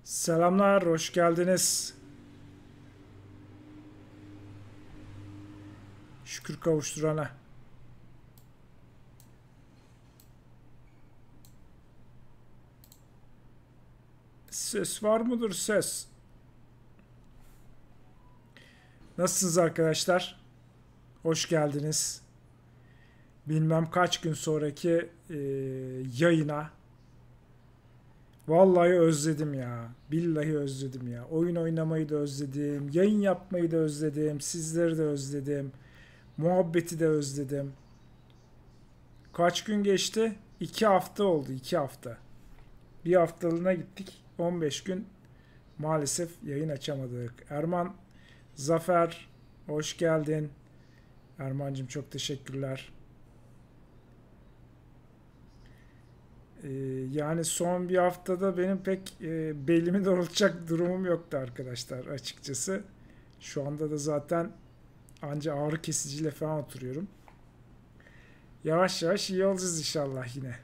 Selamlar, hoş geldiniz. Şükür kavuşturana. Ses var mıdır ses? Nasılsınız arkadaşlar? Hoş geldiniz. Bilmem kaç gün sonraki yayına. Vallahi özledim ya. Billahi özledim ya. Oyun oynamayı da özledim. Yayın yapmayı da özledim. Sizleri de özledim. Muhabbeti de özledim. Kaç gün geçti? 2 hafta oldu. 2 hafta. Bir haftalığına gittik. 15 gün maalesef yayın açamadık. Erman, Zafer, hoş geldin. Ermancığım çok teşekkürler. Yani son bir haftada benim pek belimi doğrultacak durumum yoktu arkadaşlar açıkçası. Şu anda da zaten anca ağrı kesiciyle falan oturuyorum. Yavaş yavaş iyi olacağız inşallah yine.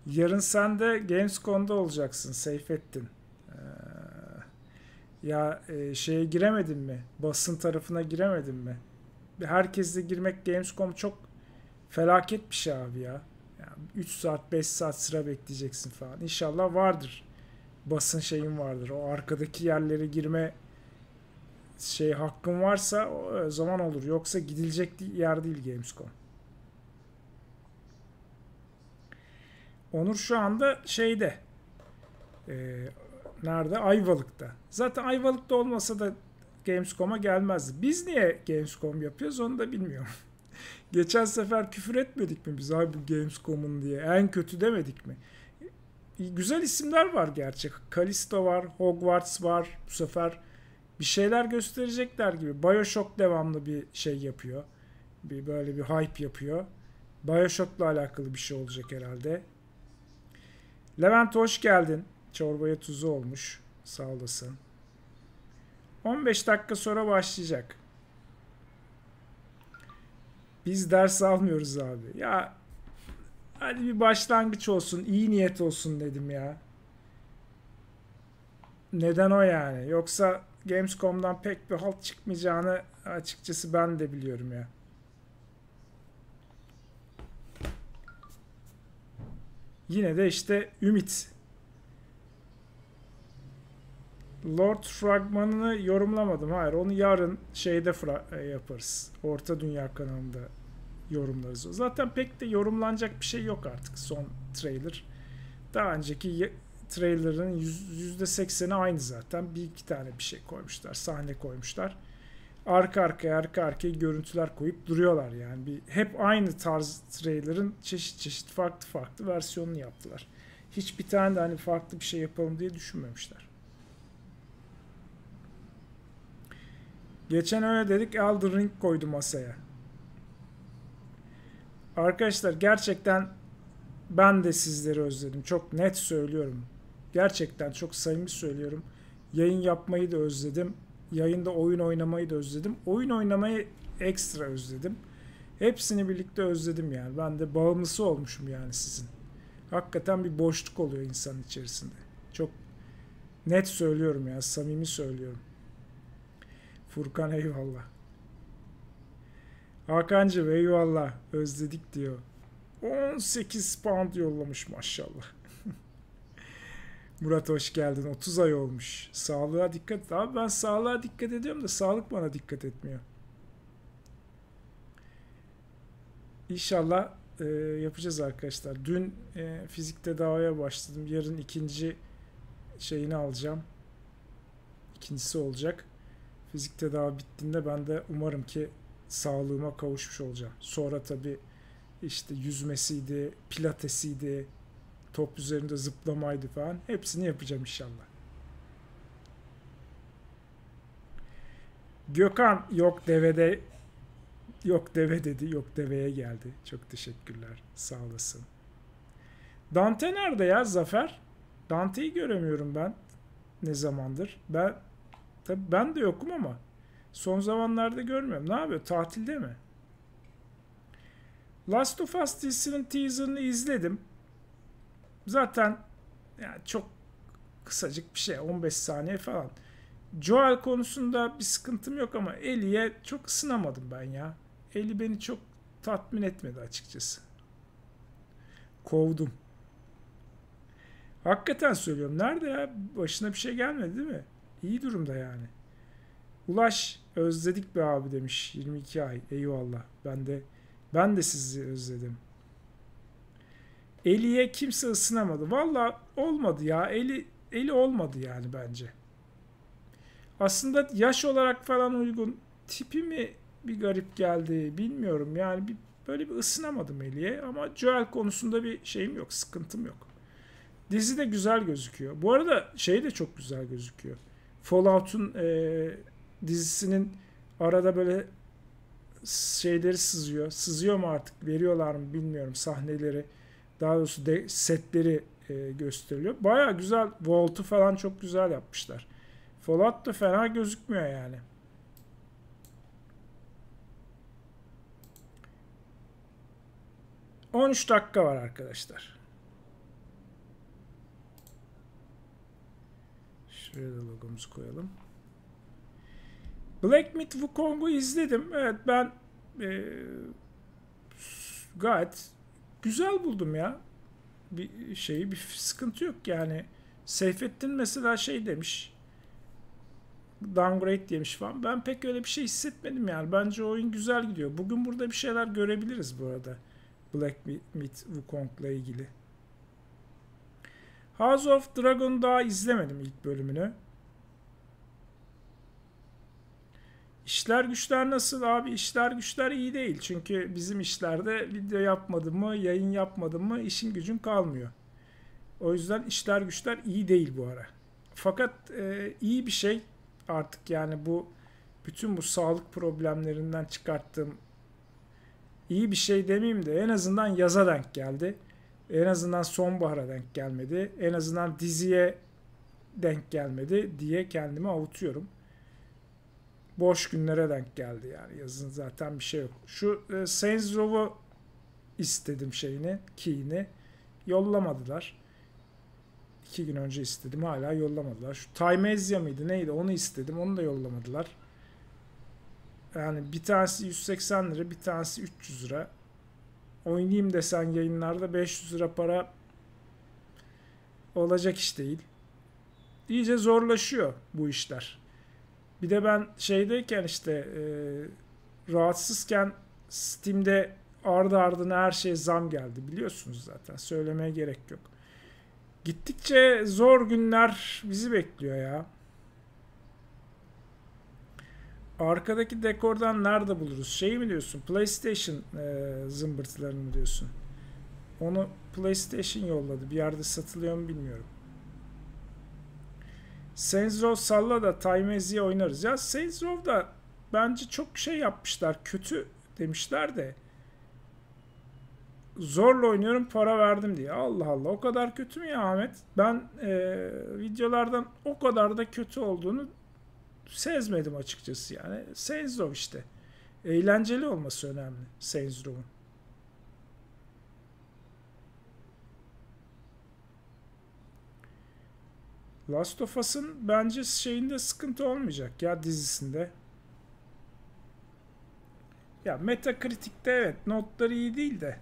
Yarın sen de Gamescom'da olacaksın Seyfettin. Şeye giremedin mi? Basın tarafına giremedin mi? Herkesle girmek Gamescom çok felaket bir şey abi ya. Yani 3 saat 5 saat sıra bekleyeceksin falan. İnşallah vardır. Basın şeyin vardır. O arkadaki yerlere girme hakkın varsa o zaman olur. Yoksa gidilecek yer değil Gamescom. Onur şu anda şeyde nerede? Ayvalık'ta. Zaten Ayvalık'ta olmasa da Gamescom'a gelmezdi. Biz niye Gamescom yapıyoruz onu da bilmiyorum. Geçen sefer küfür etmedik mi biz abi bu Gamescom'un diye? En kötü demedik mi? Güzel isimler var gerçi. Callisto var, Hogwarts var. Bu sefer bir şeyler gösterecekler gibi. Bioshock devamlı bir şey yapıyor. Böyle bir hype yapıyor. Bioshock'la alakalı bir şey olacak herhalde. Levent hoş geldin. Çorbaya tuzu olmuş. Sağ olasın. 15 dakika sonra başlayacak. Biz ders almıyoruz abi. Ya hadi bir başlangıç olsun, iyi niyet olsun dedim ya. Neden o yani? Yoksa Gamescom'dan pek bir halt çıkmayacağını açıkçası ben de biliyorum ya. Yine de işte ümit. Lord fragmanını yorumlamadım. Hayır, onu yarın şeyde yaparız. Orta Dünya kanalında yorumlarız. Zaten pek de yorumlanacak bir şey yok artık son trailer. Daha önceki trailer'ın %80'i aynı zaten. Bir iki tane bir şey koymuşlar. Sahne koymuşlar. Arka arkaya görüntüler koyup duruyorlar yani. Hep aynı tarz trailer'ın çeşit farklı versiyonunu yaptılar. Hiçbir tane de hani farklı bir şey yapalım diye düşünmemişler. Geçen öyle dedik, Elden Ring koydu masaya. Arkadaşlar gerçekten ben de sizleri özledim. Çok net söylüyorum. Gerçekten çok samimi söylüyorum. Yayın yapmayı da özledim. Yayında oyun oynamayı da özledim. Oyun oynamayı ekstra özledim. Hepsini birlikte özledim yani. Ben de bağımlısı olmuşum yani sizin. Hakikaten bir boşluk oluyor insanın içerisinde. Çok net söylüyorum ya. Samimi söylüyorum. Furkan eyvallah. Hakan'cığım eyvallah. Özledik diyor. 18 pound yollamış maşallah. Murat hoş geldin. 30 ay olmuş. Sağlığa dikkat et. Abi ben sağlığa dikkat ediyorum da sağlık bana dikkat etmiyor. İnşallah yapacağız arkadaşlar. Dün fizik tedaviye başladım. Yarın ikinci şeyini alacağım. İkincisi olacak. Fizik tedavi bittiğinde ben de umarım ki sağlığıma kavuşmuş olacağım. Sonra tabii işte yüzmesiydi, pilatesiydi, top üzerinde zıplamaydı falan. Hepsini yapacağım inşallah. Gökhan yok devede yok deve dedi. Yok deveye geldi. Çok teşekkürler. Sağ olasın. Dante nerede ya Zafer? Dante'yi göremiyorum ben. Ne zamandır? Tabii ben de yokum ama son zamanlarda görmüyorum. Ne yapıyor? Tatilde mi? Last of Us dizisinin teaserını izledim. Zaten yani çok kısacık bir şey. 15 saniye falan. Joel konusunda bir sıkıntım yok ama Ellie'ye çok ısınamadım ben ya. Ellie beni çok tatmin etmedi açıkçası. Kovdum. Hakikaten söylüyorum. Nerede ya? Başına bir şey gelmedi değil mi? İyi durumda yani. Ulaş özledik be abi demiş. 22 ay. Eyvallah. Ben de sizi özledim. Ellie'ye kimse ısınamadı. Valla olmadı ya. Ellie olmadı yani bence. Aslında yaş olarak falan uygun. Tipi mi bir garip geldi bilmiyorum. Yani böyle bir ısınamadım Ellie'ye. Ama Joel konusunda bir şeyim yok. Sıkıntım yok. Dizi de güzel gözüküyor. Bu arada şey de çok güzel gözüküyor. Fallout'un dizisinin arada böyle şeyleri sızıyor. Sızıyor mu artık? Veriyorlar mı bilmiyorum sahneleri. Daha doğrusu setleri gösteriliyor. Baya güzel. Vault'u falan çok güzel yapmışlar. Fallout da fena gözükmüyor yani. ...13 dakika var arkadaşlar. Şuraya da logomuzu koyalım. Black Myth Wukong'u izledim. Evet ben gayet güzel buldum ya. Bir sıkıntı yok yani. Seyfettin mesela şey demiş. Downgrade demiş falan. Ben pek öyle bir şey hissetmedim yani. Bence oyun güzel gidiyor. Bugün burada bir şeyler görebiliriz bu arada. Black Myth Wukong'la ilgili. House of Dragon'u daha izlemedim ilk bölümünü. İşler güçler nasıl abi? İşler güçler iyi değil. Çünkü bizim işlerde video yapmadım mı, yayın yapmadım mı işin gücün kalmıyor. O yüzden işler güçler iyi değil bu ara. Fakat iyi bir şey artık yani bütün bu sağlık problemlerinden çıkarttığım iyi bir şey demeyeyim de en azından yaza denk geldi. En azından sonbahara denk gelmedi. En azından diziye denk gelmedi diye kendimi avutuyorum. Boş günlere denk geldi yani. Yazın zaten bir şey yok. Şu Saints Row'u istedim key'ini. Yollamadılar. 2 gün önce istedim. Hala yollamadılar. Şu Timesia mıydı neydi onu istedim. Onu da yollamadılar. Yani bir tanesi 180 lira, bir tanesi 300 lira. Oynayayım desen yayınlarda 500 lira para olacak iş değil. İyice zorlaşıyor bu işler. Bir de ben şeydeyken rahatsızken Steam'de ardı ardına her şeye zam geldi. Biliyorsunuz zaten. Söylemeye gerek yok. Gittikçe zor günler bizi bekliyor ya. Arkadaki dekordan nerede buluruz? Şey mi diyorsun? PlayStation zımbırtılarını mı diyorsun? Onu PlayStation yolladı. Bir yerde satılıyor mu bilmiyorum. Saints Row salla da Timezi'ye oynarız. Ya Saints Row'da bence çok şey yapmışlar. Kötü demişler de. Zorla oynuyorum para verdim diye. Allah Allah o kadar kötü mü ya Ahmet? Ben videolardan o kadar da kötü olduğunu sezmedim açıkçası yani. Saints Row işte. Eğlenceli olması önemli Saints Row'un. Last of Us'ın bence şeyinde sıkıntı olmayacak ya dizisinde. Ya Metacritic'te evet notları iyi değil de.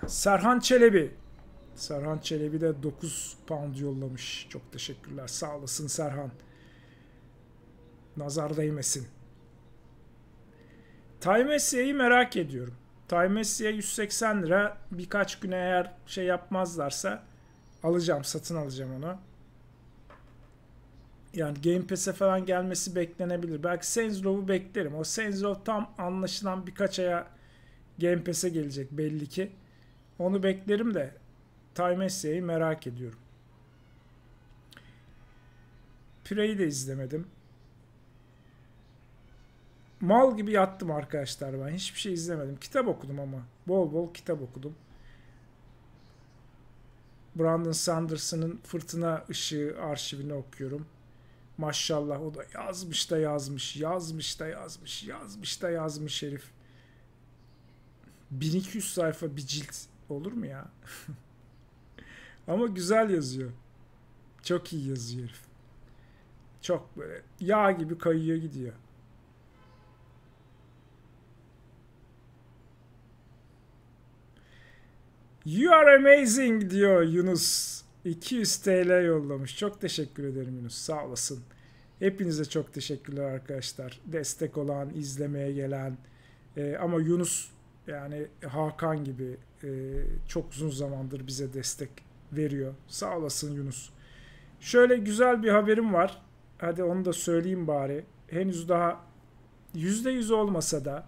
Serhan Çelebi. Serhan Çelebi de 9 pound yollamış. Çok teşekkürler. Sağ olasın Serhan. Nazar değmesin. Timesia'yı merak ediyorum. Timesia 180 lira. Birkaç güne eğer şey yapmazlarsa satın alacağım onu. Yani Game Pass'e falan gelmesi beklenebilir. Belki Saints Row'u beklerim. O Saints Row tam anlaşılan birkaç aya Game Pass'e gelecek belli ki. Onu beklerim de Timesia'yı merak ediyorum. Prey'i de izlemedim. Mal gibi yattım arkadaşlar ben. Hiçbir şey izlemedim. Kitap okudum ama. Bol bol kitap okudum. Brandon Sanderson'ın Fırtına Işığı arşivini okuyorum. Maşallah o da yazmış da yazmış. Yazmış da yazmış. Yazmış da yazmış herif. 1200 sayfa bir cilt Olur mu ya? Ama güzel yazıyor. Çok iyi yazıyor herif. Çok böyle yağ gibi kayıyor gidiyor. You are amazing diyor Yunus. 200 TL yollamış. Çok teşekkür ederim Yunus. Sağ olasın. Hepinize çok teşekkürler arkadaşlar. Destek olan, izlemeye gelen. Ama Yunus yani Hakan gibi çok uzun zamandır bize destek veriyor. Sağ olasın Yunus. Şöyle güzel bir haberim var. Hadi onu da söyleyeyim bari. Henüz daha %100 olmasa da.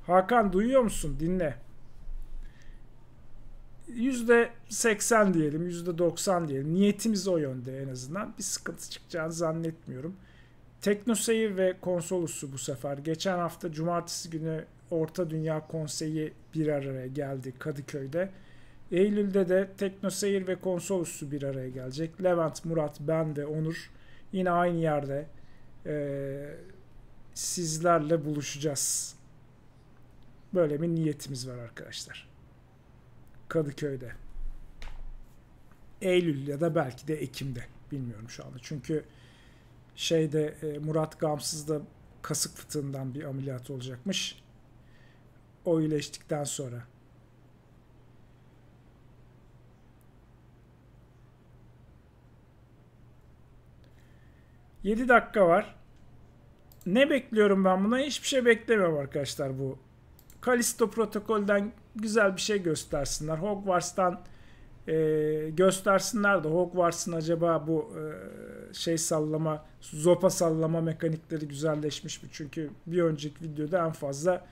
Hakan duyuyor musun? Dinle. %80 diyelim, %90 diyelim. Niyetimiz o yönde en azından. Bir sıkıntı çıkacağını zannetmiyorum. TeknoSeyir ve Konsol Üssü bu sefer. Geçen hafta Cumartesi günü Orta Dünya Konseyi bir araya geldi Kadıköy'de. Eylül'de de TeknoSeyir ve Konsol Üssü bir araya gelecek. Levent, Murat, ben ve Onur yine aynı yerde sizlerle buluşacağız. Böyle bir niyetimiz var arkadaşlar. Kadıköy'de. Eylül ya da belki de Ekim'de. Bilmiyorum şu anda. Çünkü Murat Gamsız'da kasık fıtığından bir ameliyat olacakmış. O iyileştikten sonra. ...7 dakika var. Ne bekliyorum ben buna? Hiçbir şey beklemiyorum arkadaşlar bu. Callisto protokolden güzel bir şey göstersinler. Hogwarts'tan göstersinler de Hogwarts'ın acaba bu sallama, zopa sallama mekanikleri güzelleşmiş mi? Çünkü bir önceki videoda en fazla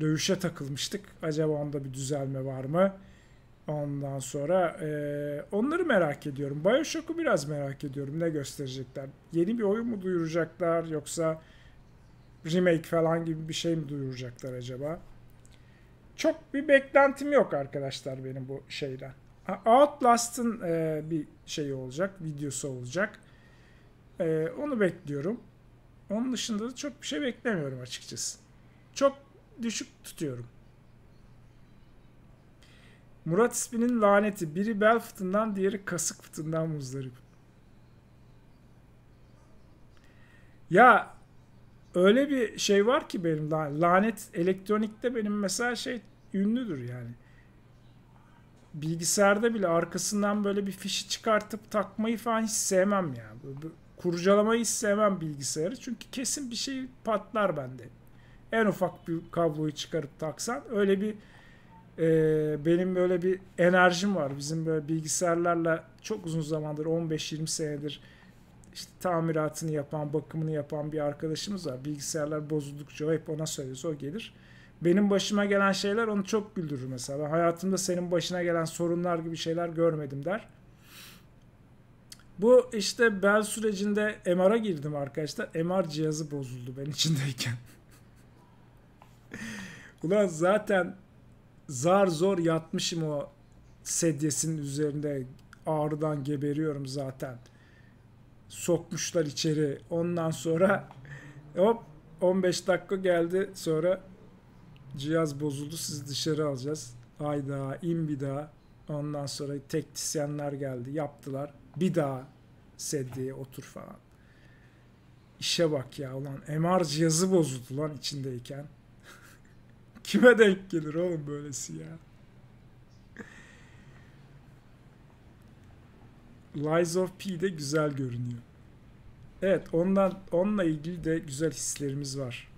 dövüşe takılmıştık. Acaba onda bir düzelme var mı? Ondan sonra onları merak ediyorum. Bioshock'u biraz merak ediyorum. Ne gösterecekler? Yeni bir oyun mu duyuracaklar yoksa remake falan gibi bir şey mi duyuracaklar acaba? Çok bir beklentim yok arkadaşlar benim bu şeyden. Outlast'ın bir şeyi olacak, videosu olacak. Onu bekliyorum. Onun dışında da çok bir şey beklemiyorum açıkçası. Çok düşük tutuyorum. Murat isminin laneti. Biri bel fıtığından, diğeri kasık fıtığından muzdarip. Ya öyle bir şey var ki benim lanet elektronikte benim mesela ünlüdür yani. Bilgisayarda bile arkasından böyle bir fişi çıkartıp takmayı falan hiç sevmem ya. Böyle kurcalamayı hiç sevmem bilgisayarı. Çünkü kesin bir şey patlar bende. En ufak bir kabloyu çıkarıp taksan öyle bir benim böyle bir enerjim var. Bizim böyle bilgisayarlarla çok uzun zamandır 15-20 senedir işte tamiratını yapan, bakımını yapan bir arkadaşımız var. Bilgisayarlar bozuldukça hep ona söylüyoruz, o gelir. Benim başıma gelen şeyler onu çok güldürür mesela. Ben hayatımda senin başına gelen sorunlar gibi şeyler görmedim der. Bu işte bel sürecinde MR'a girdim arkadaşlar. MR cihazı bozuldu ben içindeyken. Ulan zaten zar zor yatmışım o sedyesinin üzerinde. Ağrıdan geberiyorum zaten. Sokmuşlar içeri. Ondan sonra hop 15 dakika geldi sonra cihaz bozuldu, sizi dışarı alacağız. Hayda, in bir daha. Ondan sonra teknisyenler geldi, yaptılar. Bir daha sedyeye otur falan. İşe bak ya ulan, MR cihazı bozuldu lan içindeyken. Kime denk gelir oğlum böylesi ya? Lies of P de güzel görünüyor. Evet, onunla ilgili de güzel hislerimiz var.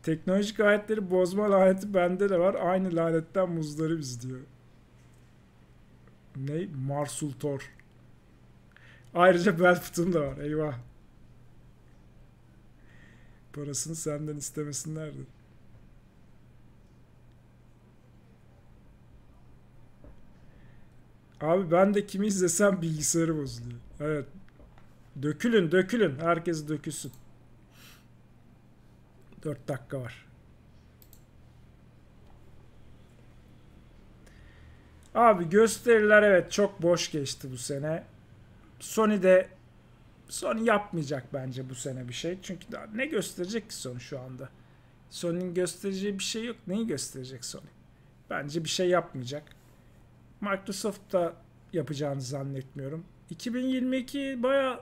Teknolojik aletleri bozma laneti bende de var. Aynı lanetten muzdaribiz diyor. Ne? Marsultor. Ayrıca bel fıtığım da var. Eyvah. Parasını senden istemesinlerdi. Abi ben de kimi izlesem bilgisayarı bozuluyor. Evet. Dökülün. Herkes dökülsün. 4 dakika var. Abi gösteriler evet çok boş geçti bu sene. Sony yapmayacak bence bu sene bir şey. Çünkü daha ne gösterecek ki Sony şu anda? Sony'nin göstereceği bir şey yok. Neyi gösterecek Sony? Bence bir şey yapmayacak. Microsoft da yapacağını zannetmiyorum. 2022 baya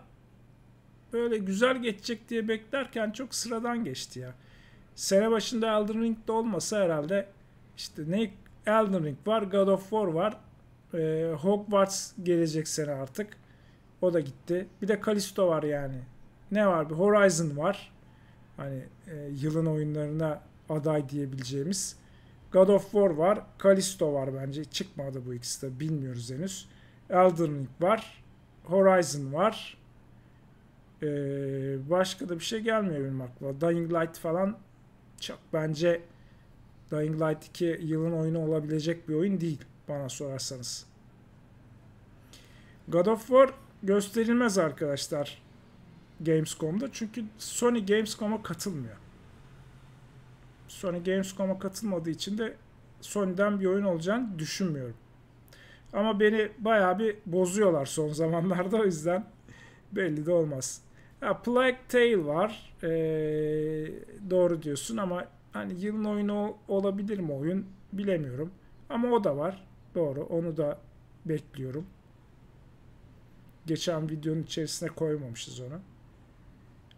böyle güzel geçecek diye beklerken çok sıradan geçti ya. Sene başında Elden Ring'de olmasa herhalde işte ne Elden Ring var, God of War var, Hogwarts gelecek sene artık. O da gitti. Bir de Callisto var yani. Ne var? Bir Horizon var. Hani yılın oyunlarına aday diyebileceğimiz. God of War var. Callisto var bence. Çıkmadı bu ikisi de. Bilmiyoruz henüz. Elden Ring var. Horizon var. Başka da bir şey gelmiyor benim aklıma. Dying Light falan çok bence Dying Light 2 yılın oyunu olabilecek bir oyun değil bana sorarsanız. God of War gösterilmez arkadaşlar Gamescom'da. Çünkü Sony Gamescom'a katılmıyor. Sony Gamescom'a katılmadığı için de Sony'den bir oyun olacağını düşünmüyorum. Ama beni bayağı bir bozuyorlar son zamanlarda, o yüzden belli de olmaz. Plague Tale var. Doğru diyorsun ama hani yılın oyunu olabilir mi oyun bilemiyorum. Ama o da var. Doğru. Onu da bekliyorum. Geçen videonun içerisine koymamışız onu.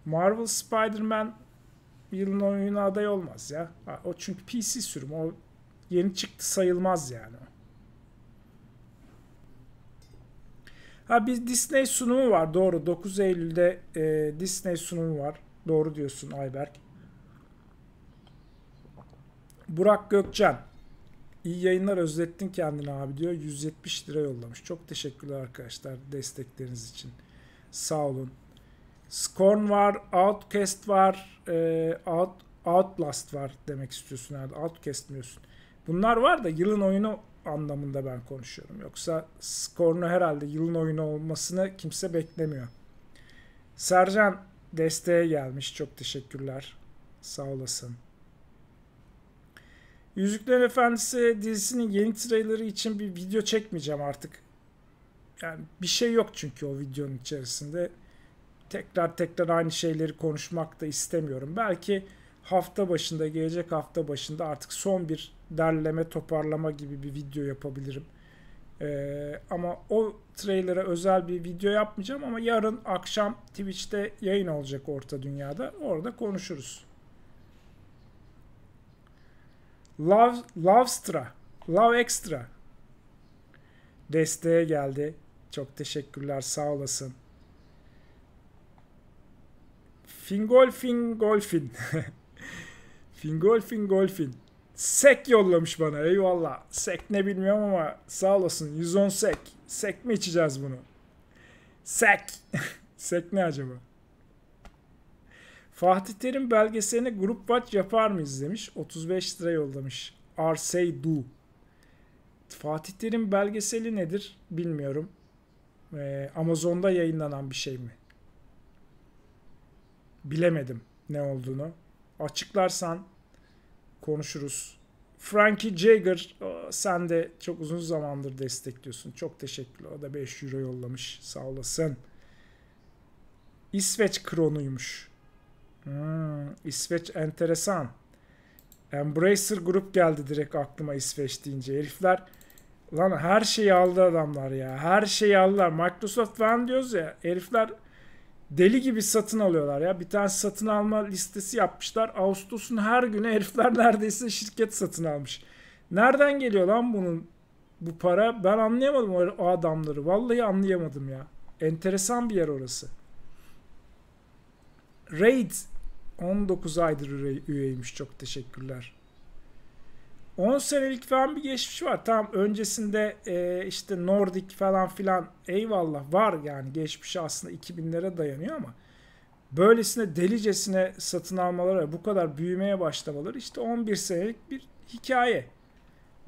Marvel Spider-Man yılın oyunu aday olmaz ya. O çünkü PC sürüm. O yeni çıktı sayılmaz yani. Bir Disney sunumu var. Doğru. 9 Eylül'de Disney sunumu var. Doğru diyorsun Ayberk. Burak Gökçen. İyi yayınlar, özlettin kendini abi diyor. 170 lira yollamış. Çok teşekkürler arkadaşlar destekleriniz için. Sağ olun. Scorn var. Outcast var. Outlast var demek istiyorsun herhalde. Outcast diyorsun. Bunlar var da yılın oyunu anlamında ben konuşuyorum. Yoksa Scorn'u herhalde yılın oyunu olmasını kimse beklemiyor. Sercan desteğe gelmiş. Çok teşekkürler. Sağ olasın. Yüzüklerin Efendisi dizisinin yeni trailerı için bir video çekmeyeceğim artık. Yani bir şey yok çünkü o videonun içerisinde. Tekrar aynı şeyleri konuşmak da istemiyorum. Belki gelecek hafta başında artık son bir derleme, toparlama gibi bir video yapabilirim. Ama o trailer'a özel bir video yapmayacağım ama yarın akşam Twitch'te yayın olacak Orta Dünya'da. Orada konuşuruz. Love Extra desteğe geldi. Çok teşekkürler, sağ olasın. Fingolfin Sek yollamış bana, eyvallah. Sek ne bilmiyorum ama sağ olasın. 110 sek. Sek mi içeceğiz bunu? Sek. Sek ne acaba? Fatih Terim belgeseline grup watch yapar mıyız demiş. 35 lira yollamış. Arsey Du. Fatih Terim belgeseli nedir bilmiyorum. Amazon'da yayınlanan bir şey mi? Bilemedim ne olduğunu. Açıklarsan konuşuruz. Frankie Jagger, sen de çok uzun zamandır destekliyorsun. Çok teşekkürler. O da 5 euro yollamış. Sağ olasın. İsveç kronuymuş. İsveç enteresan. Embracer Group geldi direkt aklıma İsveç deyince. Herifler lan her şeyi aldı adamlar ya. Her şeyi aldılar. Microsoft falan diyoruz ya. Herifler deli gibi satın alıyorlar ya. Bir tane satın alma listesi yapmışlar. Ağustos'un her günü herifler neredeyse şirket satın almış. Nereden geliyor lan bu para? Ben anlayamadım o adamları. Vallahi anlayamadım ya. Enteresan bir yer orası. Raid 19 aydır üyeymiş. Çok teşekkürler. 10 senelik falan bir geçmiş var. Tamam, öncesinde işte Nordic falan filan eyvallah var yani. Geçmişi aslında 2000'lere dayanıyor ama böylesine delicesine satın almaları, bu kadar büyümeye başlamaları işte 11 senelik bir hikaye.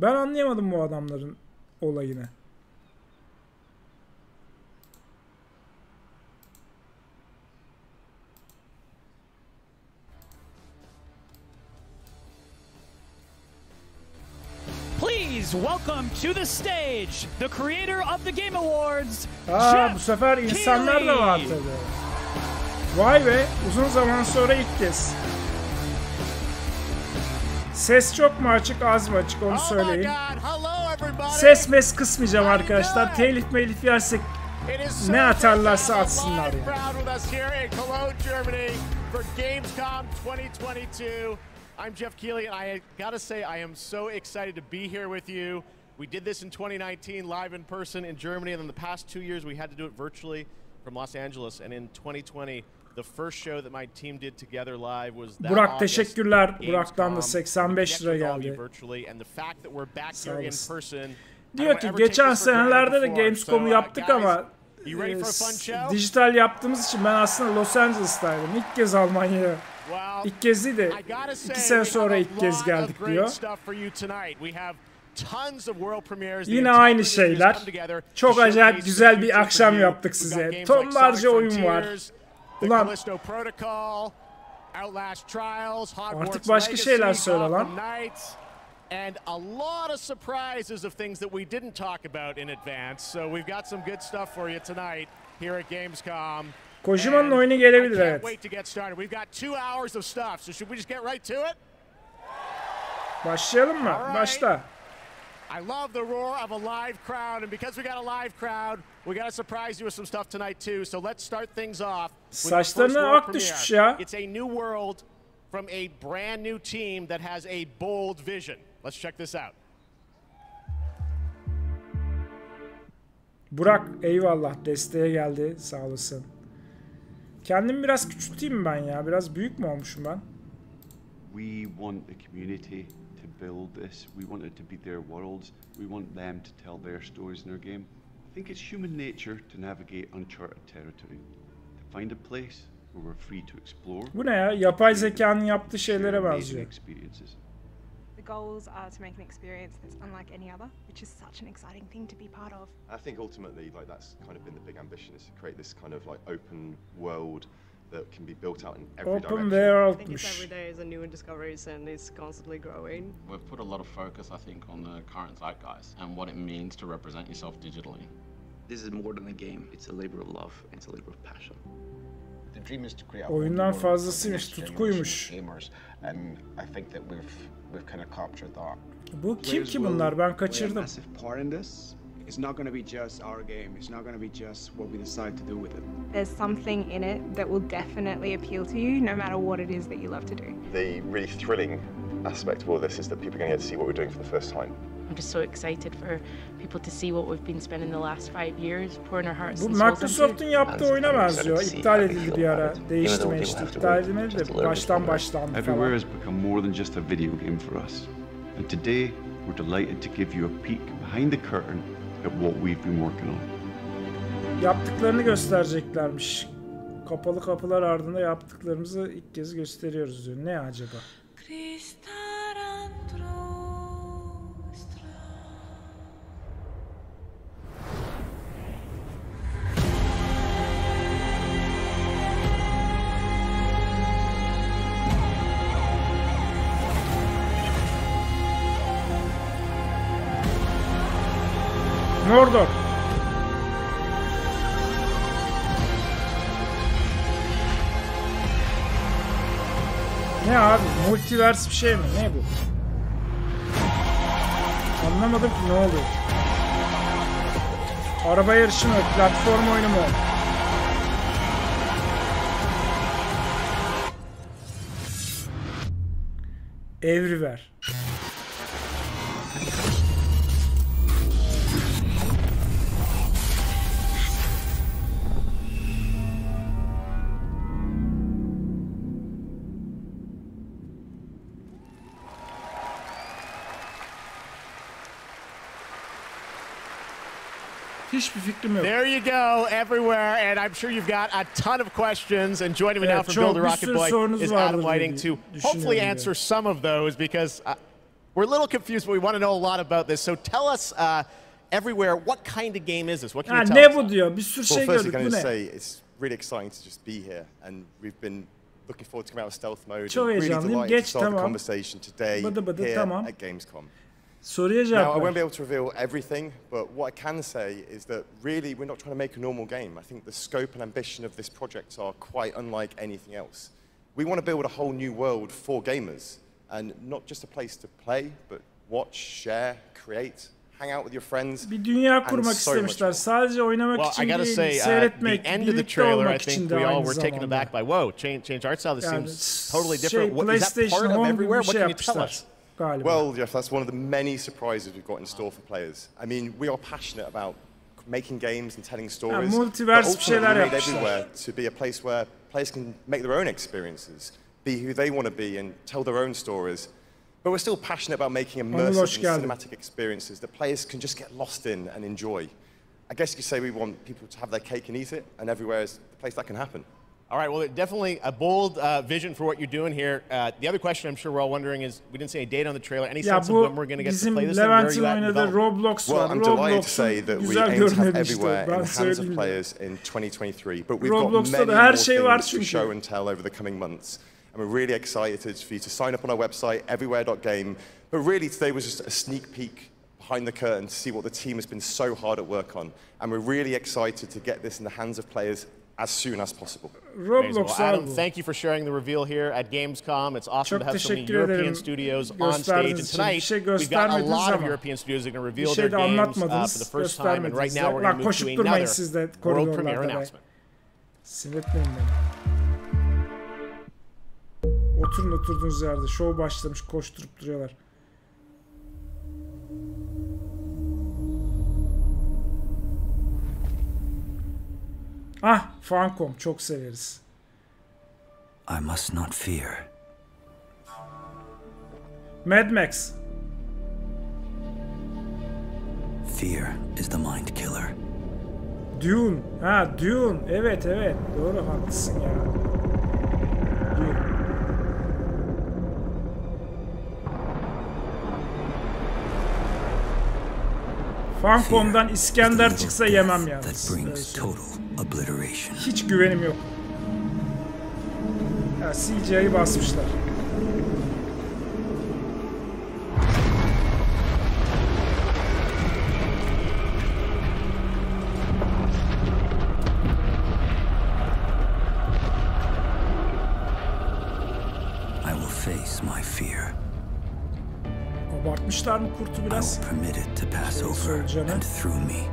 Ben anlayamadım bu adamların olayını. Please welcome to the stage the creator of the Game Awards. Bu sefer insanlar da var tabii. Vay be, uzun zaman sonra ilk kez. Ses çok mu açık, az mı açık onu söyleyin. Ses mes kısmayacağım arkadaşlar. Telif melif yersek ne atarlarsa atsınlar ya. I'm Jeff Keighley, and I gotta say, I am so excited to be here with you. We did this in 2019, live in person in Germany, and then the past 2 years we had to do it virtually from Los Angeles. And in 2020, the first show that my team did together live was that Burak teşekkürler. Burak'tan da 85 lira geldi. Sağ olasın. Diyor ki geçen senelerde de Gamescom'u yaptık ama dijital yaptığımız için ben aslında Los Angeles'taydım. İlk kez Almanya'ya. İlk kez değil de 2 sene sonra ilk kez geldik diyor. Yine aynı şeyler. Çok acayip güzel bir akşam yaptık size. Tonlarca oyun var. Ulan artık başka şeyler söyle lan. And a lot of surprises of things that we didn't talk about in advance. So we've got some good stuff for you tonight here at Gamescom. Kojima'nın oyunu gelebilir, evet. Başlayalım mı? Başla. I love the roar of a live crowd, and because we got a live crowd, we got to surprise you with some stuff tonight too. So let's start things off. Saçlarına ak düşmüş ya. It's a new world from a brand new team that has a bold vision. Let's check this out. Burak eyvallah, desteğe geldi, sağ olasın. Kendimi biraz küçülteyim mi ben ya? Biraz büyük mü olmuşum ben? We want the community to build this. We want it to be their worlds. We want them to tell their stories in our game. I think it's human nature to navigate uncharted territory. To find a place where we're free to explore. Bu ne ya? Yapay zekanın yaptığı şeylere benziyor. The goals are to make an experience that's unlike any other, which is such an exciting thing to be part of. I think ultimately, like, that's kind of been the big ambition, is to create this kind of like open world that can be built out in every Open direction. I think it's every day is a new discoveries and it's constantly growing. We've put a lot of focus, I think, on the current zeitgeist and what it means to represent yourself digitally. This is more than a game. It's a labor of love. It's a labor of passion. Oyundan fazlasıymış, tutkuymuş. Bu kim ki bunlar? Ben kaçırdım. It's not going to be just our game. It's not going to be just what we decide to do with it. There's something in it that will definitely appeal to you, no matter what it is that you love to do. The really thrilling aspect of all this is that people are going to get to see what we're doing for the first time. I'm just so excited for people to see what we've been spending the last 5 years, pouring our hearts Bu and souls Microsoft'un into. yaptığı oyuna benziyor. İptal edildi bir ara. Değişti. İptal edilmedi de başlandı falan. Everywhere has become more than just a video game for us. And today we're delighted to give you a peek behind the curtain at what we've been working on. Yaptıklarını göstereceklermiş. Kapalı kapılar ardında yaptıklarımızı ilk kez gösteriyoruz diyor. Ne acaba? Mordor. Ne abi? Multiverse bir şey mi? Ne bu? Anlamadım ki ne oluyor. Araba yarışı mı? Platform oyunu mu? Everywhere. Hiçbir fikrim yok. There you go, everywhere, and I'm sure you've got a ton of questions. And joining me now from Build a Rocket Boy is Adam Whiting to hopefully answer some of those, because we're a little confused, but we want to know a lot about this. So tell us, everywhere, what kind of game is this? What can you tell ne us? bu diyor? Bir sürü şey gördük. Bu ne? It's really exciting to just be here, and we've been looking forward to coming out of stealth mode. Çok heyecanlıyım. Geç tamam. Bıdı bıdı tamam. At Gamescom. Soruya cevap Now, I ver. won't be able to reveal everything, but what I can say is that really we're not trying to make a normal game. I think the scope and ambition of this project are quite unlike anything else. We want to build a whole new world for gamers, and not just a place to play, but watch, share, create, hang out with your friends. Bir dünya kurmak istemişler. Sadece oynamak için değil, seyretmek, birlikte olmak için de aynı zamanda. Whoa, change art style. This seems totally different. Is that part of everywhere? What can you tell us? Well, Jeff, that's one of the many surprises we've got in store for players. I mean, we are passionate about making games and telling stories, but ultimately made everywhere to be a place where players can make their own experiences, be who they want to be, and tell their own stories. But we're still passionate about making immersive and cinematic experiences that players can just get lost in and enjoy. I guess you could say we want people to have their cake and eat it, and everywhere is the place that can happen. All right, well, definitely a bold vision for what you're doing here. The other question I'm sure we're all wondering is, we didn't say a date on the trailer. Any sense of when we're going to get to play this thing? Where are you at in development? Well, I'm delighted to say that we aim to have everywhere in the hands of players in 2023. But we've got many more things to show and tell over the coming months. And we're really excited for you to sign up on our website, everywhere.game. But really, today was just a sneak peek behind the curtain to see what the team has been so hard at work on. And we're really excited to get this in the hands of players as soon as possible. Well, Adam, thank you for sharing the reveal here at Gamescom. It's awesome to have so many European studios on stage. And tonight, we've got a lot of European studios that are going to reveal their games for the first time. And right now, we're going to move to another world premiere announcement. Oturun oturduğunuz yerde. Show başlamış. Koşturup duruyorlar. Ah, Funcom çok severiz. I must not fear. Mad Max. Fear is the mind killer. Dune. Ha, Dune. Evet, evet. Doğru, haklısın ya. Dune. Funcom'dan İskender çıksa yemem yalnız. Hiç güvenim yok. Ya CGI'yi basmışlar. I will face my fear. Abartmışlar mı kurtu biraz? I will permit it to pass over and through me.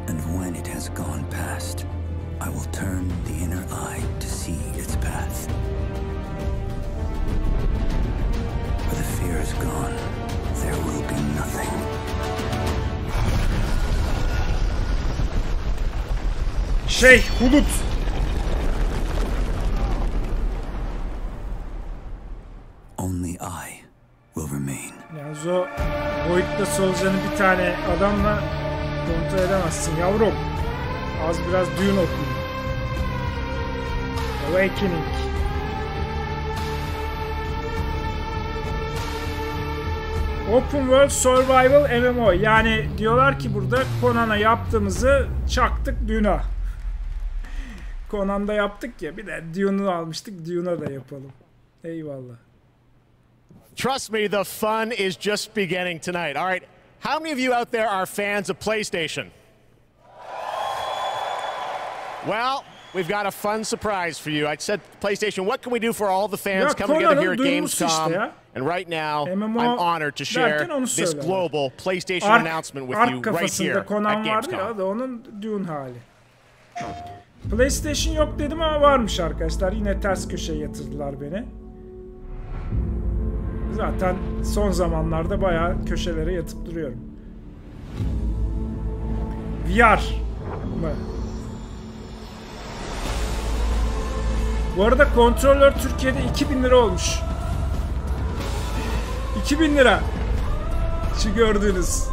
And when it has gone past, I will turn the inner eye to see its path. Where the fear is gone, there will be nothing. Bulut. Only I will remain. Yalnız o boyutta solucanı bir tane adamla kontrol edemezsin yavrum. Az biraz Dune okuyun. Awakening. Open World Survival MMO. Yani diyorlar ki burada Conan'a yaptığımızı çaktık Dune'a. Conan'da yaptık ya, bir de Dune'u almıştık, Dune'a da yapalım. Eyvallah. Trust me, the fun is just beginning tonight. All right, how many of you out there are fans of PlayStation? Well, we've got a fun surprise for you. I said, PlayStation, what can we do for all the fans coming together here at Gamescom? And right now, I'm honored to share this global PlayStation announcement with you right here at Gamescom. Onun Dune hali. PlayStation yok dedim ama varmış arkadaşlar. Yine ters köşeye yatırdılar beni. Zaten son zamanlarda bayağı köşelere yatıp duruyorum. VR mı? Bu arada kontrolör Türkiye'de 2000 lira olmuş. 2000 lira. Şu gördüğünüz.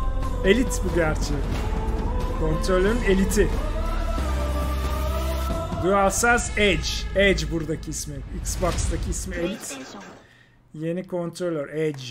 Elit bu gerçi. Kontrolörün eliti. DualSense Edge. Edge buradaki ismi. Xbox'taki ismi Elite. Yeni kontrolör Edge.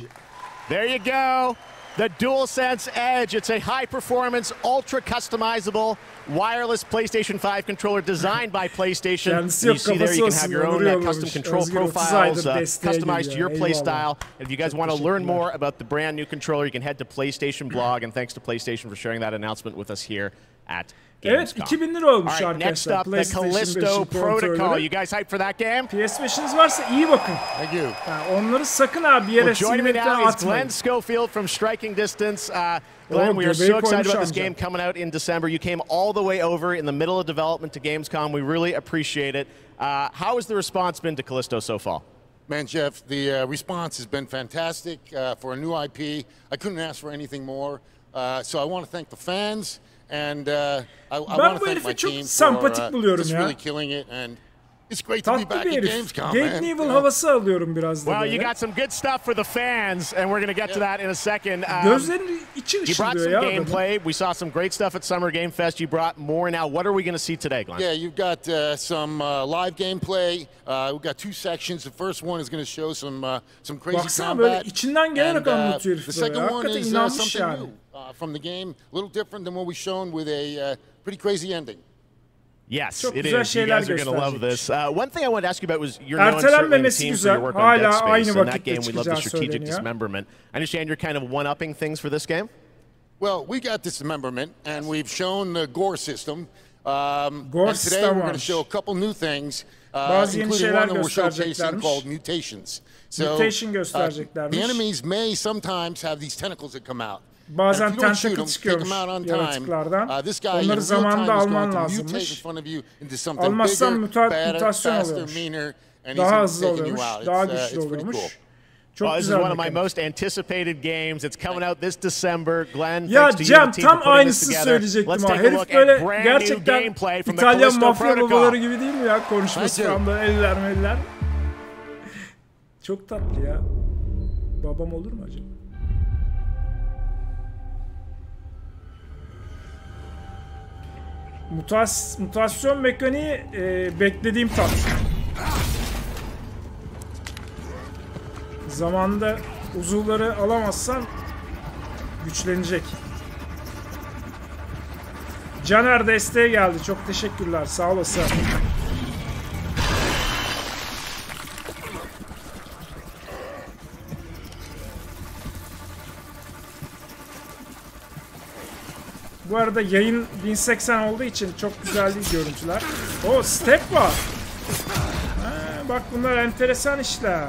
There you go. The DualSense Edge. It's a high-performance, ultra-customizable, wireless PlayStation 5 controller designed by PlayStation. You see there, you can have your own custom control profiles customized to your play style. And if you guys want to learn more about the brand new controller, you can head to PlayStation blog. And thanks to PlayStation for sharing that announcement with us here at Evet, GAMESCOM. 2000 lira olmuş All right, next arkadaşlar. up, the Callisto Protocol. You guys hyped for that game? PS5'iniz varsa iyi bakın. Thank you. Yani onları sakın abi bir yere silmekten atmayın. Glenn Schofield from Striking Distance. Glenn, we are so excited about this game coming out in December. You came all the way over in the middle of development to Gamescom. We really appreciate it. How has the response been to Callisto so far? Man, Jeff, the response has been fantastic for a new IP. I couldn't ask for anything more. So I want to thank the fans. And I want to thank my team for just really killing it, and it's great to be back at Gamescom, man. Evil havası alıyorum biraz da. Well, you got some good stuff for the fans, and we're going to get to that in a second. Gözlerin içi you brought some gameplay. We saw some great stuff at Summer Game Fest. You brought more now. What are we going to see today, Glenn? Yeah, you've got some live gameplay. We've got 2 sections. The first one is going to show some crazy combat. İçinden gelerek anlatıyor the second one is something new from the game, a little different than what we've shown with a pretty crazy ending. Yes, it is. You guys are going to love this. One thing I wanted to ask you about was your known certainly in the team for your work on Dead Space. In that game, we love the strategic dismemberment. I understand you're kind of one-upping things for this game? Well, we got dismemberment, and we've shown the gore system. And today we're going to show a couple new things, including one that we're showcasing called mutations. So the enemies may sometimes have these tentacles that come out. Bazen tentacle çıkıyormuş yaratıklardan. Onları zamanında alman lazımmış. Almazsan mutasyon oluyormuş. Daha hızlı oluyormuş, daha güçlü oluyormuş. Çok this is one of my most anticipated games. It's coming out this December. Glenn, ya Cem tam aynısını söyleyecektim ha. Herif böyle gerçekten İtalyan mafya babaları gibi değil mi ya konuşması falan böyle eller. Çok tatlı ya. Babam olur mu acaba? Mutasyon mekaniği beklediğim tat. Zamanında uzuvları alamazsam güçlenecek. Caner desteğe geldi. Çok teşekkürler. Sağ olasın. Bu arada yayın 1080 olduğu için çok güzel değil görüntüler. O step var. Bak bunlar enteresan işler.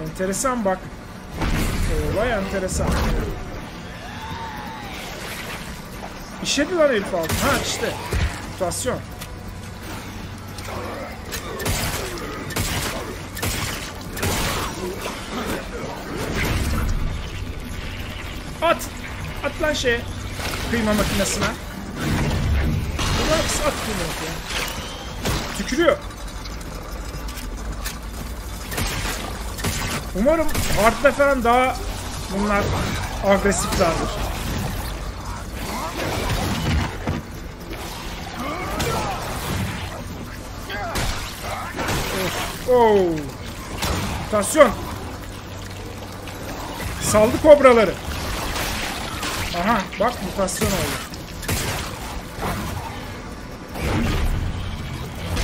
Enteresan bak. Olay enteresan. İşedi lan herif altı. Ha işte. Mutasyon. At! At lan şeye. Kıyma makinesine. Bunlar hepsi at kıyma ya. Tükürüyor. Umarım hard'da falan daha bunlar agresiflerdir. Oh. Mutasyon. Saldı kobraları. Aha bak mutasyon oldu.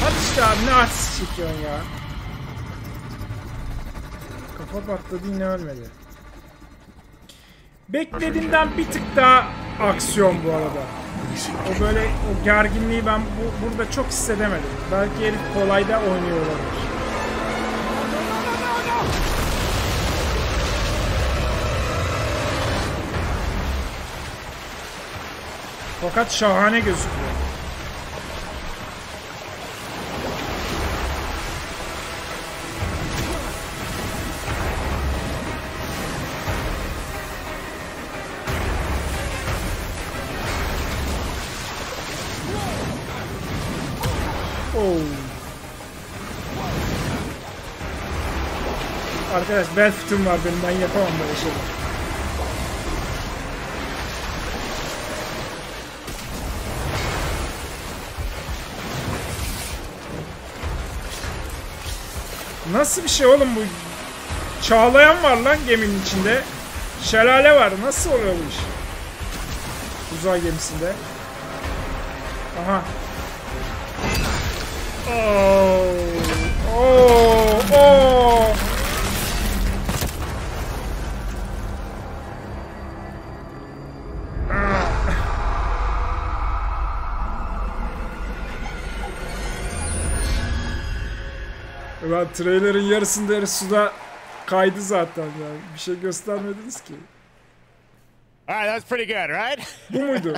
Hadi işte abi ne artist çekiyorsun ya. Kafa patladı yine ölmedi. Beklediğimden bir tık daha aksiyon bu arada. O böyle o gerginliği ben burada çok hissedemedim. Belki herif kolayda oynuyor olabilir. Fakat şahane gözüküyor. Arkadaş bel fıtığım var benim, ben yapamam böyle şeyler. Nasıl bir şey oğlum bu? Çağlayan var lan geminin içinde. Şelale var. Nasıl oluyor bu iş? Uzay gemisinde. Aha. Oh. Oh. Oh. Ah. Ben trailer'ın yarısında suda kaydı zaten yani. Bir şey göstermediniz ki. All right, that's pretty good, right? Bu muydu?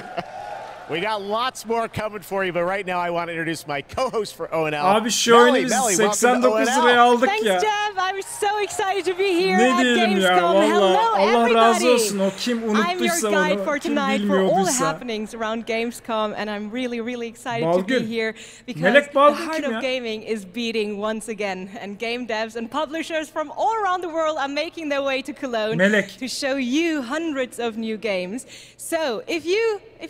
We got lots more coming for you, but right now I want to introduce my co-host for ONL. Abi şu oyunu biz 89 liraya aldık Thanks, ya. Jeff. I'm so excited to be here Ne at diyelim ya, Gamescom. valla Allah razı everybody. olsun o kim unuttuysa I'm your guide onu, for kim tonight for all the bilmiyorduysa. happenings around Gamescom, and I'm really excited Balgün. to be here because Melek the Balgün heart kim of ya? gaming is beating once again, and game devs and publishers from all around the world are making their way to Cologne Melek. to show you hundreds of new games. So if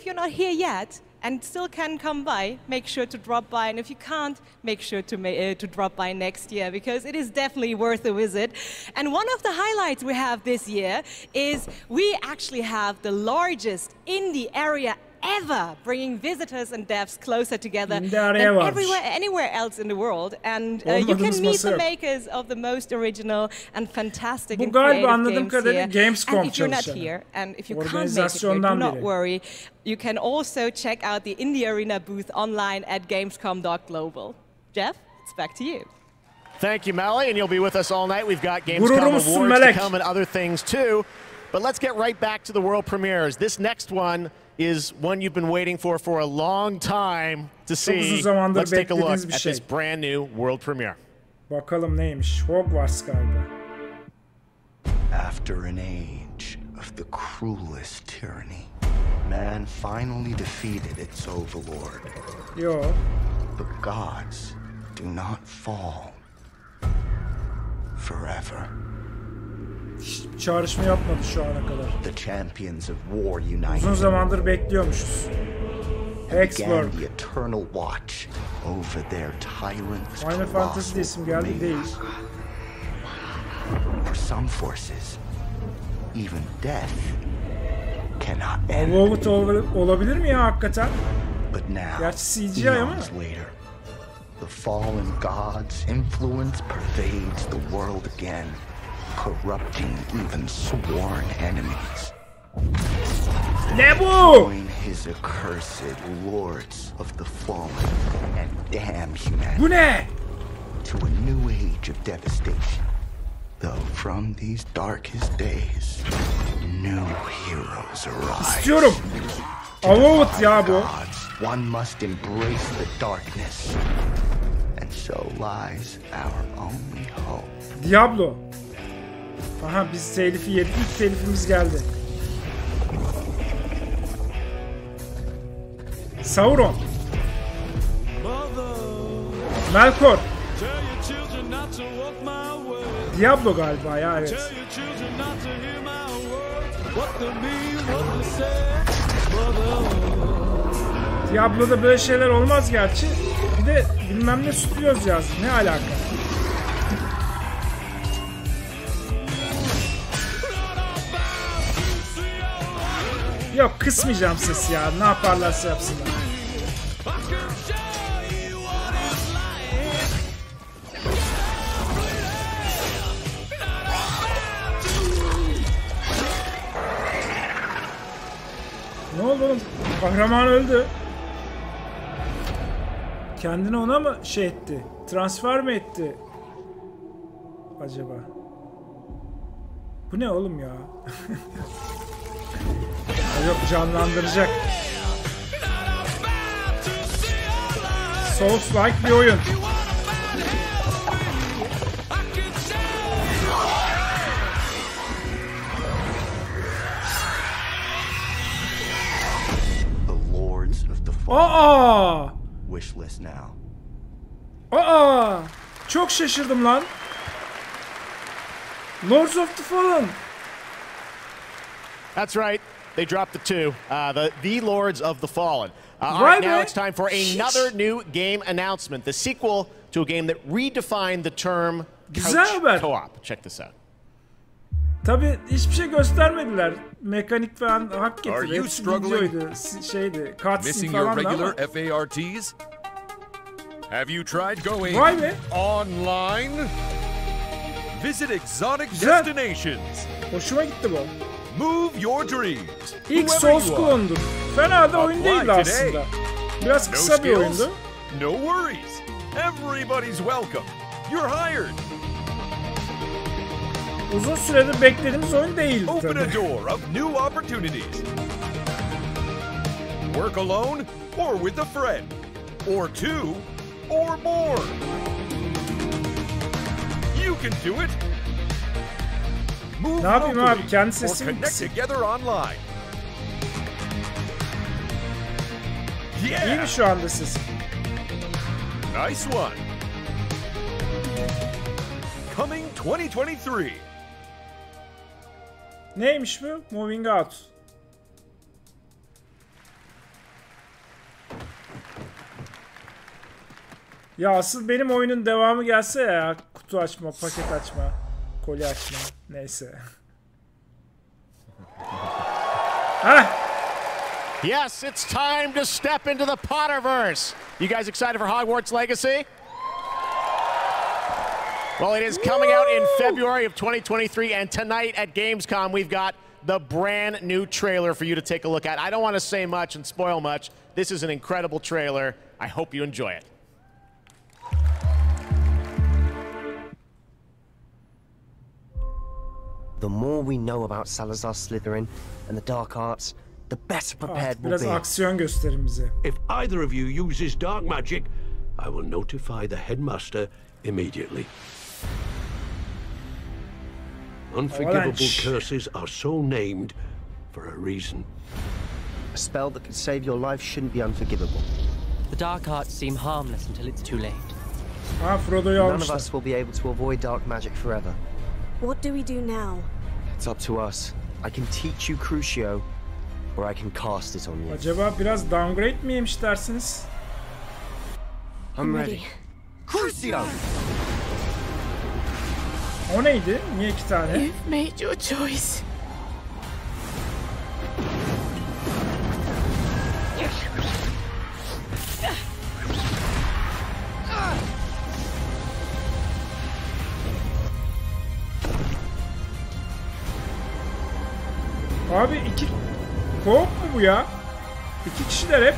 you're not here yet and still can come by, make sure to drop by. And if you can't, make sure to drop by next year, because it is definitely worth a visit. And one of the highlights we have this year is we actually have the largest indie area ever, bringing visitors and devs closer together than anywhere else in the world. And you can meet the makers of the most original and fantastic and creative games here. Gamescom and if you're not here, and if you can't make it here, do not worry. You can also check out the Indie Arena booth online at gamescom.global. Jeff, it's back to you. Thank you, Melly, and you'll be with us all night. We've got Gamescom awards to come and other things too. But let's get right back to the world premieres. This next one is one you've been waiting for a long time to see. Let's take a look at this brand new world premiere. Bakalım neymiş? Hogwarts galiba. After an age of the cruelest tyranny, man finally defeated its overlord. Yo. The gods do not fall forever. Hiç çağrışma yapmadı şu ana kadar. The champions of war united. Uzun zamandır bekliyormuşuz. Began the eternal watch over their tyrant's Final Fantasy isim geldi değil. For some forces, even death cannot end. Overwatch olabilir mi ya hakikaten? But now, gerçi CGI ama. Later, the fallen gods' influence pervades the world again, corrupting even sworn enemies. Ne bu? Join his accursed lords of the fallen and damn humanity. Bu ne? To a new age of devastation. Though from these darkest days, new heroes arise. İstiyorum. Overwatch ya bu. One must embrace the darkness, and so lies our only hope. Diablo. Aha biz telifi yedik. İlk telifimiz geldi. Sauron. Melkor. Diablo galiba ya, evet. Diablo'da böyle şeyler olmaz gerçi. Bir de bilmem ne Studios yazdı. Ne alaka? Yok, kısmayacağım sesi ya. Ne yaparlarsa yapsınlar. Ne oldu oğlum? Kahraman öldü. Kendini ona mı şey etti? Transfer mi etti? Acaba? Bu ne oğlum ya? Yok, canlandıracak. Souls-like bir oyun. Aa! Wishlist now. Aa! Çok şaşırdım lan. Lords of the Fallen. That's right. They dropped the two. The Lords of the Fallen. All right, now it's time for another new game announcement. The sequel to a game that redefined the term couch co-op. Check this out. Tabii hiçbir şey göstermediler. Mekanik falan hak getiriyor. Hepsi videoydu, şeydi, cutscene falan da ama. FARTs? Have you tried going online? Visit exotic destinations. Hoşuma gitti bu. Move your dreams. İlk Souls klondu. Fena da oyun değildi aslında. Biraz kısa bir oyundu. No worries. Everybody's welcome. You're hired. Uzun süredir beklediğimiz oyun değil. Open a door of new opportunities. Work alone or with a friend, or two, or more. You can do it. Move locally or connect together online. Yeah. İyi mi şu anda siz? Nice one. Coming 2023. Neymiş bu? Moving out. Ya asıl benim oyunun devamı gelse ya. Kutu açma, paket açma, kolye açma. Neyse. Hah. Yes, it's time to step into the Potterverse. You guys excited for Hogwarts Legacy? Well, it is coming out in February of 2023, and tonight at Gamescom, we've got the brand new trailer for you to take a look at. I don't want to say much and spoil much. This is an incredible trailer. I hope you enjoy it. The more we know about Salazar Slytherin and the dark arts, the better prepared we'll be. Biraz aksiyon gösterin bize. If either of you uses dark magic, I will notify the headmaster immediately. Unforgivable curses are so named for a reason. A spell that could save your life shouldn't be unforgivable. The dark arts seem harmless until it's too late. None of us will be able to avoid dark magic forever. What do we do now? It's up to us. I can teach you Crucio, or I can cast it on you. Acaba biraz downgrade miymiş dersiniz? I'm ready. Crucio! O neydi? Niye iki tane? You've made your choice. Abi iki co-op mu bu ya? İki kişiler hep.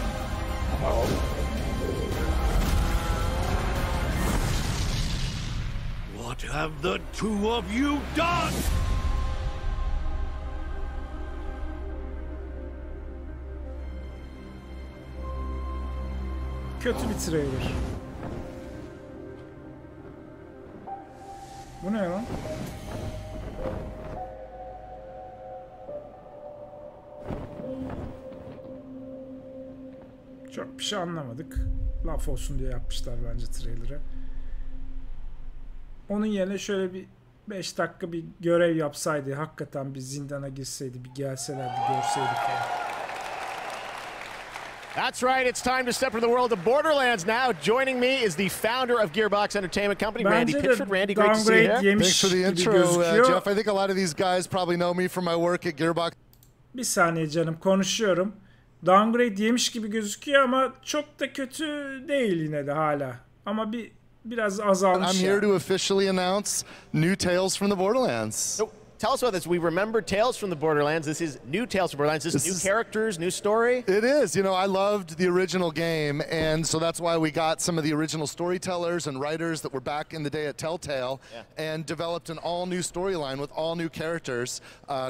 What have the two of you done? Kötü bir trailer. Bu ne lan? Çok bir şey anlamadık. Laf olsun diye yapmışlar bence trailer'ı. Onun yerine şöyle bir 5 dakika bir görev yapsaydı, hakikaten bir zindana girseydi, bir gelseler, bir görseydik ya. That's right, it's time to step into the world of Borderlands now. Joining me is the founder of Gearbox Entertainment Company, Randy Pitchford. Randy, great to see you here. Thanks for the intro, Jeff. I think a lot of these guys probably know me from my work at Gearbox. Bir saniye canım, konuşuyorum. Downgrade yemiş gibi gözüküyor ama çok da kötü değil yine de hala. Ama biraz azalmış. I'm here to officially announce new Tales from the Borderlands. So, tell us about this. We remember Tales from the Borderlands. This is new Tales from Borderlands. This is new characters, new story. It is. You know, I loved the original game, and so that's why we got some of the original storytellers and writers that were back in the day at Telltale, and developed an all-new storyline with all new characters,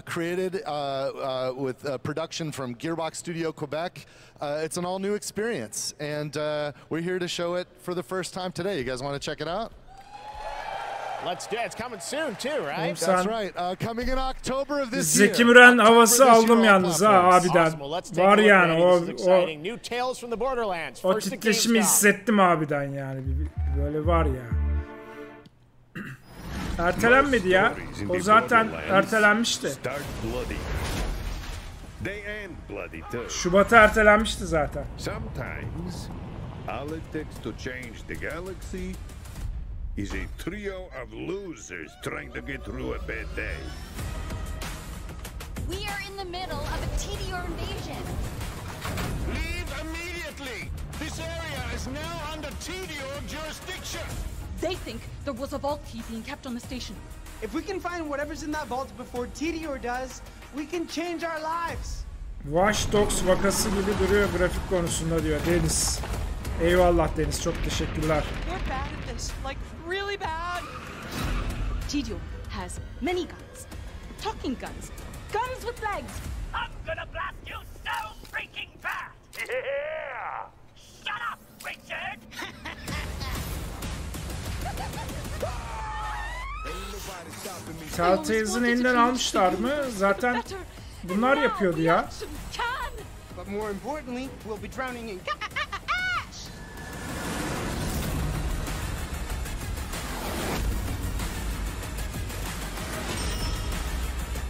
created with production from Gearbox Studio Quebec. It's an all-new experience, and we're here to show it for the first time today. You guys want to check it out? Let's do it. It's coming soon too, right? That's right. Coming in October of this year. Zeki Müren havası aldım yalnız ha abiden. Var yani o titreşimi hissettim abiden yani. Böyle var ya. Ertelenmedi ya. O zaten ertelenmişti. Şubat'a ertelenmişti zaten. Sometimes all it takes to change the galaxy is a trio of losers trying to get through a bad day. We are in the middle of a TDR invasion. Leave immediately! This area is now under TDR jurisdiction! They think there was a vault key being kept on the station. If we can find whatever's in that vault before TDR does, we can change our lives. Watch Dogs vakası gibi duruyor grafik konusunda diyor Deniz. Eyvallah Deniz, çok teşekkürler. We're bad at this. violent, like really bad. Tidio has many guns, talking guns, guns with legs. I'm gonna blast you so freaking bad. Yeah. Shut up, Richard. Telltale'ın elinden almışlar mı? Zaten bunlar yapıyordu ya. But more importantly, we'll be drowning in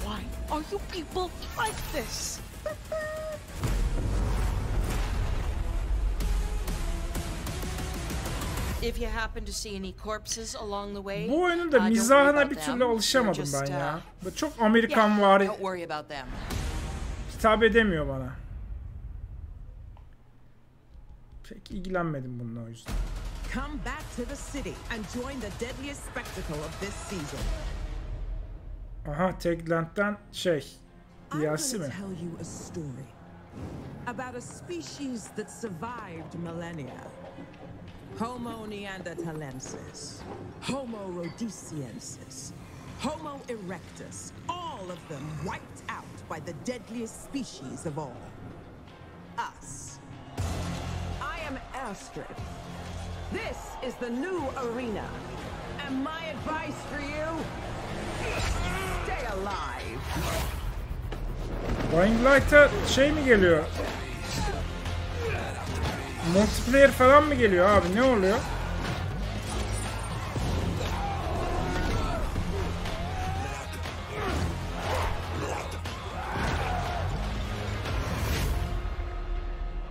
Why are you people like this? If you happen to see any corpses along the way, bu oyunun da mizahına bir türlü alışamadım ben ya. Çok Amerikan var. Hitap edemiyor bana. Pek ilgilenmedim bununla o yüzden. Come back to the city and join the deadliest spectacle of this season. Aha, Techland'den DLC mi? Tell you a story about a species that survived millennia. Homo neanderthalensis, Homo rhodesiensis, Homo erectus, all of them wiped out by the deadliest species of all. Us. I am Astrid. This is the new arena. And my advice for you, stay alive. Dying Light'a mi geliyor? Multiplayer falan mı geliyor abi? Ne oluyor?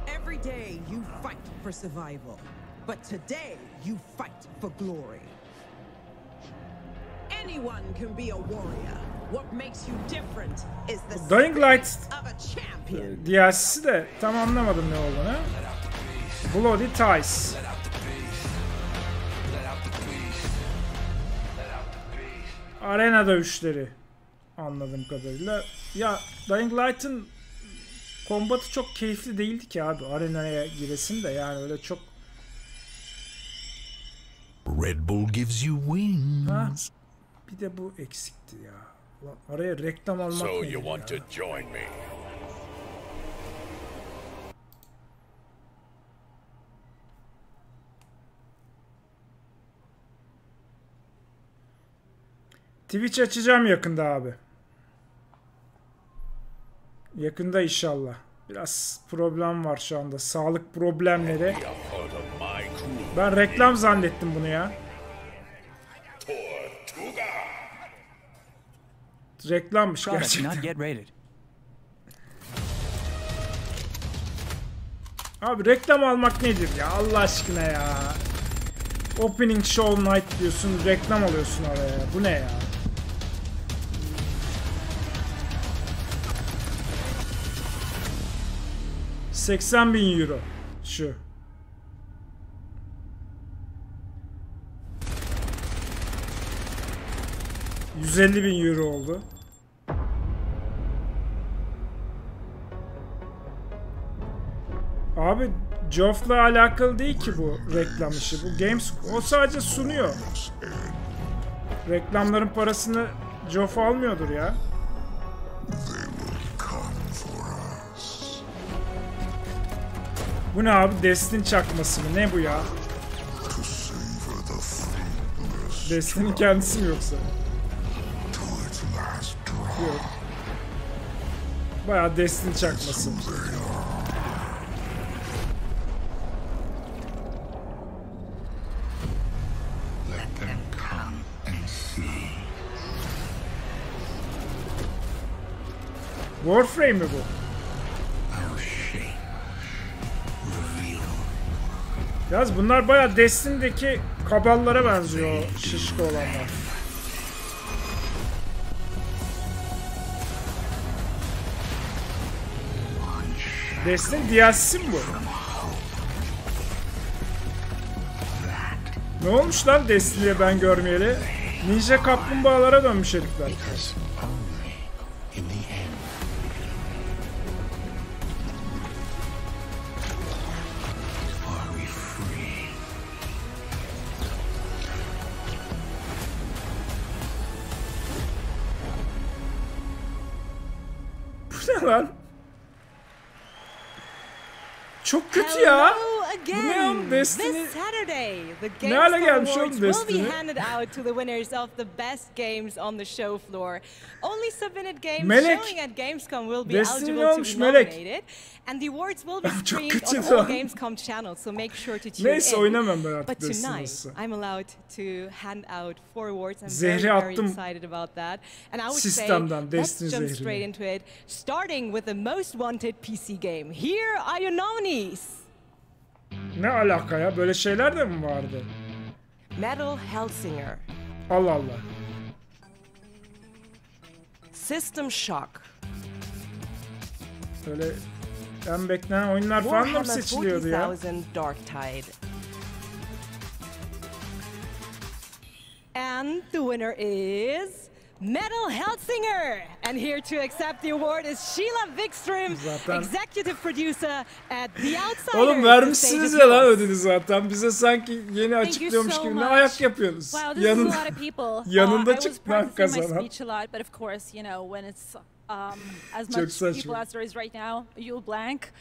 Every day you fight for survival, but today you fight for glory. Anyone can be a warrior. What makes you different is the Dying Light of a champion. DLC'si de tam anlamadım ne olduğunu. Bloody Ties. Arena dövüşleri anladığım kadarıyla. Ya Dying Light'ın kombatı çok keyifli değildi ki abi. Arenaya giresin de yani öyle çok. Red Bull gives you wings. Ha, bir de bu eksikti ya. Araya reklam almak so neydi you want ya? to join me? Twitch açacağım yakında abi. Yakında inşallah. Biraz problem var şu anda. Sağlık problemleri. Ben reklam zannettim bunu ya. Reklammış gerçekten. Abi reklam almak nedir ya Allah aşkına ya. Opening Show Night diyorsun, reklam alıyorsun araya. Bu ne ya? €80.000 şu. €150.000 oldu. Abi Geoff'la alakalı değil ki bu reklam işi. Bu GAMESCOM o sadece sunuyor. Reklamların parasını Geoff almıyordur ya. Bu ne abi? Destiny çakması mı? Ne bu ya? Destiny'nin kendisi mi yoksa? Yok. Bayağı Destiny çakması. Warframe mi bu? Yalnız bunlar bayağı Destiny'deki kaballara benziyor, şişko olanlar. Destiny DLC'si mi bu? Ne olmuş lan Destiny'ye ben görmeyeli? Ninja kaplumbağalara dönmüş herifler. ne lan? Çok kötü ya. Bu ne oğlum Destiny? This Saturday, the Ne hale gelmiş GameScom oğlum Awards will Destiny? be handed out to the winners of the best games on the show floor. Only submitted games Melek. showing at Gamescom will be Destiny eligible to olmuş be Melek. nominated. And the awards will be Çok streamed kötü on all lan. Gamescom channels, so make sure to tune Neyse in. oynamam ben artık But Destiny tonight, olsa. I'm allowed to hand out 4 awards. I'm Zehri very, very attım excited about that. And I would sistemden, say, let's Destiny jump zehrini. straight into it, starting with the most wanted PC game. Here are your nominees. Ne alaka ya? Böyle şeyler de mi vardı? Metal Hellsinger. Allah Allah. System Shock. Böyle en beklenen oyunlar falan da mı seçiliyordu ya? 40,000 Dark Tide. And the winner is Metal Hellsinger. And here to accept the award is Sheila Wikström, Zaten... executive producer at The Outsiders. Oğlum vermişsiniz ya lan ödülü zaten. Bize sanki yeni açıklıyormuş gibi ne ayak yapıyorsunuz? Wow, this is a lot of people. Yanında çık lan kazanan. I was practicing my speech a lot, but of course, you know, when it's as much people as there is right now, you'll blank.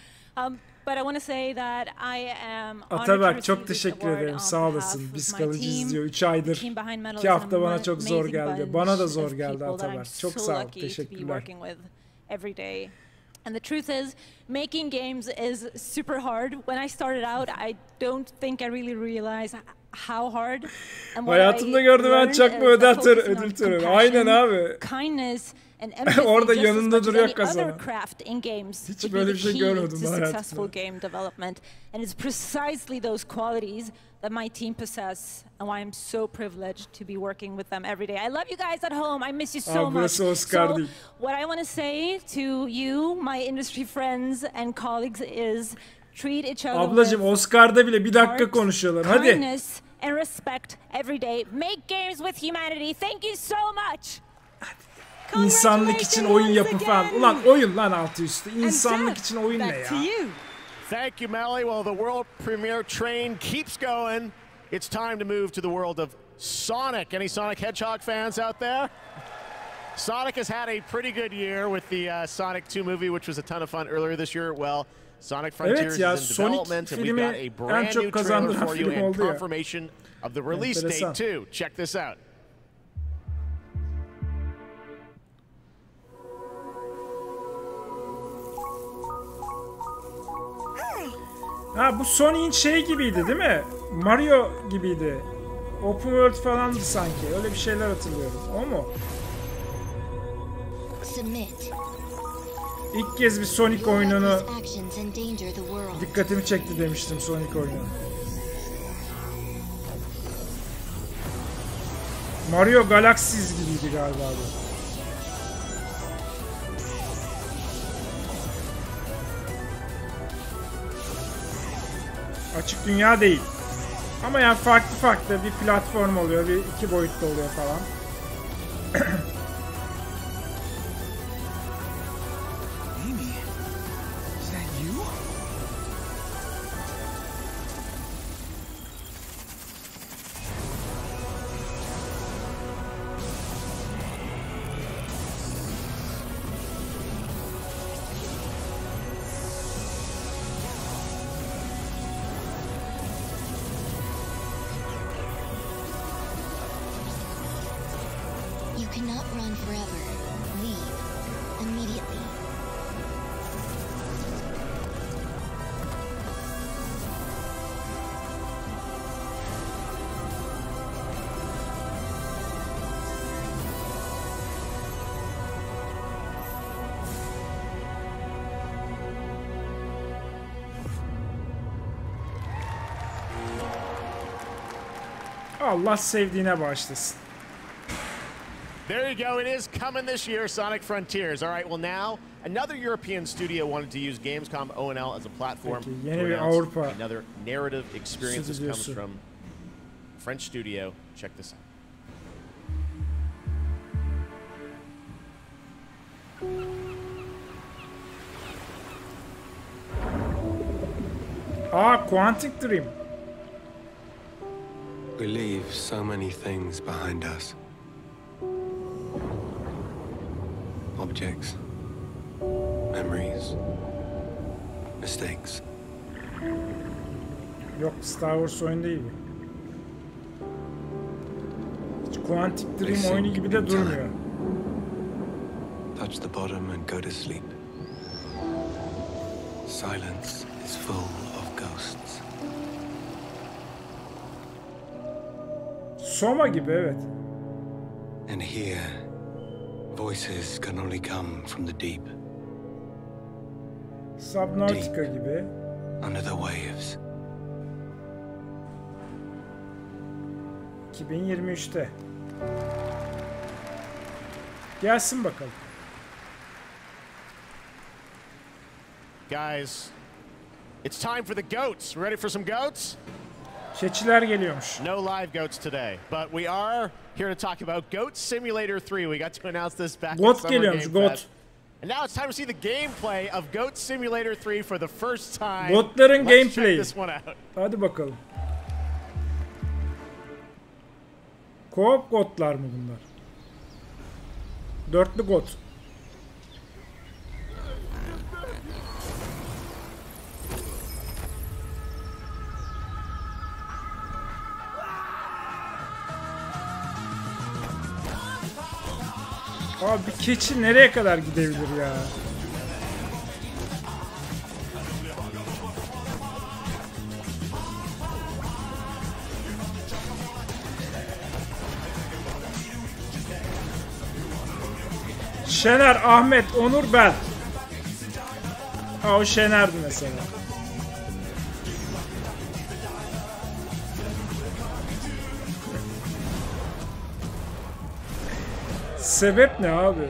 But I want to say that I am Atabak çok teşekkür ederim. Sağ olasın. Biz kalıcıyız diyor. 3 aydır. 2 hafta bana çok zor geldi. Bana da zor geldi Atabak. Çok sağ ol. Teşekkürler. And the truth is, making games is super hard. When I started out, I don't think I really realized how hard. And hayatımda gördüm ben çakma ödül töreni. Aynen abi. Kindness and orada yanında duruyor kazanan. Hiç böyle bir şey görmedim ben hayatımda. Game development, and it's precisely those qualities that my team possess, and why I'm so privileged to be working with them every day. I love you guys at home. I miss you so much. So, what I want to say to you, my industry friends and colleagues, is treat each other. Ablacığım Oscar'da bile bir dakika konuşuyorlar. Hadi. Kindness and respect every day. Make games with humanity. Thank you so much. İnsanlık için oyun yapın falan. Ulan oyun lan altı üstü. İnsanlık için oyun ne ya? Thank you, Melly. Well, the world premiere train keeps going. It's time to move to the world of Sonic. Any Sonic Hedgehog fans out there? Sonic has had a pretty good year with the Sonic 2 movie, which was a ton of fun earlier this year. Well, Sonic Frontiers is in development, and we've got a brand new trailer for you and confirmation of the release date, too. Check this out. Ha bu Sonic'in şey gibiydi değil mi? Mario gibiydi. Open World falandı sanki. Öyle bir şeyler hatırlıyorum. O mu? İlk kez bir Sonic oyununu dikkatimi çekti demiştim Sonic oyunu. Mario Galaxies gibiydi galiba bu. Açık dünya değil. Ama yani farklı bir platform oluyor, bir 2 boyutlu oluyor falan. Amy, is that you? Cannot run forever. Leave immediately. Allah sevdiğine bağışlasın. There you go. It is coming this year, Sonic Frontiers. All right, well now, another European studio wanted to use Gamescom O&L as a platform to announce another narrative experience. This comes from a French studio. Check this out. Quantic Dream. We leave so many things behind us. Objects, Memories. Mistakes. Yok, Star Wars oyunu değil. Hiç Quantic Dream oyunu gibi de durmuyor. Touch the bottom and go to sleep. Silence is full of ghosts. Soma gibi, evet. And here, voices can only come from the deep. Subnautica gibi. Under the waves. 2023'te. Gelsin bakalım. Guys, it's time for the goats. Ready for some goats? Keçiler geliyormuş. No live goats today, but we are here to talk about Goat Simulator 3. We got to announce this back Goat at Summer geliyormuş, Game Goat. Fest. And now it's time to see the gameplay of Goat Simulator 3 for the first time. Goatların Let's check gameplay'i. this one out. Hadi bakalım. Co-op Goat'lar mı bunlar? Dörtlü Goat. Abi bir keçi nereye kadar gidebilir ya? Şener, Ahmet, Onur, ben. Ha, o Şener'di mesela. Sebep ne abi?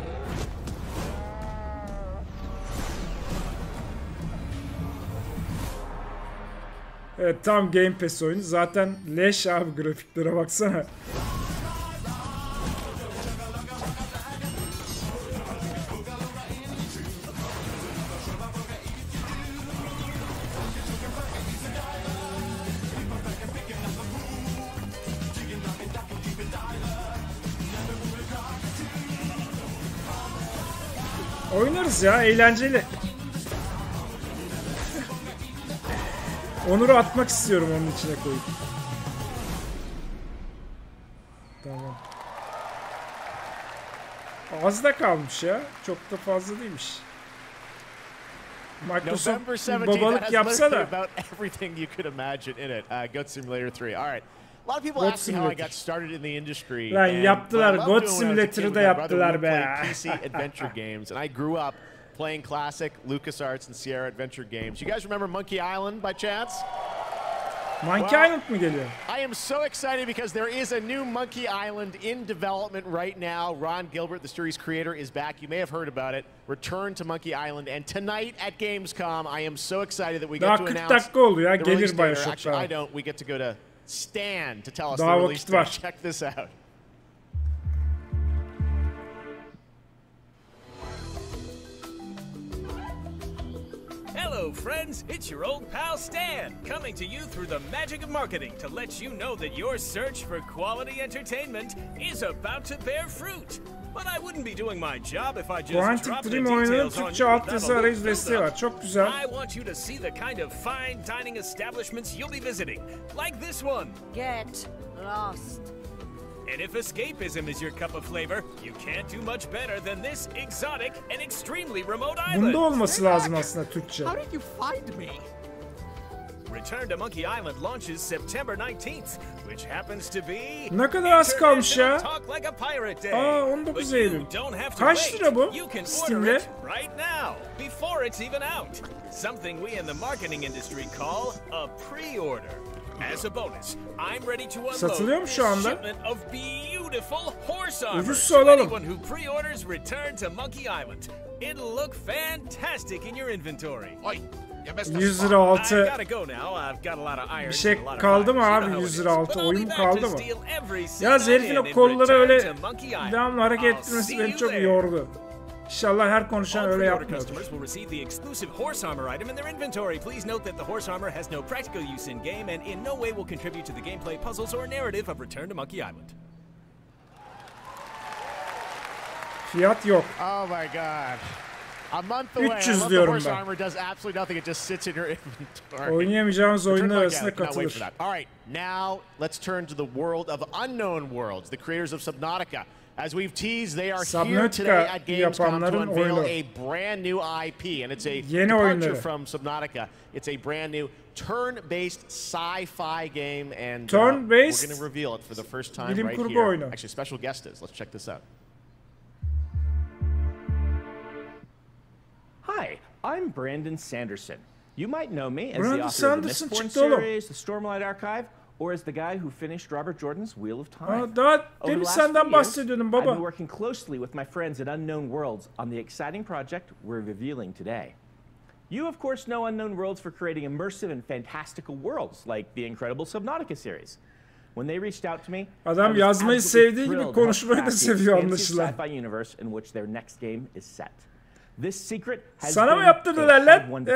Evet, tam Game Pass oyunu. Zaten leş abi, grafiklere baksana. Oynarız ya, eğlenceli. Onur'u atmak istiyorum onun içine koyup. Tamam. Az da kalmış ya. Çok da fazla değilmiş. Microsoft babalık yapsa da. About everything you could imagine in it. Goat Simulator 3. All right. A lot of people ask me how I got started in the industry. Lan yaptılar. Goat Simulator'ı da yaptılar be. PC adventure games, and I grew up playing classic LucasArts and Sierra adventure games. You guys remember Monkey Island by chance? Monkey Island mı geliyor? I am so excited because there is a new Monkey Island in development right now. Ron Gilbert, the series creator, is back. You may have heard about it. Return to Monkey Island. And tonight at Gamescom, I am so excited that we get to announce dakika oldu ya, the release gelir date. Bioshock. Actually, I don't. We get to go to Stan to tell us Daha the release vakit var. date. Check this out. Hello, friends. It's your old pal Stan, coming to you through the magic of marketing to let you know that your search for quality entertainment is about to bear fruit. But I wouldn't be doing my job if I just Quantic dropped the Dream oyunun details on Türkçe you alt without yazı a arayüz little desteği build-up. var. Çok güzel. I want you to see the kind of fine dining establishments you'll be visiting, like this one. Get lost. And if escapism is your cup of flavor, you can't do much better than this exotic and extremely remote island. Bunda olması lazım aslında Türkçe. How did you find me? Return to Monkey Island launches September 19th, which happens to be Ne kadar az kalmış ya. Talk Like a Pirate Day. Aa, 19 Eylül. Don't have to Kaç wait. lira bu? You can order Steam'de. it right now, before it's even out. Something we in the marketing industry call a pre-order. As a bonus, I'm ready to unload Satılıyor mu şu anda? a shipment of beautiful horse armor Ucuzsa to alalım. anyone who pre-orders Return to Monkey Island. It'll look fantastic in your inventory. 100 lira altı. I gotta go now. I've got a lot of iron Bir şey and a lot of kaldı mı fire. abi, You know how 100 it lira is. altı? But I'll Oyun be mu back kaldı to mı? steal every Ya cent I herifin can o in kolları Return öyle to Monkey Island. devamlı hareket I'll ettirmesi see beni you çok there. yordu. İnşallah her konuşan All öyle pre-order yapmıyordur. customers will receive the exclusive horse armor item in their inventory. Please note that the horse armor has no practical use in game and in no way will contribute to the gameplay, puzzles, or narrative of Return to Monkey Island. Fiyat yok. Oh my God. A month away. 300 diyorum ben. Armor does absolutely nothing. It just sits in your inventory. Oynayamayacağımız oyunlar arasında katılır. All right, now let's turn to the world of Unknown Worlds, the creators of Subnautica. As we've teased, they are here today at GAMESCOM to unveil a brand new IP, and it's a departure from Subnautica. It's a brand new turn-based sci-fi game, and we're going to reveal it for the first time right here. Actually, special guest is. Let's check this out. Hi, I'm Brandon Sanderson. You might know me as the author of the Mistborn series, the Stormlight Archive, or as the guy who finished Robert Jordan's Wheel of Time. Over the last few years, I've been working closely with my friends at Unknown Worlds on the exciting project we're revealing today. You, of course, know Unknown Worlds for creating immersive and fantastical worlds like the incredible Subnautica series. When they reached out to me, adam yazmayı sevdiği gibi konuşmayı da seviyor anlaşılan. Sci-fi universe in which their next game is set. This secret has sana mı yaptırdılar lan? And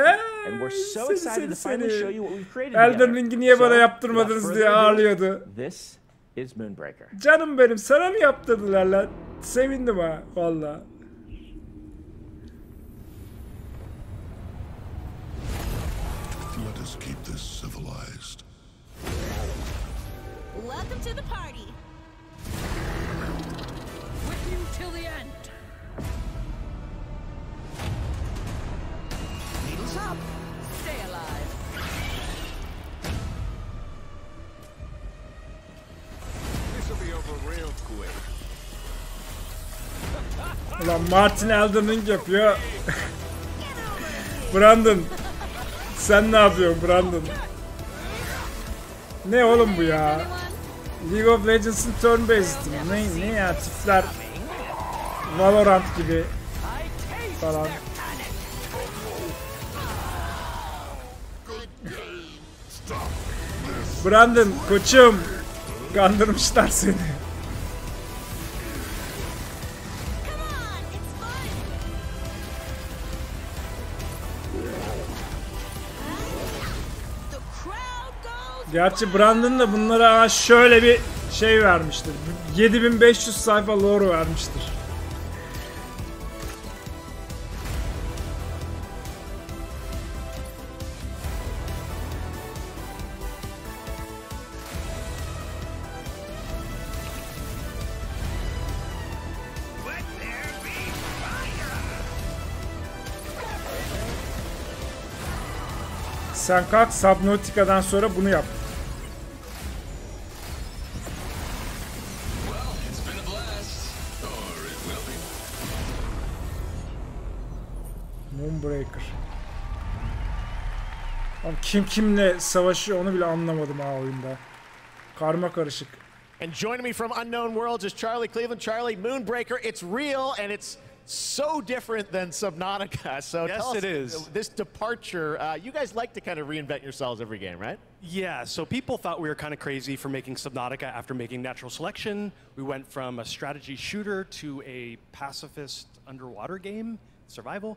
we're so excited to finally show you what we've created Elden Ring'i niye bana yaptırmadınız diye ağlıyordu. This is Moonbreaker. Canım benim, sana mı yaptırdılar lan? Sevindim ha valla. Let us keep this civilized. Welcome to the party. With you till the end. Needles up. Stay alive. This'll be over real quick. Ulan Martin Elden Ring yapıyor. Brandon. Sen ne yapıyorsun Brandon? Ne oğlum bu ya? League of Legends'ın turn-based mi? Ne ya tipler? Valorant gibi falan. Brandon koçum, kandırmışlar seni. Gerçi Brandon da bunlara şöyle bir şey vermiştir. 7500 sayfa lore vermiştir. Sen kalk Subnautica'dan sonra bunu yap. Moonbreaker. Abi kim kimle savaşıyor onu bile anlamadım ha oyunda. Karma karışık. And joining me from Unknown Worlds is Charlie Cleveland. Charlie, Moonbreaker, it's real and it's so different than Subnautica. So yes, tell us, it is. This departure, you guys like to kind of reinvent yourselves every game, right? Yeah, so people thought we were kind of crazy for making Subnautica after making Natural Selection. We went from a strategy shooter to a pacifist underwater game, survival.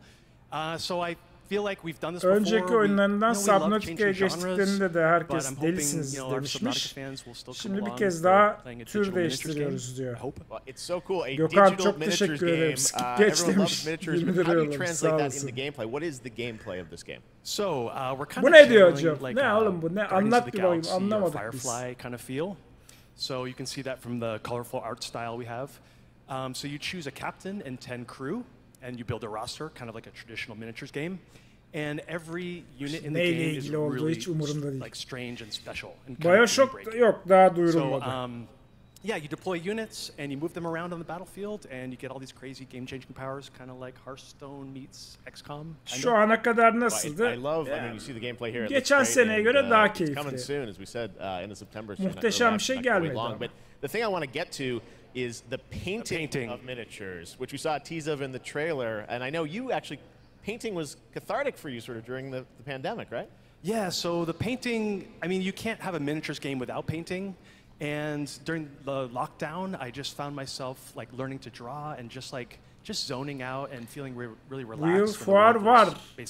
So I feel like we've done this before. Önceki oyunlarından Subnautica'ya geçtiklerinde de herkes delisiniz demişmiş. Şimdi bir kez daha tür değiştiriyoruz diyor. Gökhan çok teşekkür ederim. Skip geç demiş. 20 lira yollamış. Sağ olasın. Bu ne diyor hocam? Ne oğlum bu? Ne? Anlat bir bakayım. Anlamadık biz. So you can see that from the colorful art style we have. So you choose a captain and 10 crew. And you build a roster, kind of like a traditional miniatures game. And every unit in the game is really like strange and special. And Bioshock yok, daha duyurulmadı. So, yeah, you deploy units and you move them around on the battlefield, and you get all these crazy game-changing powers, kind of like Hearthstone meets XCOM. Şu ana kadar nasıldı? Geçen seneye göre daha keyifli. Muhteşem bir şey gelmedi. The thing I want to get to is the painting of miniatures, which we saw a tease of in the trailer. And I know you actually, painting was cathartic for you sort of during the pandemic, right? Yeah, so the painting, I mean, you can't have a miniatures game without painting. And during the lockdown, I just found myself like learning to draw and just zoning out and feeling really relaxed. Fuar var.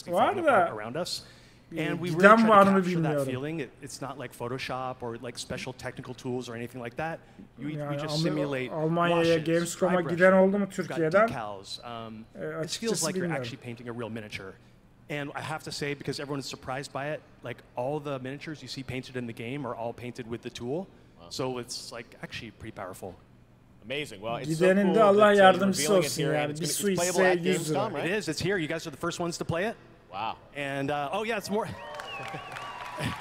Var da. Around us. giden var mı bilmiyorum. It's not like Photoshop or like special technical tools or anything like that. Yani Almanya'ya Gamescom'a giden oldu mu Türkiye'den? Açıkçası bilmiyorum. And I have to say, because everyone is surprised by it, like all the miniatures you see painted in the game are all painted with the tool. So it's like actually pretty powerful. Amazing. Well, it's Gidenin de Allah yardımcısı olsun yani. Bir su ise 100 lira. It is. It's here. You guys are the first ones to play it. Wow. And oh yeah, it's more.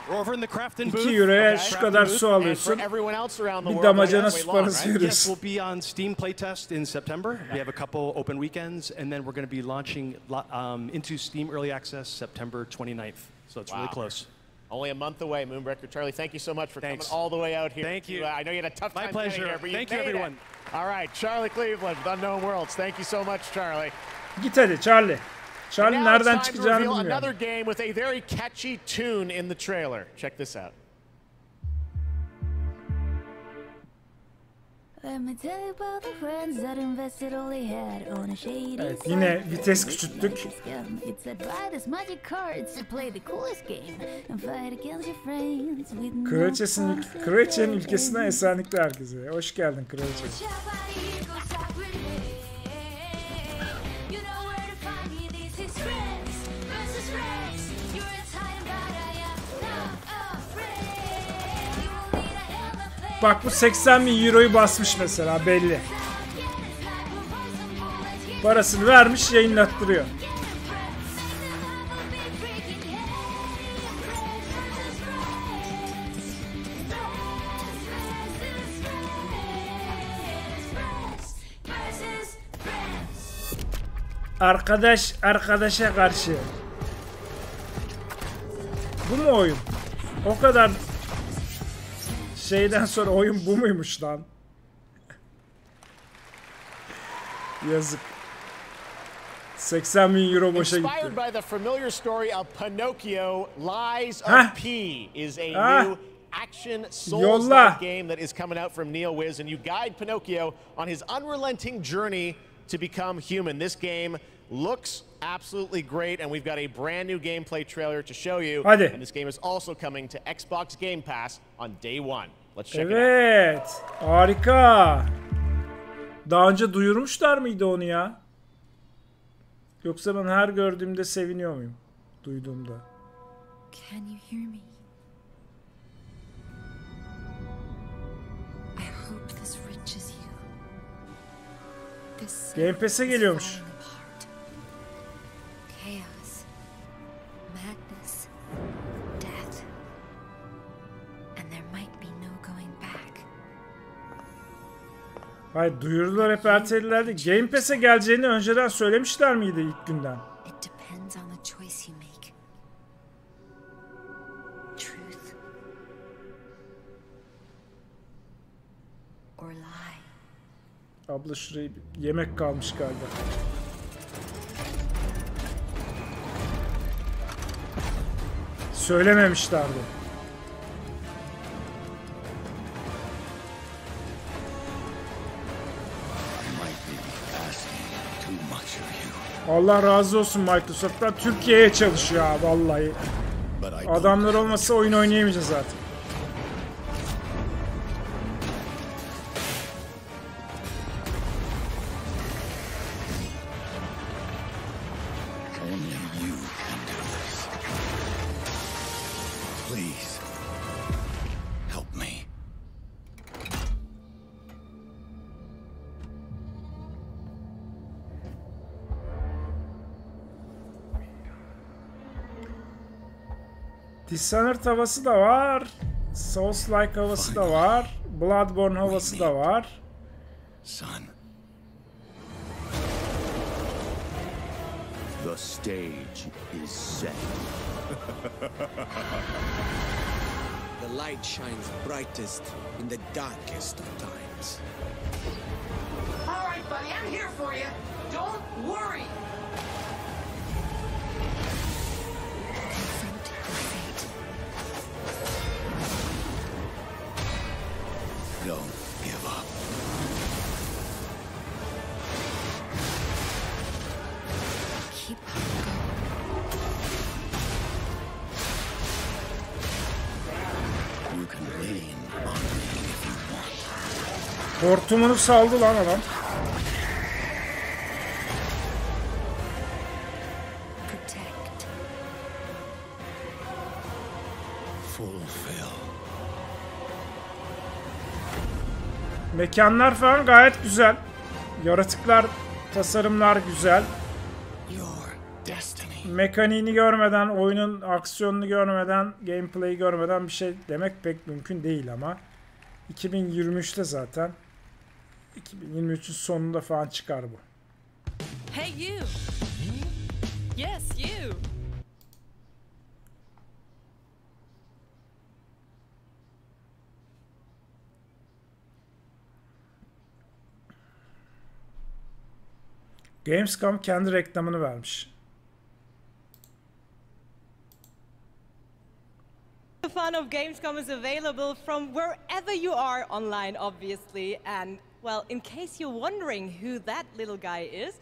We're over in the crafting booth. 2 euroya şu kadar su alıyorsun. Bir damacana su parası veriyorsun. Yes, we'll be on Steam playtest in September. We have a couple open weekends, and then we're going to be launching into Steam Early Access September 29th. So it's really close. Only a month away, Moonbreaker. Charlie, thank you so much for coming all the way out here. Thank you. I know you had a tough time getting here, but you thank you, everyone. All right, Charlie Cleveland with Unknown Worlds. Thank you so much, Charlie. Git hadi Charlie. Charlie nereden çıkacağını bilmiyorum. Another game with a very catchy tune in the trailer. Check this out. Evet, yine vites küçülttük. Kraliçenin ülkesine esenlikler herkese. Hoş geldin kraliçe. Bak bu 80.000 euroyu basmış mesela belli. Parasını vermiş yayınlattırıyor. Arkadaş arkadaşa karşı. Bu mu oyun? O kadar şeyden sonra oyun bu muymuş lan? Yazık. 80.000 euro boşa gitti. Inspired by the familiar story of Pinocchio, Lies of P is a new action Souls-like game that is coming out from NeoWiz, and you guide Pinocchio on his unrelenting journey to become human. This game looks absolutely great, and we've got a brand new gameplay trailer to show you. Hadi. And this game is also coming to Xbox Game Pass on day one. Let's check it out. Evet, harika. Daha önce duyurmuşlar mıydı onu ya? Yoksa ben her gördüğümde seviniyor muyum? Duyduğumda. Can you hear me? I hope this reaches you. This Game Pass'e geliyormuş. Chaos, madness, death, and there might be no going back. Hayır, duyurdular, hep erteledilerdi. Game Pass'e geleceğini önceden söylemişler miydi ilk günden? It depends on the choice you make. Truth or lie. Abla şurayı yemek kalmış galiba. Söylememişlerdi. Allah razı olsun Microsoft'tan. Türkiye'ye çalışıyor abi vallahi. Adamlar olmasa oyun oynayamayacağız zaten. Dishonored havası da var. Souls-like havası da var. Bloodborne havası da var. Son. The stage is set. The light shines brightest in the darkest of times. All right, buddy, I'm here for you. Don't worry. Don't give up. Keep on going. Hortumunu saldı lan adam. Mekanlar falan gayet güzel. Yaratıklar, tasarımlar güzel. Mekaniğini görmeden, oyunun aksiyonunu görmeden, gameplay'i görmeden bir şey demek pek mümkün değil ama 2023'te zaten 2023'ün sonunda falan çıkar bu. Hey you. Yes, you. Gamescom kendi reklamını vermiş. The fun of Gamescom is available from wherever you are online, obviously. And, well, in case you're wondering who that little guy is,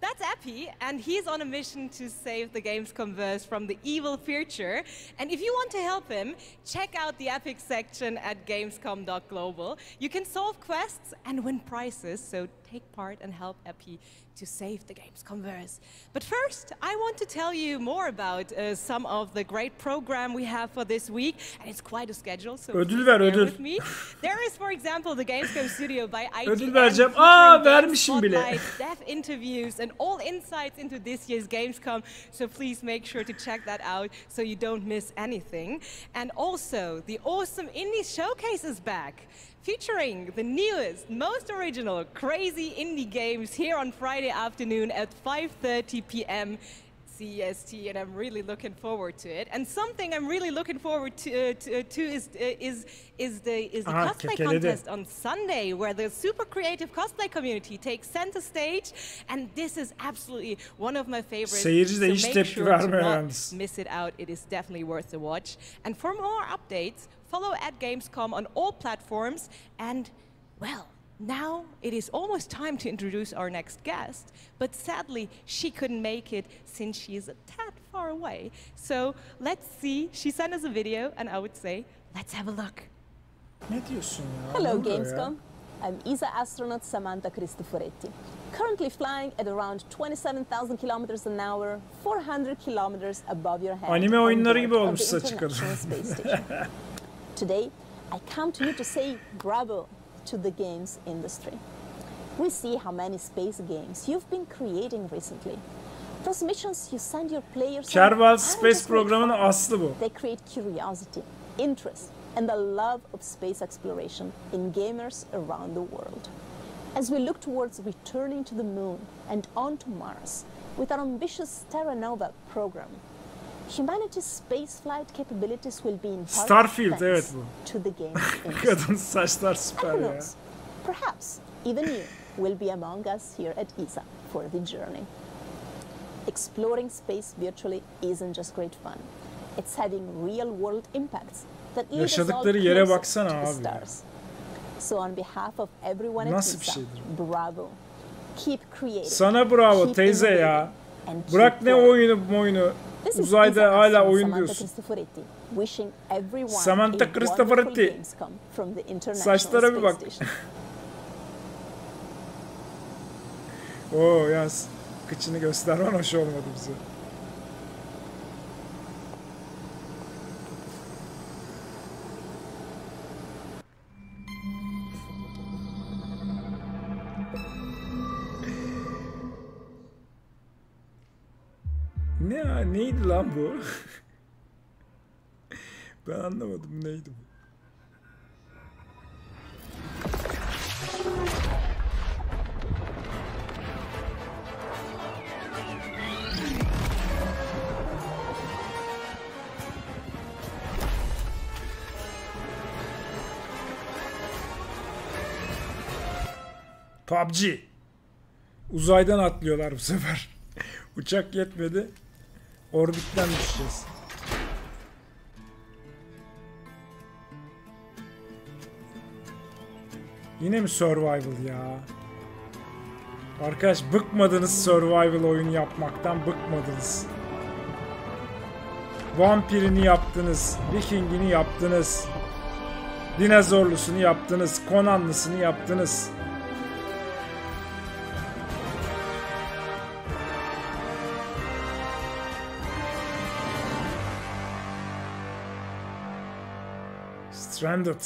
that's Epi, and he's on a mission to save the Gamescomverse from the evil future. And if you want to help him, check out the Epic section at gamescom.global. You can solve quests and win prizes, so take part and help Epi to save the Gamescomverse. But first, I want to tell you more about some of the great program we have for this week, and it's quite a schedule, so ödül ver, ödül. with me. There is, for example, the Gamescom studio by IT. Ödül vereceğim. Aa, vermişim bile. Dev interviews and all insights into this year's Gamescom, so please make sure to check that out so you don't miss anything. And also, the awesome Indie Showcase is back, featuring the newest, most original, crazy indie games here on Friday afternoon at 5:30 p.m. CEST, and I'm really looking forward to it. And something I'm really looking forward to is the cosplay contest on Sunday, where the super creative cosplay community takes center stage, and this is absolutely one of my favorites. Seyirci de hiç tepki vermiyor yalnız. Miss it out. It is definitely worth the watch. And for more updates, follow at Gamescom on all platforms. And, well, now it is almost time to introduce our next guest, but sadly she couldn't make it since she is a tad far away. So let's see. She sent us a video, and I would say, let's have a look. Ne diyorsun ya? Hello, Gamescom. I'm ESA astronaut Samantha Cristoforetti, currently flying at around 27,000 kilometers an hour, 400 kilometers above your head. Anime oyunları gibi olmuş saçı kadın. Today, I come to you to say bravo to the games industry. We see how many space games you've been creating recently. Those missions you send your players Kerbal Space programının aslı bu. They create curiosity, interest, and the love of space exploration in gamers around the world. As we look towards returning to the moon and on to Mars with our ambitious Terra Nova program, humanity's spaceflight capabilities will be in part Starfield, evet bu. to the games industry. Kadın saçlar süper ya. Perhaps even you will be among us here at ESA for the journey. Exploring space virtually isn't just great fun. It's having real-world impacts that lead us all yere closer baksana to the abi. stars. So on behalf of everyone at ESA, bravo. Keep creating. Sana bravo teyze ya. Bırak ne oyunu. Uzayda hala oyun diyorsun. Samantha Cristoforetti. Saçlara bir bak. Oo yaz. Kıçını göstermen hoş olmadı bize. Neydi lan bu? Ben anlamadım neydi bu? PUBG. Uzaydan atlıyorlar bu sefer. Uçak yetmedi. Orbitten düşeceğiz. Yine mi survival ya? Arkadaş bıkmadınız survival oyunu yapmaktan, bıkmadınız. Vampirini yaptınız, Vikingini yaptınız. Dinozorlusunu yaptınız. Conan'lısını yaptınız. Stranded.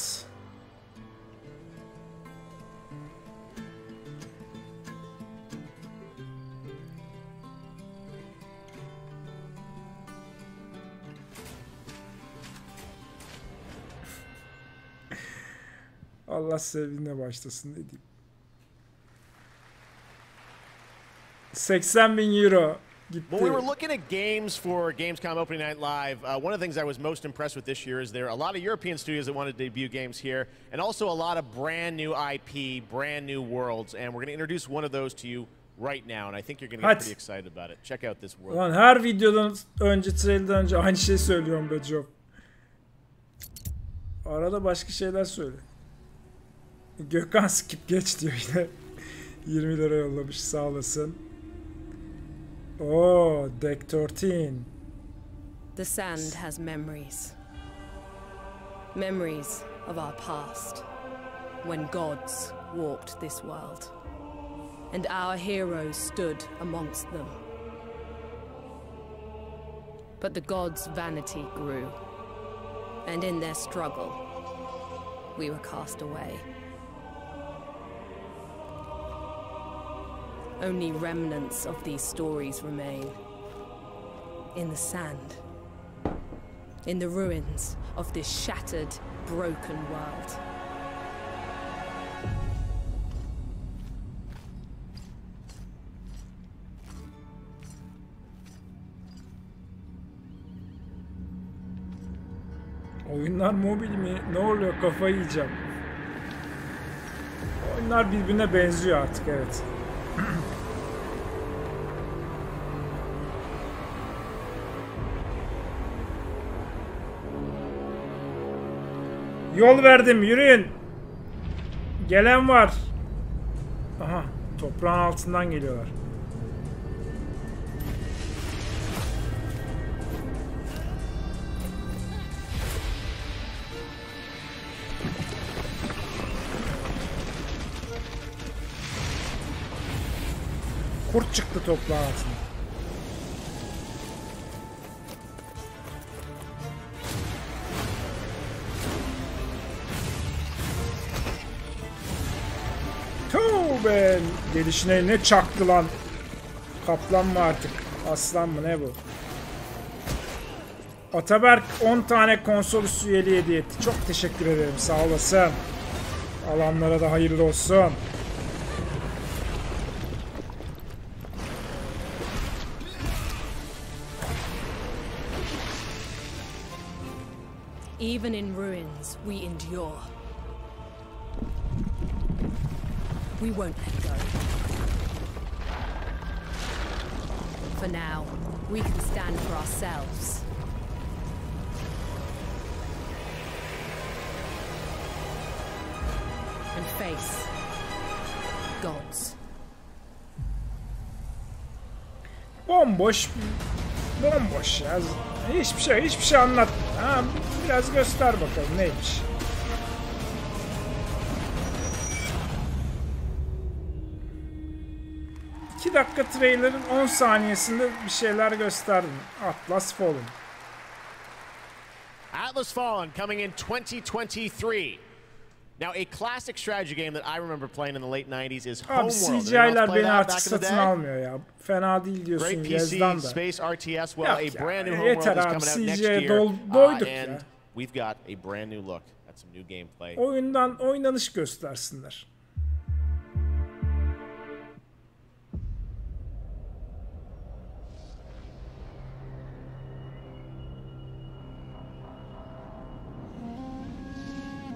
Allah sevdiğine başlasın ne diyeyim. 80.000 euro gitti. When we were looking at games for Gamescom Opening Night Live, one of the things I was most impressed with this year is there are a lot of European studios that want to debut games here, and also a lot of brand new IP, brand new worlds, and we're going to introduce one of those to you right now, and I think you're going to get pretty excited about it. Check out this world. Ulan her videodan önce, trailer'dan önce aynı şeyi söylüyorum be Job. Arada başka şeyler söyle. Gökhan skip geç diyor yine. 20 lira yollamış, sağ olasın. Oh, Deck 13. The sand has memories. Memories of our past. When gods walked this world. And our heroes stood amongst them. But the gods' vanity grew. And in their struggle, we were cast away. Only remnants of these stories remain. In the sand. In the ruins of this shattered, broken world. Oyunlar mobil mi? Ne oluyor? Kafayı yiyeceğim. Oyunlar birbirine benziyor artık, evet. Yol verdim, yürüyün. Gelen var. Aha, toprağın altından geliyorlar. Kurt çıktı toprağın altına. Tövbe! Gelişine ne çaktı lan? Kaplan mı artık? Aslan mı ne bu? Ataberk 10 tane konsol üssü üyeliği hediye etti. Çok teşekkür ederim. Sağ olasın. Alanlara da hayırlı olsun. Even in ruins, we endure. We won't let go. For now, we can stand for ourselves. And face gods. Bomboş ya. Hiçbir şey anlat. Ha, biraz göster bakalım neymiş. İki dakika trailer'ın 10 saniyesinde bir şeyler gösterdim. Atlas Fallen. Atlas Fallen coming in 2023. Now, a classic strategy game that I remember playing in the late 90s is Homeworld. Abi CGI'ler beni artık satın almıyor ya. Fena değil diyorsun Yaz'dan da. Space RTS, well, a brand new yeter Homeworld abi, is coming out next CGI'ye year. doyduk And ya. we've got a brand new look at some new gameplay. Oynanış göstersinler.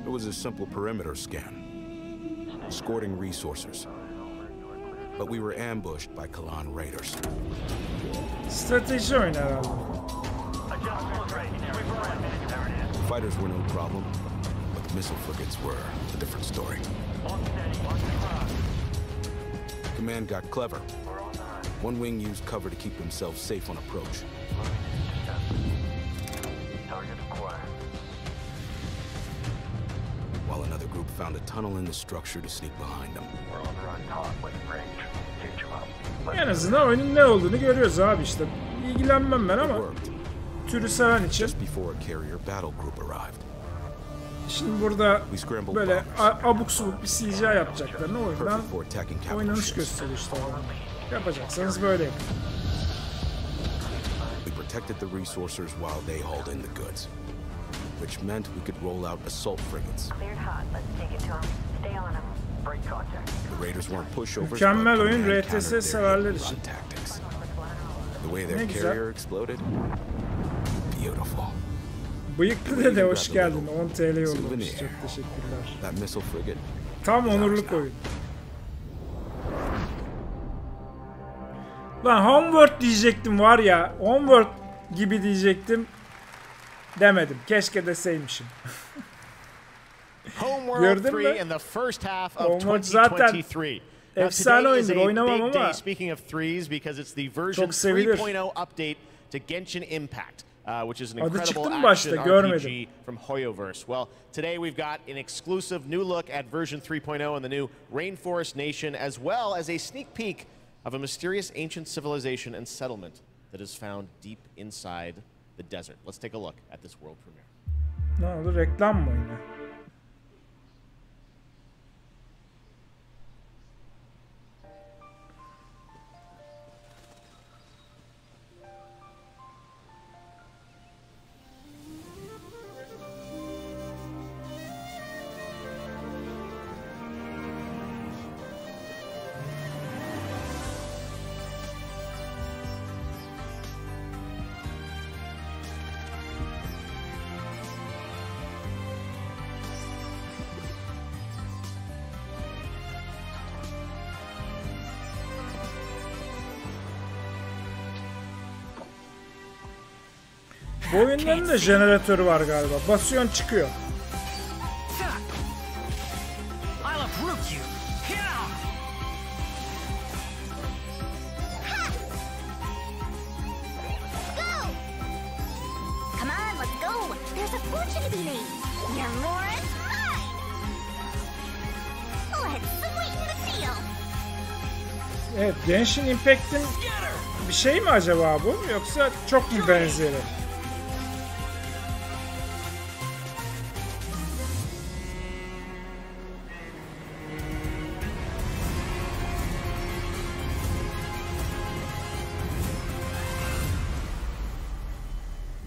It was a simple perimeter scan, escorting resources. But we were ambushed by Kalan raiders. Strateji oyunu herhalde. Fighters were no problem, but the missile frigates were a different story. Command got clever. One wing used cover to keep themselves safe on approach. while another group found a tunnel in the structure to sneak behind them. En azından oyunun ne olduğunu görüyoruz abi işte. İlgilenmem ben ama türü seven için. Şimdi burada böyle abuk subuk bir CGI yapacaklarını oyundan oynanış gösteriyor işte. Yapacaksanız böyle yapın. We protected the resources while they hauled in the goods, which meant we could roll out assault frigates. The raiders weren't pushovers. Mükemmel oyun RTS severler için. The way their carrier exploded. Beautiful. Bıyıklı dede hoş geldin. 10 TL yollamış. Çok teşekkürler. That missile frigate. Tam onurluk oyun. Lan Homeworld diyecektim var ya. Homeworld gibi diyecektim. Demedim. Keşke deseymişim. Gördün mü? Homeworld zaten efsane oyundur. Oynamam ama çok sevilir. Which is an incredible action RPG from Hoyoverse. Well, today we've got an exclusive new look at version 3.0 and the new Rainforest Nation, as well as a sneak peek of a mysterious ancient civilization and settlement that is found deep inside the desert. Let's take a look at this world premiere. Ne oldu? Reklam mı yine? Bu oyunların da jeneratörü var galiba. Basıyorsun çıkıyor. Evet, Genshin Impact'in bir şey mi acaba bu? Yoksa çok mu benzeri?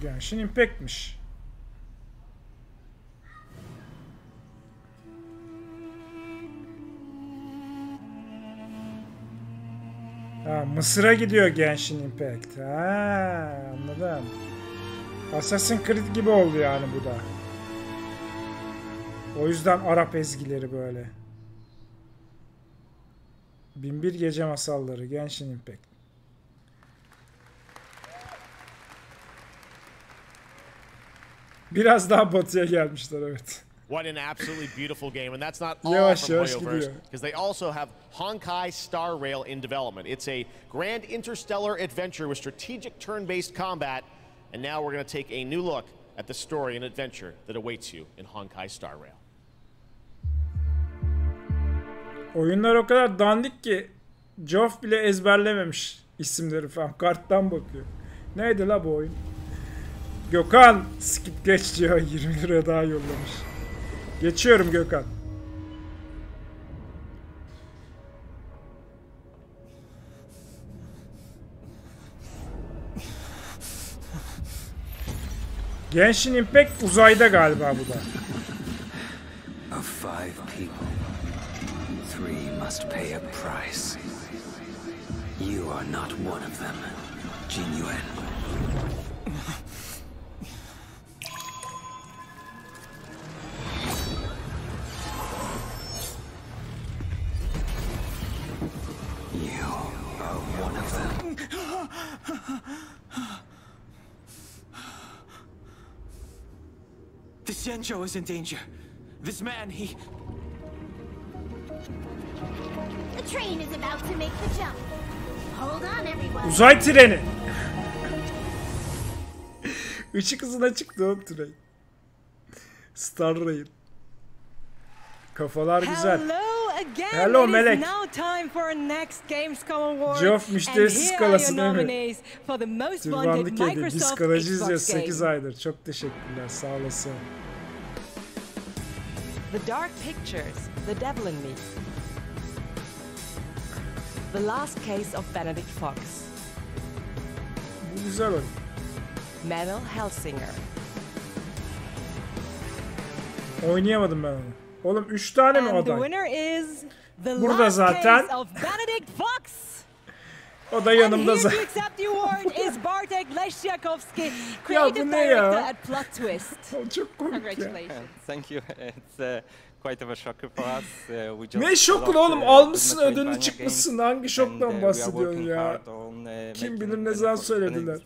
Genshin Impact'miş. Ha, Mısır'a gidiyor Genshin Impact. Ha, anladım. Assassin's Creed gibi oldu yani bu da. O yüzden Arap ezgileri böyle. 1001 Gece Masalları, Genshin Impact. Biraz daha batıya gelmişler, evet. What an absolutely beautiful game, and that's not all from Hoyoverse, because they also have Honkai Star Rail in development. It's a grand interstellar adventure with strategic turn-based combat, and now we're going to take a new look at the story and adventure that awaits you in Honkai Star Rail. Oyunlar o kadar dandik ki Geoff bile ezberlememiş isimleri falan. Karttan bakıyor. Neydi la bu oyun? Gökhan skip geç diyor, 20 lira daha yollamış. Geçiyorum Gökhan. Genshin Impact uzayda galiba bu da. Of 5 people, 3 must pay a price. You are not one of them, Jinyuan. The Xianzhou is in danger. This man, he... The train is about to make the jump. Hold on, everyone. Uzay treni. Işık hızına çıktı o tren. Star Rail. Kafalar güzel. Hello Melek. Geoff müşterisiz kalasın Emir. Türbanlı kedi. Biz kalacağız ya 8 aydır. Çok teşekkürler. Sağ olasın. The Dark Pictures, The Devil in Me. The Last Case of Benedict Fox. Bu güzel oyun. Metal Hellsinger. Oynayamadım ben onu. Oğlum 3 tane mi aday? Burada zaten. O da yanımda zaten. Ya bu ne ya? Çok komik ya. Thank you. It's quite of a shocker for us. Ne şoklu oğlum? Almışsın ödülünü çıkmışsın. Hangi şoktan bahsediyorsun ya? Kim bilir ne zaman söylediler.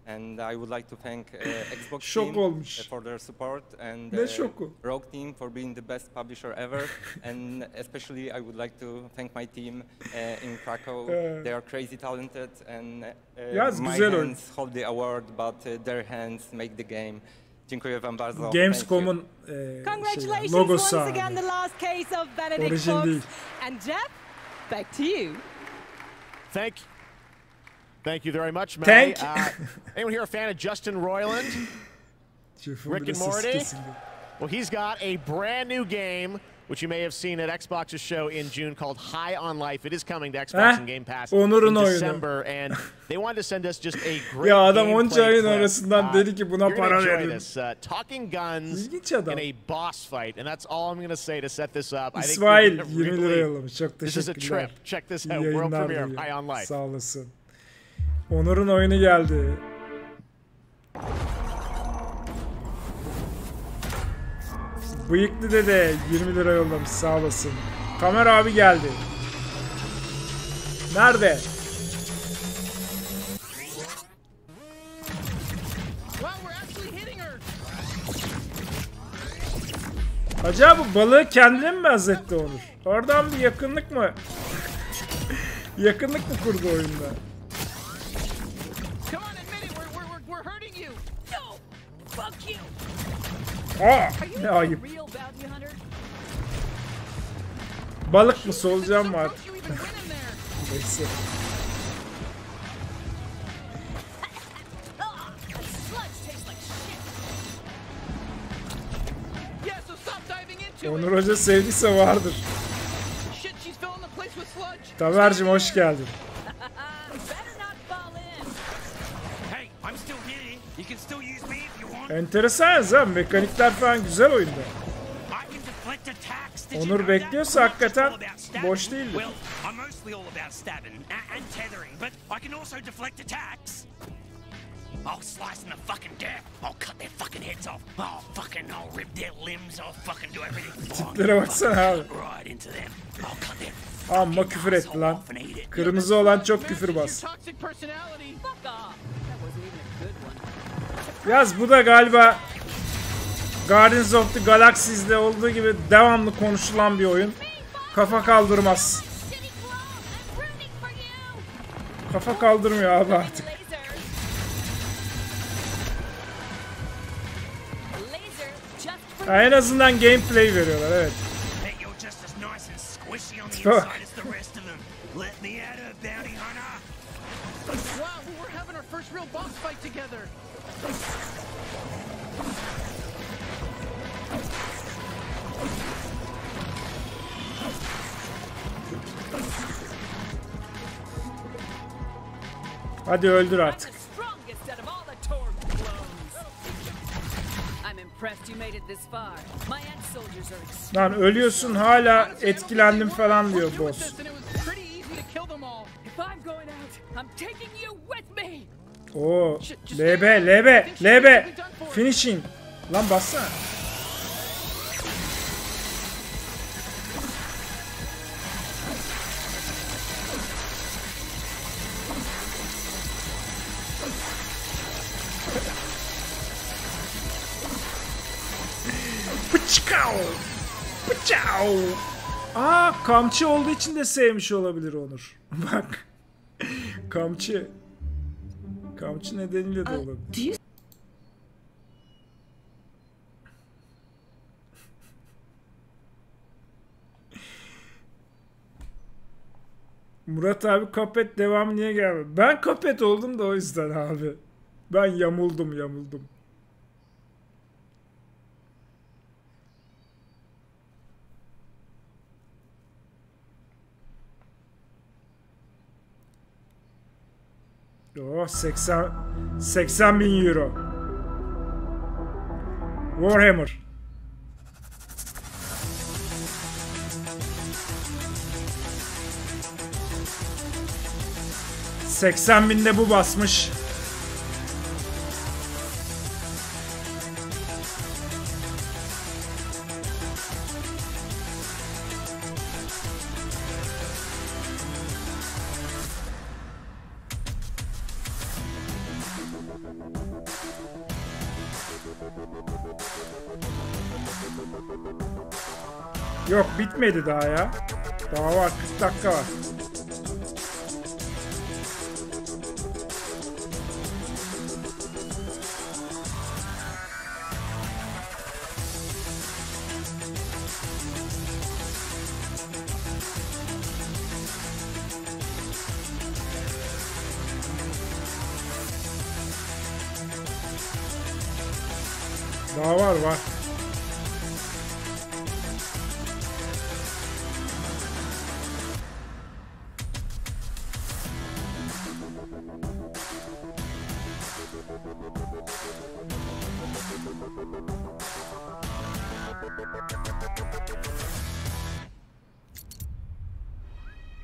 And I would like to thank Xbox Şok team olmuş. for their support and Ne şoku? Rogue team for being the best publisher ever. And especially I would like to thank my team in Krakow. They are crazy talented and my hands hold the award, but their hands make the game. Dziękuję wam bardzo. Gamescom'un logosu abi. Orijin değil. And Jeff, back to you. Thank you very much, May. Anyone here a fan of Justin Roiland? Rick and Morty? Well, he's got a brand new game, which you may have seen at Xbox's show in June, called High on Life. It is coming to Xbox and Game Pass in December, and they wanted to send us just a great ya adam onca ayın arasından dedi ki buna para verin. Talking guns in a boss fight, and that's all I'm going to say to set this up. İsmail 20 lira yollamış. Çok teşekkürler. This is a trip. Check this out. World premiere High on Life. Sağ olasın. Onur'un oyunu geldi. Bıyıklı dede 20 lira yollamış, sağ olasın. Tamer abi geldi. Nerede? Acaba bu balığı kendine mi benzetti Onur? Oradan bir yakınlık mı? Yakınlık mı kurdu oyunda? Aa, ne ayıp. Balık mı solucan var? Neyse. Onur Hoca sevdiyse vardır. Tamer'cim hoş geldin. Enteresan ha, mekanikler falan güzel oyunda. Onur bekliyorsa hakikaten boş değildir. I'll slice them to fucking death. I'll cut their fucking heads off. I'll rip their limbs. I'll fucking do everything. Tiplere baksana abi. Amma küfür etti lan. Kırmızı olan çok küfür bas. Yaz bu da galiba Guardians of the Galaxy'de olduğu gibi devamlı konuşulan bir oyun. Kafa kaldırmaz. Kafa kaldırmıyor abi artık. En azından gameplay veriyorlar, evet. Bak. Hadi öldür artık. Lan ölüyorsun hala etkilendim falan diyor boss. Oo, LB finishing. Lan bassana. Aa, kamçı olduğu için de sevmiş olabilir Onur. Bak. Kamçı nedeniyle de olabilir. Murat abi Cuphead devamı niye gelmedi? Ben Cuphead oldum da o yüzden abi. Ben yamuldum. Oh 80 bin euro. Warhammer. $80.000'de bu basmış. Yok bitmedi daha ya. Daha var 40 dakika var. Daha var.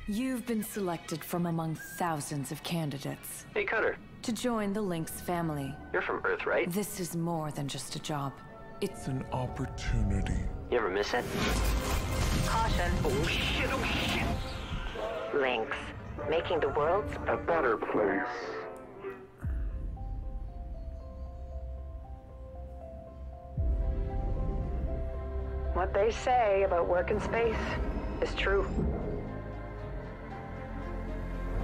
You've been selected from among thousands of candidates. Hey, Cutter. To join the Lynx family. You're from Earth, right? This is more than just a job. It's an opportunity. You ever miss it? Caution. Oh shit, Lynx. Making the world a better place. What they say about work in space is true.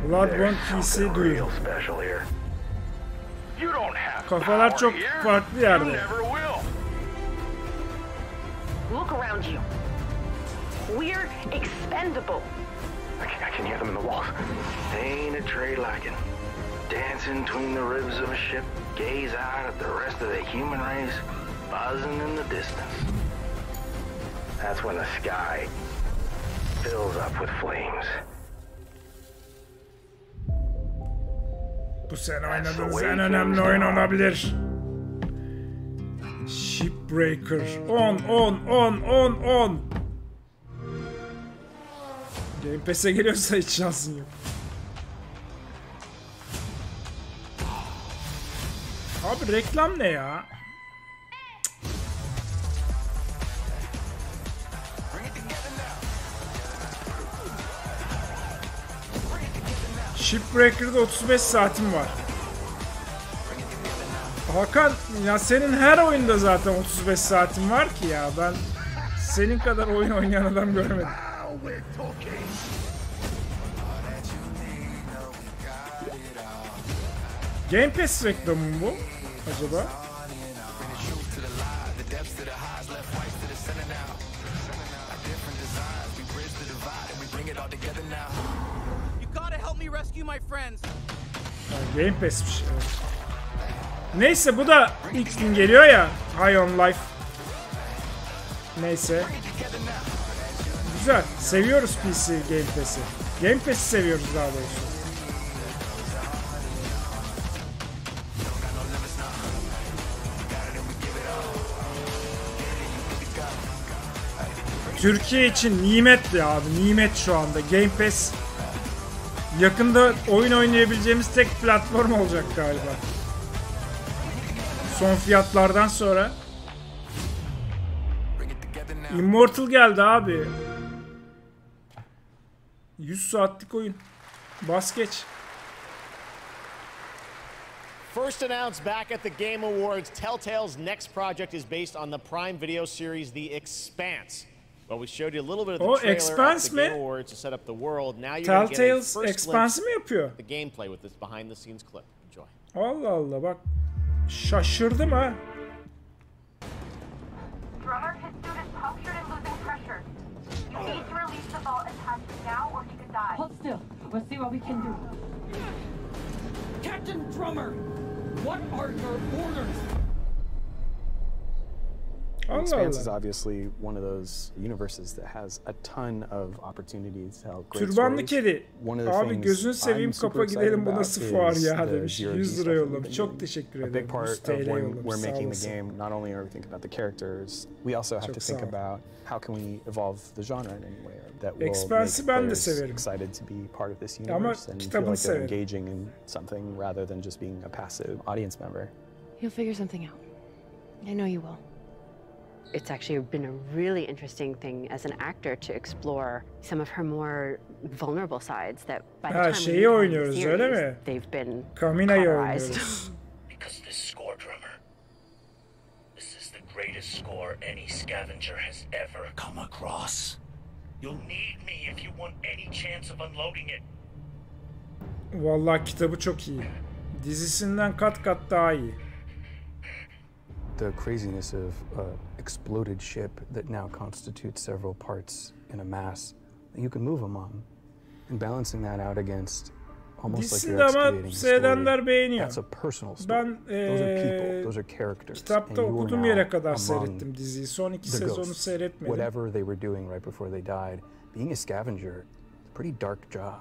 Bloodborne PC duyuyor. Kafalar çok farklı yerde. Look around you. We're expendable. I can hear them in the walls. Ain't a trade like it. Dancing between the ribs of a ship, gaze out at the rest of the human race, buzzing in the distance. That's when the sky fills up with flames. Bu sene oynadığınız en önemli oyun olabilir. Shipbreaker. 10. Game Pass'e geliyorsa hiç şansın yok. Abi reklam ne ya? Shipbreaker'da 35 saatim var. Hakan ya senin her oyunda zaten 35 saatin var ki ya ben senin kadar oyun oynayan adam görmedim. Game Pass reklamı mı bu acaba? Game Pass'miş. Evet. Neyse bu da ilk gün geliyor ya. High on Life. Neyse. Güzel. Seviyoruz PC Game Pass'i. Game Pass'i seviyoruz daha doğrusu. Türkiye için nimetli abi. Nimet şu anda. Game Pass yakında oyun oynayabileceğimiz tek platform olacak galiba. Son fiyatlardan sonra. Immortal geldi abi. 100 saatlik oyun. Bas geç. First announced back at the Game Awards, Telltale's next project is based on the Prime Video series The Expanse. Well, we showed you a little bit of the trailer at the Game Awards to set up the world. Now you're going to get a first glimpse of the gameplay with this behind-the-scenes clip. Enjoy. Allah Allah bak. Şaşırdım ha. Drummer, his suit is punctured and losing pressure. You need to release the vault attachment now or he could die. Hold still. Let's see what we can do. Captain Drummer, what are your orders? Expanse is obviously one of those universes that has a ton of opportunities to tell great Türbanlı stories. kedi. Abi gözünü seveyim kapa gidelim, bu nasıl fuar ya demiş. 100 lira yollamış. Çok teşekkür ederim. A big part of when we're making the game, not only are we thinking about the characters, we also have to think about how can we evolve the genre in any way that will make players excited to be part of this universe and feel like they're engaging in something rather than just being a passive audience member. You'll figure something out. I know you will. It's actually been a really interesting thing as an actor to explore some of her more vulnerable sides that by the time şeyi oynuyoruz öyle mi? They've been Kamina'yı oynuyoruz. Because this score, drummer, this is the greatest score any scavenger has ever come across. You'll need me if you want any chance of unloading it. Vallahi kitabı çok iyi. Dizisinden kat kat daha iyi. The craziness of an exploded ship that now constitutes several parts in a mass that you can move among, and balancing that out against almost like you're excavating a story. That's a personal story. Those are people, those are characters. Kitapta okuduğum yere kadar seyrettim diziyi. Son 2 sezonu seyretmedim. Whatever they were doing right before they died, being a scavenger, it's a pretty dark job.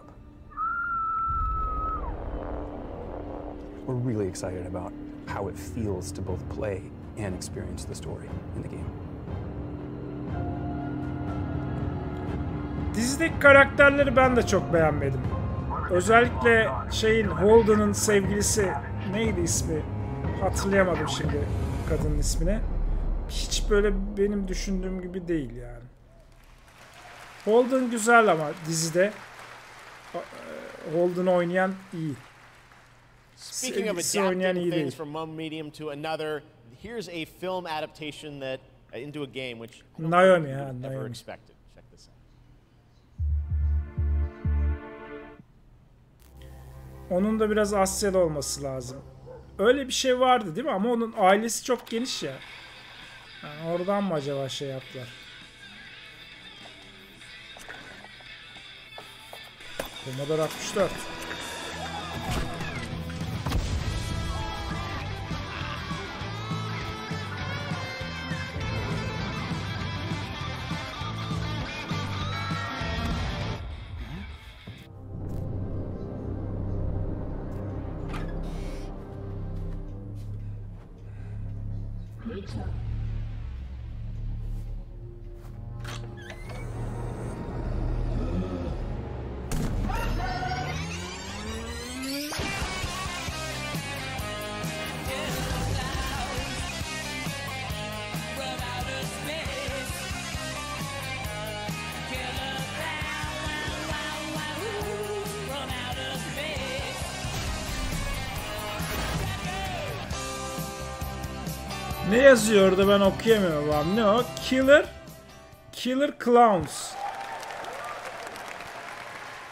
We're really excited about how it feels to both play and experience the story in the game. Dizideki karakterleri ben de çok beğenmedim. Özellikle Holden'ın sevgilisi neydi ismi? Hatırlayamadım şimdi kadının ismini. Hiç böyle benim düşündüğüm gibi değil yani. Holden güzel ama dizide Holden'ı oynayan iyi. Speaking of adapting things from one medium to another, here's a film adaptation that into a game which I don't think we ever expected. Check this out. Onun da biraz Asyalı olması lazım. Öyle bir şey vardı değil mi? Ama onun ailesi çok geniş ya. Yani oradan mı acaba şey yaptılar? Commodore 64. Ne yazıyor orada, ben okuyamıyorum abi. Ne o? Killer Clowns.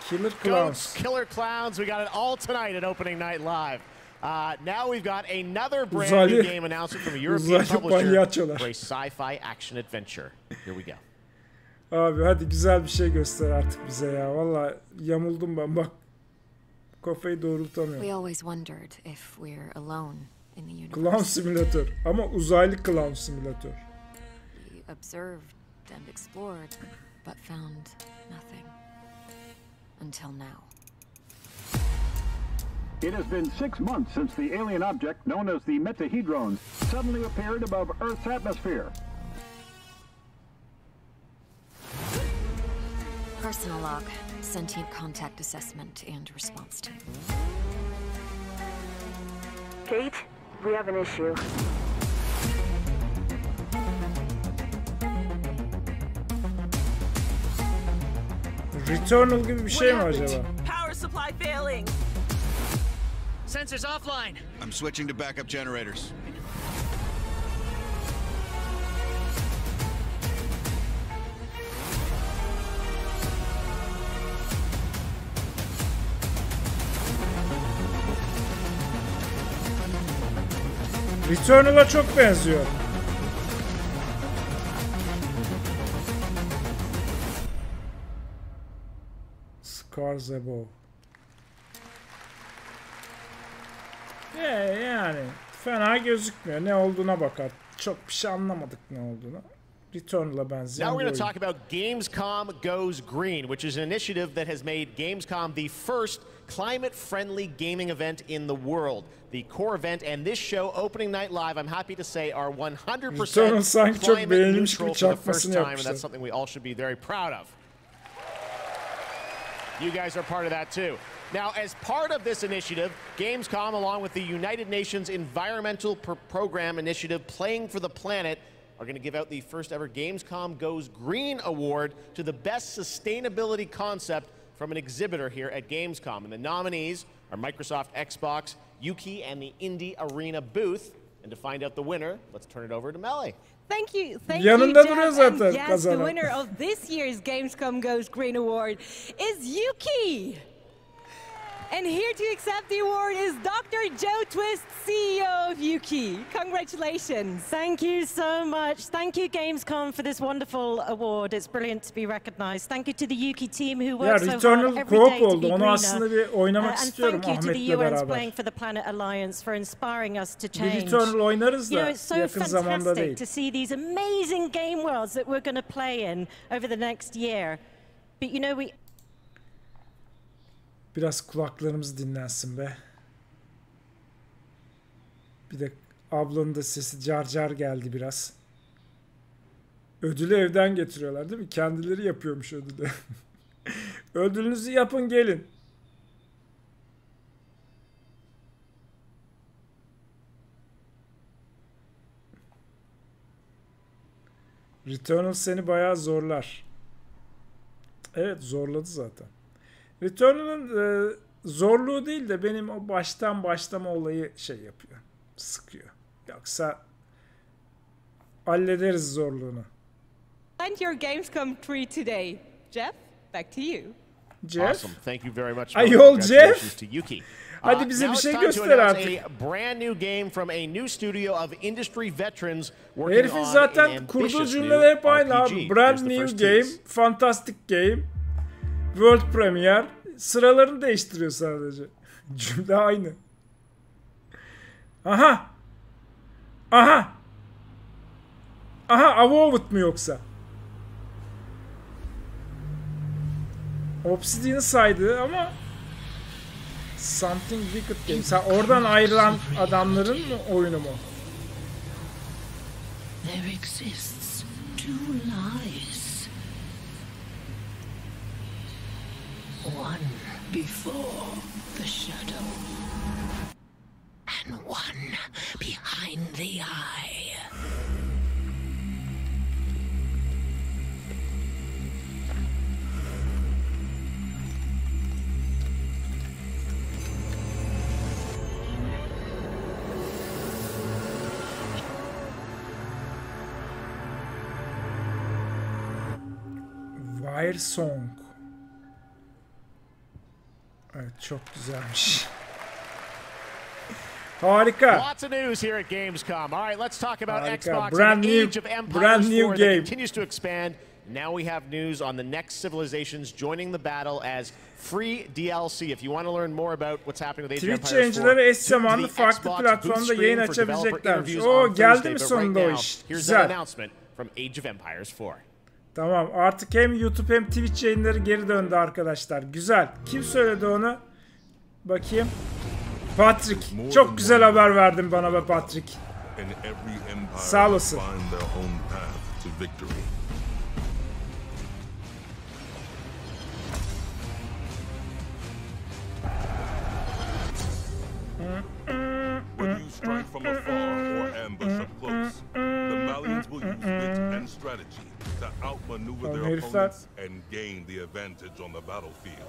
Killer Clowns. Killer Clowns. We got it all tonight at opening night live. Now we've got another brand new game announcement from a European publisher for a sci-fi action adventure. Here we go. Abi hadi güzel bir şey göster artık bize ya. Vallahi yamuldum ben, bak. Kafayı doğrultamıyorum. We always wondered if we're alone. Clown simülatör ama uzaylı clown simülatör. We observed and explored but found nothing until now. It has been 6 months since the alien object known as the Metahedrons suddenly appeared above Earth's atmosphere. Personal log, sentient contact assessment and response team. Kate? We have an issue. Returnal gibi bir şey mi acaba? Power supply failing. Sensors offline. I'm switching to backup generators. Returnal'a çok benziyor. Scars above. Yani fena gözükmüyor. Ne olduğuna bakar. Çok bir şey anlamadık ne olduğunu. Returnal'a benziyor. Now we're going to talk about Gamescom Goes Green, which is an initiative that has made Gamescom the first climate-friendly gaming event in the world. The core event and this show, opening night live, I'm happy to say, are 100% climate neutral for the first time, and that's something we all should be very proud of. You guys are part of that too. Now, as part of this initiative, Gamescom, along with the United Nations Environmental Program Initiative, Playing for the Planet, are going to give out the first ever Gamescom Goes Green Award to the best sustainability concept from an exhibitor here at Gamescom. And the nominees are Microsoft Xbox, Yuki, and the Indie Arena booth. And to find out the winner, let's turn it over to Melly. Thank you, Jeff. And yes, the winner of this year's Gamescom Goes Green Award is Yuki. And here to accept the award is Dr. Joe Twist, CEO of Yuki. Congratulations. Thank you so much. Thank you, Gamescom, for this wonderful award. It's brilliant to be recognized. Thank you to the Yuki team who works so hard every day to be greener. And thank you to the UN's Playing for the Planet Alliance for inspiring us to change. You know, it's so fantastic to see these amazing game worlds that we're going to play in over the next year. But you know, Biraz kulaklarımız dinlensin be. Bir de ablanın da sesi car car geldi biraz. Ödülü evden getiriyorlar değil mi? Kendileri yapıyormuş ödülü. Ödülünüzü yapın gelin. Returnal seni bayağı zorlar. Evet, zorladı zaten. Returnal'ın zorluğu değil de benim o baştan başlama olayı şey yapıyor. Sıkıyor. Yoksa hallederiz zorluğunu. And your Gamescom 3 today. Jeff, back to you. Jeff? Awesome. Thank you very much. Ayol Jeff. Hadi bize bir şey göster artık. A brand new game from a new studio of industry veterans working Herifin zaten kurduğu cümleler hep aynı abi. Brand new game, fantastic game. World Premiere. Sıralarını değiştiriyor sadece. Cümle aynı. Aha. Aha. Aha. Avovut mu yoksa? Obsidian'ı saydı ama Something Wicked Game. Sen oradan ayrılan adamların mı oyunu mu? There exists two lies. One before the shadow, and one behind the eye. Wire Song. Evet, çok güzelmiş. Harika. Lots of news here at Gamescom. All right, let's talk about Xbox brand and new, Age of Empires brand new 4 game. that continues to expand. Now we have news on the next civilizations joining the battle as free DLC. If you want to learn more about what's happening with Age of Twitch Empires 4, yayıncıları eş zamanlı farklı platformda yayın açabileceklermiş. Oo, geldi mi sonunda o iş? Güzel. From Age of Empires 4. Tamam, artık hem YouTube hem Twitch yayınları geri döndü arkadaşlar. Güzel. Kim söyledi onu? Bakayım. Patrick. Çok güzel haber verdin bana be Patrick. Sağ olasın. Whether you strike from afar or ambush up close, the Malians will use wit and strategy to outmaneuver their opponents and gain the advantage on the battlefield.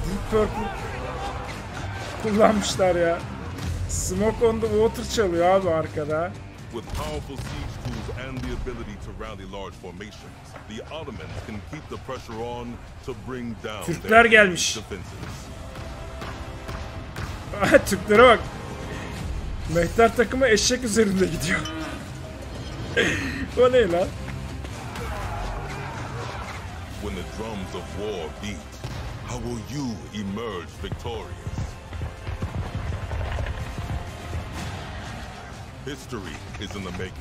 Deep Purple kullanmışlar ya. Smoke on the Water çalıyor abi arkada. With powerful siege tools and the ability to rally large formations, the Ottomans can keep the pressure on to bring down Türkler gelmiş. Türklere bak. Mehter takımı eşek üzerinde gidiyor. O ne lan? When the drums of war beat, how will you emerge victorious? History is in the making.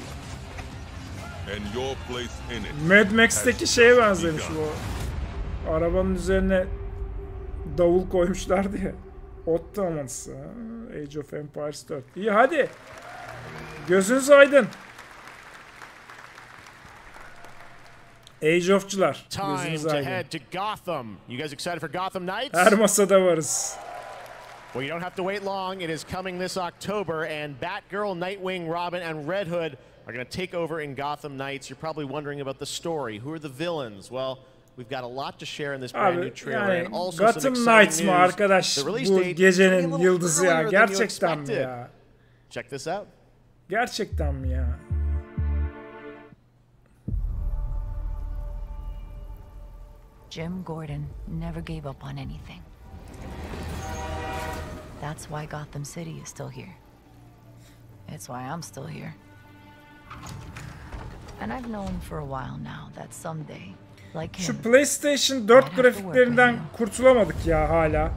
And your place in it. Mad Max'teki şeye benzemiş bu. Arabanın üzerine davul koymuşlardı ya. Ottomans. Age of Empires 4. İyi hadi. Gözünüz aydın. Age of'cular. Gözünüz aydın. Her masada varız. Well, you don't have to wait long. It is coming this October, and Batgirl, Nightwing, Robin, and Red Hood are going to take over in Gotham Knights. You're probably wondering about the story. Who are the villains? Well, we've got a lot to share in this brand new trailer, and also Gotham some Knights exciting mı news. arkadaş? Bu gecenin yıldızı ya. Gerçekten mi ya? Check this out. Gerçekten mi ya? Jim Gordon never gave up on anything. That's why Gotham City is still here. It's why I'm still here. And I've known for a while now that someday, like him, şu PlayStation 4 grafiklerinden kurtulamadık ya hala.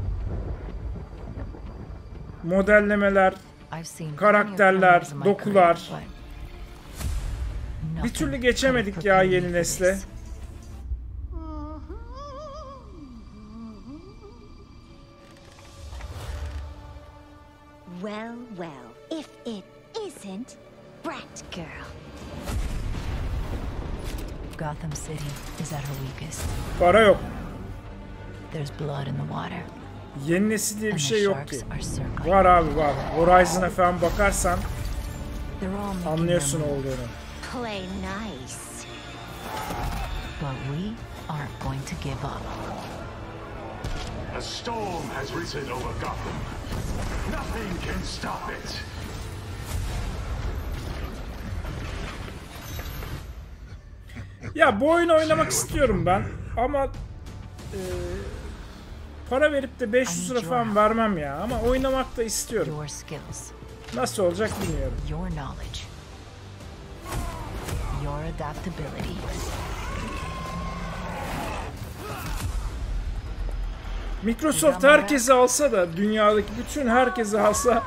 Modellemeler, karakterler, dokular. Bir türlü geçemedik ya yeni nesle. Well, well, if it isn't Batgirl. Gotham City is at her weakest. Para yok. There's blood in the water. Yeni nesil diye bir şey yok ki. Var abi var. Horizon'a falan bakarsan anlıyorsun olduğunu. Play nice. But we aren't going to give up. A storm has risen over Gotham. Nothing can stop it. Ya bu oyunu oynamak istiyorum ben ama para verip de 500 lira falan vermem ya ama oynamak da istiyorum. Nasıl olacak bilmiyorum. Your knowledge. Your adaptability. Microsoft herkesi alsa da dünyadaki bütün herkesi alsa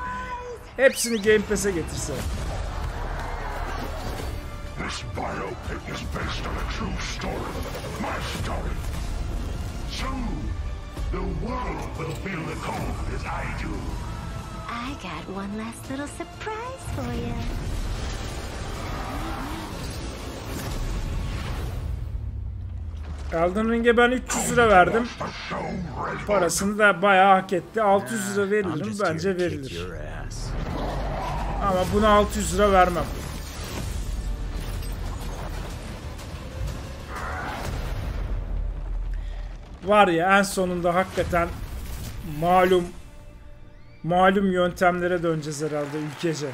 hepsini Game Pass'e getirse. This biopic is based on a true story. My story. True. The world will feel the cold as I do. I got one last little surprise for you. Elden Ring'e ben 300 lira verdim. Parasını da bayağı hak etti. 600 lira veririm bence verilir. Ama buna 600 lira vermem. Var ya en sonunda hakikaten malum yöntemlere döneceğiz herhalde ülkece.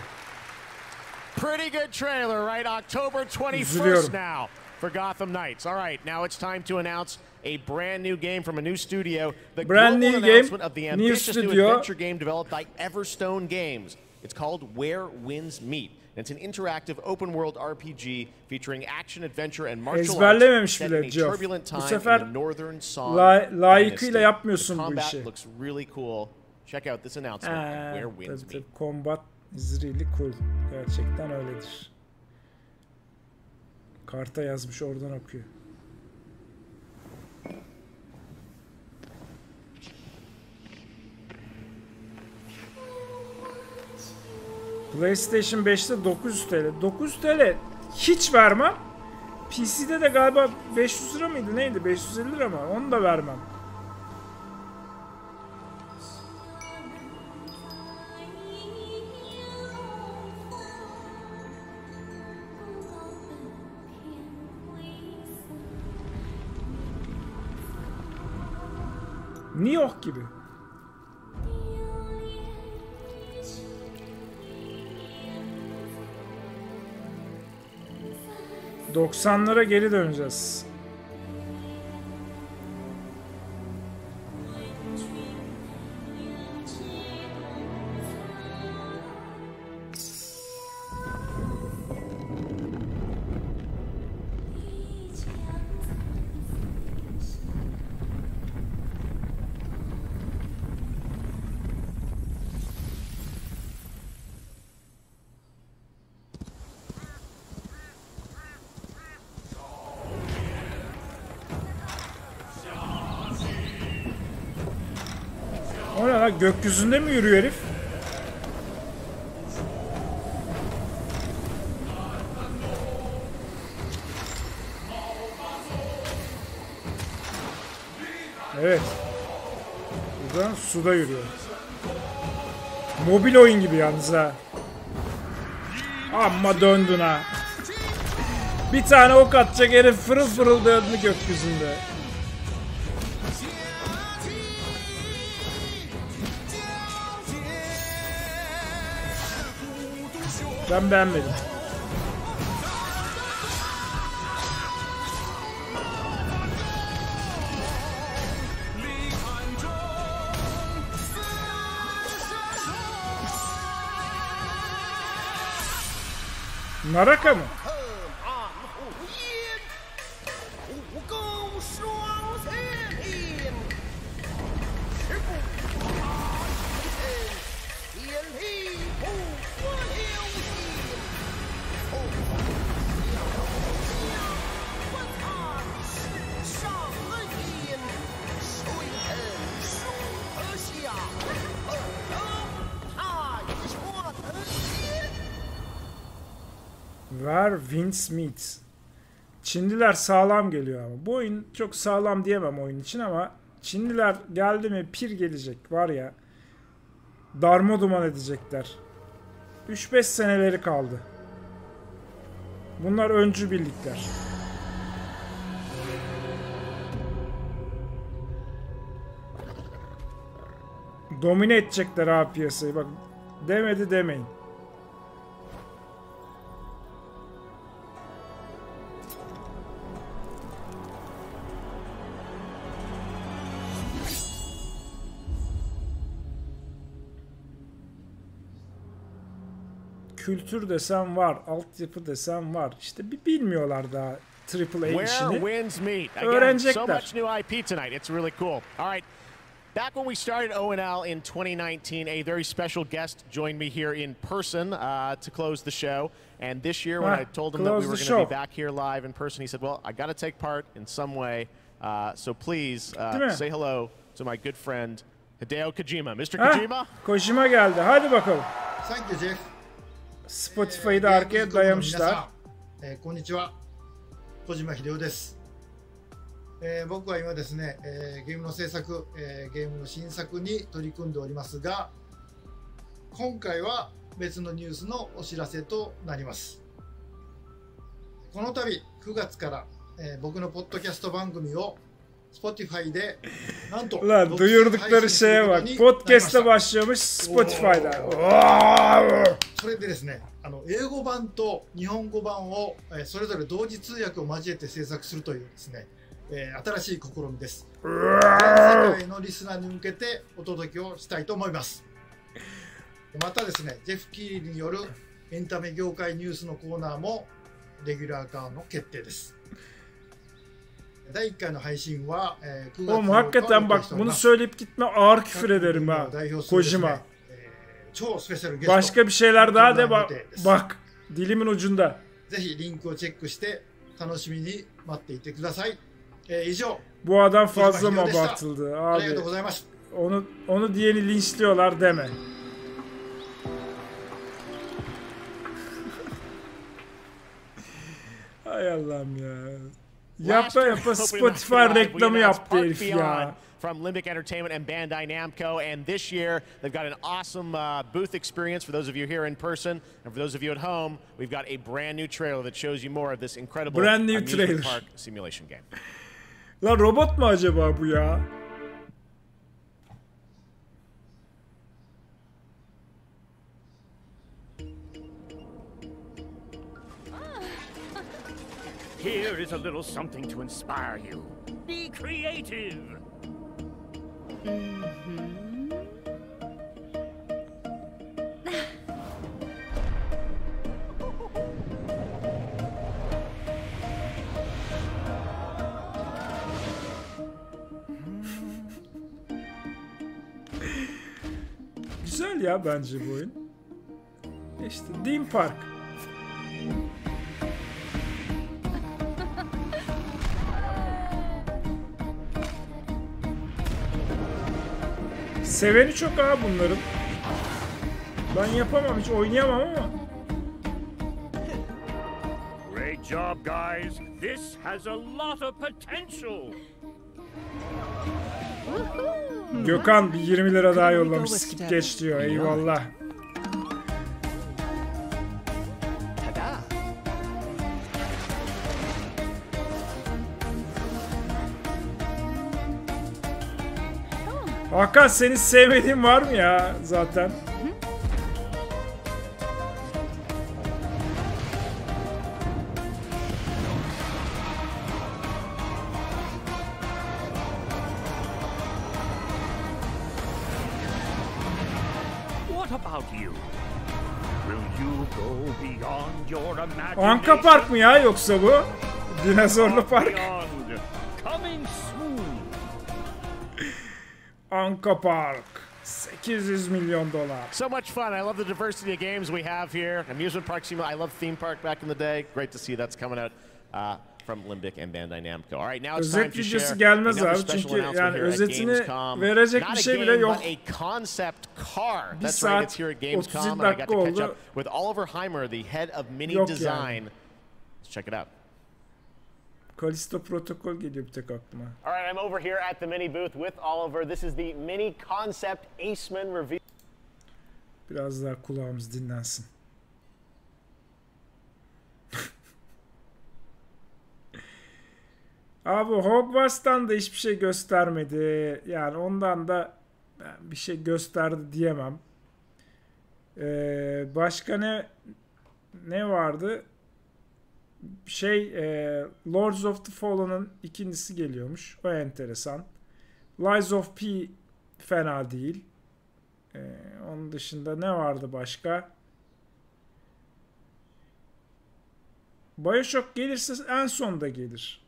Pretty good trailer, right? October 21st now for Gotham Knights. All right, now it's time to announce a brand new game from a new studio. The global announcement of the ambitious new adventure game developed by Everstone Games. It's called Where Winds Meet. It's an interactive open-world RPG featuring action, adventure, and martial arts set in a turbulent time in the northern Song layıkıyla yapmıyorsun bu işi. Looks really cool. Check out this announcement. Where Winds Meet. Combat is really cool. Gerçekten öyledir. Karta yazmış, oradan okuyor. PlayStation 5'te 900 TL. 900 TL hiç vermem. PC'de de galiba 500 lira mıydı neydi? 550 lira mı? Onu da vermem. New York gibi. ...90'lara geri döneceğiz. O ne lan? Gökyüzünde mi yürüyor herif? Evet. Buradan suda yürüyor. Mobil oyun gibi yalnız ha. Amma döndün ha. Bir tane ok atacak herif fırıl fırıl döndü gökyüzünde. Ben beğenmedim. Naraka mı? Where winds meet. Çinliler sağlam geliyor ama. Bu oyun çok sağlam diyemem oyun için ama Çinliler geldi mi pir gelecek var ya. Darma duman edecekler. 3-5 seneleri kaldı. Bunlar öncü birlikler. Domine edecekler abi piyasayı. Bak demedi demeyin. Kültür desem var, altyapı desem var. İşte bilmiyorlar daha AAA işini. Öğrenecekler. So much new IP tonight. It's really cool. All right. Back when we started ONL in 2019, a very special guest joined me here in person to close the show. And this year, when I told him that we were going to be back here live in person, he said, "Well, I got to take part in some way. So please say hello to my good friend Hideo Kojima. Mr. Kojima." Kojima geldi. Hadi bakalım. Thank you, Jeff. Spotify'ı da arkaya dayamışlar. こんにちは。小島秀夫です。僕は今ですね、ゲームの制作、ゲームの新作に取り組んでおりますが、今回は別のニュースのお知らせとなります。この度9月から、僕のポッドキャスト番組を Spotify でなんと Lan duyurdukları şeye bak. Podcast'ta başlamış Spotify'da. それでですね、英語版と日本語版をそれぞれ同時通訳を交えて制作するというですね、新しい試みです。全世界のリスナーに向けてお届けをしたいと思います。またですね、ジェフ・キーによるエンタメ業界ニュースのコーナーもレギュラー化の決定です。第1回の配信は9月 Oğlum hakikaten bak bunu söyleyip gitme ağır küfür ederim ha. Kojima. Başka bir şeyler daha de bak dilimin ucunda. ぜひリンクをチェックして楽しみに待っていてください。以上。 Bu adam fazla mı abartıldı abi? Onu diyeni linçliyorlar deme. Hay Allah'ım ya. Yapa Spotify reklamı yaptı herif ya. From Limbic Entertainment and Bandai Namco, and this year they've got an awesome booth experience for those of you here in person, and for those of you at home, we've got a brand new trailer that shows you more of this incredible amusement park simulation game. Lan robot mu acaba bu ya? Here is a little something to inspire you. Be creative. Güzel ya bence bu oyun. İşte Theme Park. Seveni çok abi bunların. Ben yapamam, hiç oynayamam ama. Great job, guys. This has a lot of potential. Gökhan bir 20 lira daha yollamış. Skip geç diyor. Eyvallah. Hakan, senin sevmediğin var mı ya zaten? Anka Park mı ya yoksa bu? Dinozorlu Park. Anka Park. $800 milyon. So much fun. I love the diversity of games we have here. Amusement park simulator. I love theme park back in the day. Great to see that's coming out from Limbic and Bandai Namco. All right, now it's time to share gelmez abi çünkü yani özetini verecek bir şey bile yok. A concept car. Bir saat 37 dakika oldu. With Oliver Heimer, the head of Mini Design. Yani. Let's check it out. Callisto protokol geliyor bir tek aklıma. All right, I'm over here at the Mini booth with Oliver. This is the Mini Concept Aceman reveal. Biraz daha kulağımız dinlensin. Abi Hogwarts'tan da hiçbir şey göstermedi. Yani ondan da bir şey gösterdi diyemem. Başka ne vardı? Lords of the Fallen'ın ikincisi geliyormuş. O enteresan. Lies of P fena değil. Onun dışında ne vardı başka? Bioshock gelirse en sonda gelir.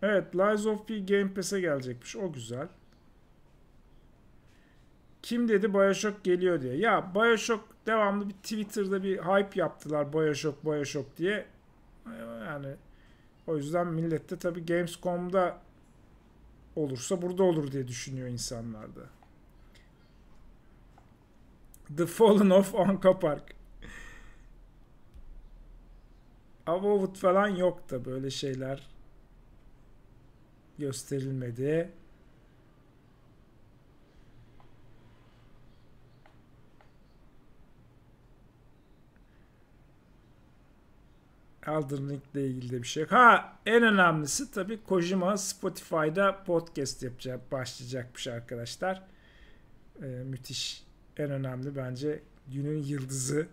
Evet, Lies of P Game Pass'e gelecekmiş. O güzel. Kim dedi Bioshock geliyor diye. Ya Bioshock devamlı bir Twitter'da bir hype yaptılar Bioshock diye. Yani o yüzden millet de tabii Gamescom'da olursa burada olur diye düşünüyor insanlar da. The Fallen of Anka Park. Avowed falan yok da böyle şeyler gösterilmedi. Elden Ring ile ilgili de bir şey yok. Ha, en önemlisi tabii Kojima Spotify'da podcast başlayacakmış arkadaşlar. Müthiş. En önemli bence günün yıldızı.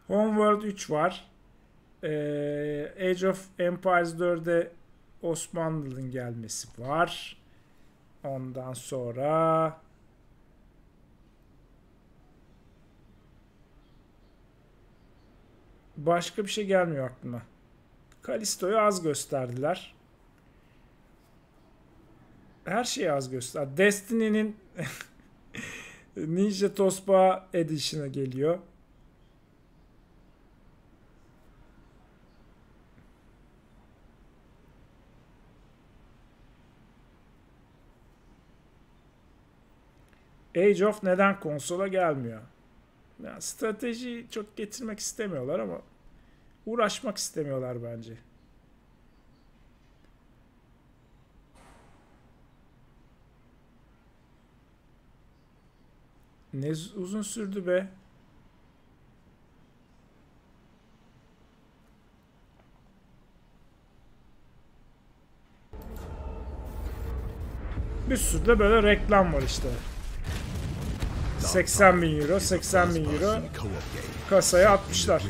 Homeworld 3 var. Age of Empires 4'e Osmanlı'nın gelmesi var. Ondan sonra başka bir şey gelmiyor aklıma. Callisto'yu az gösterdiler. Her şeyi az gösterdiler. Destiny'nin Ninja Tospa Edition'ı geliyor. Age of neden konsola gelmiyor? Yani stratejiyi çok getirmek istemiyorlar ama uğraşmak istemiyorlar bence. Ne uzun sürdü be. Bir sürü de böyle reklam var işte. 80 bin euro, 80 bin euro kasaya atmışlar.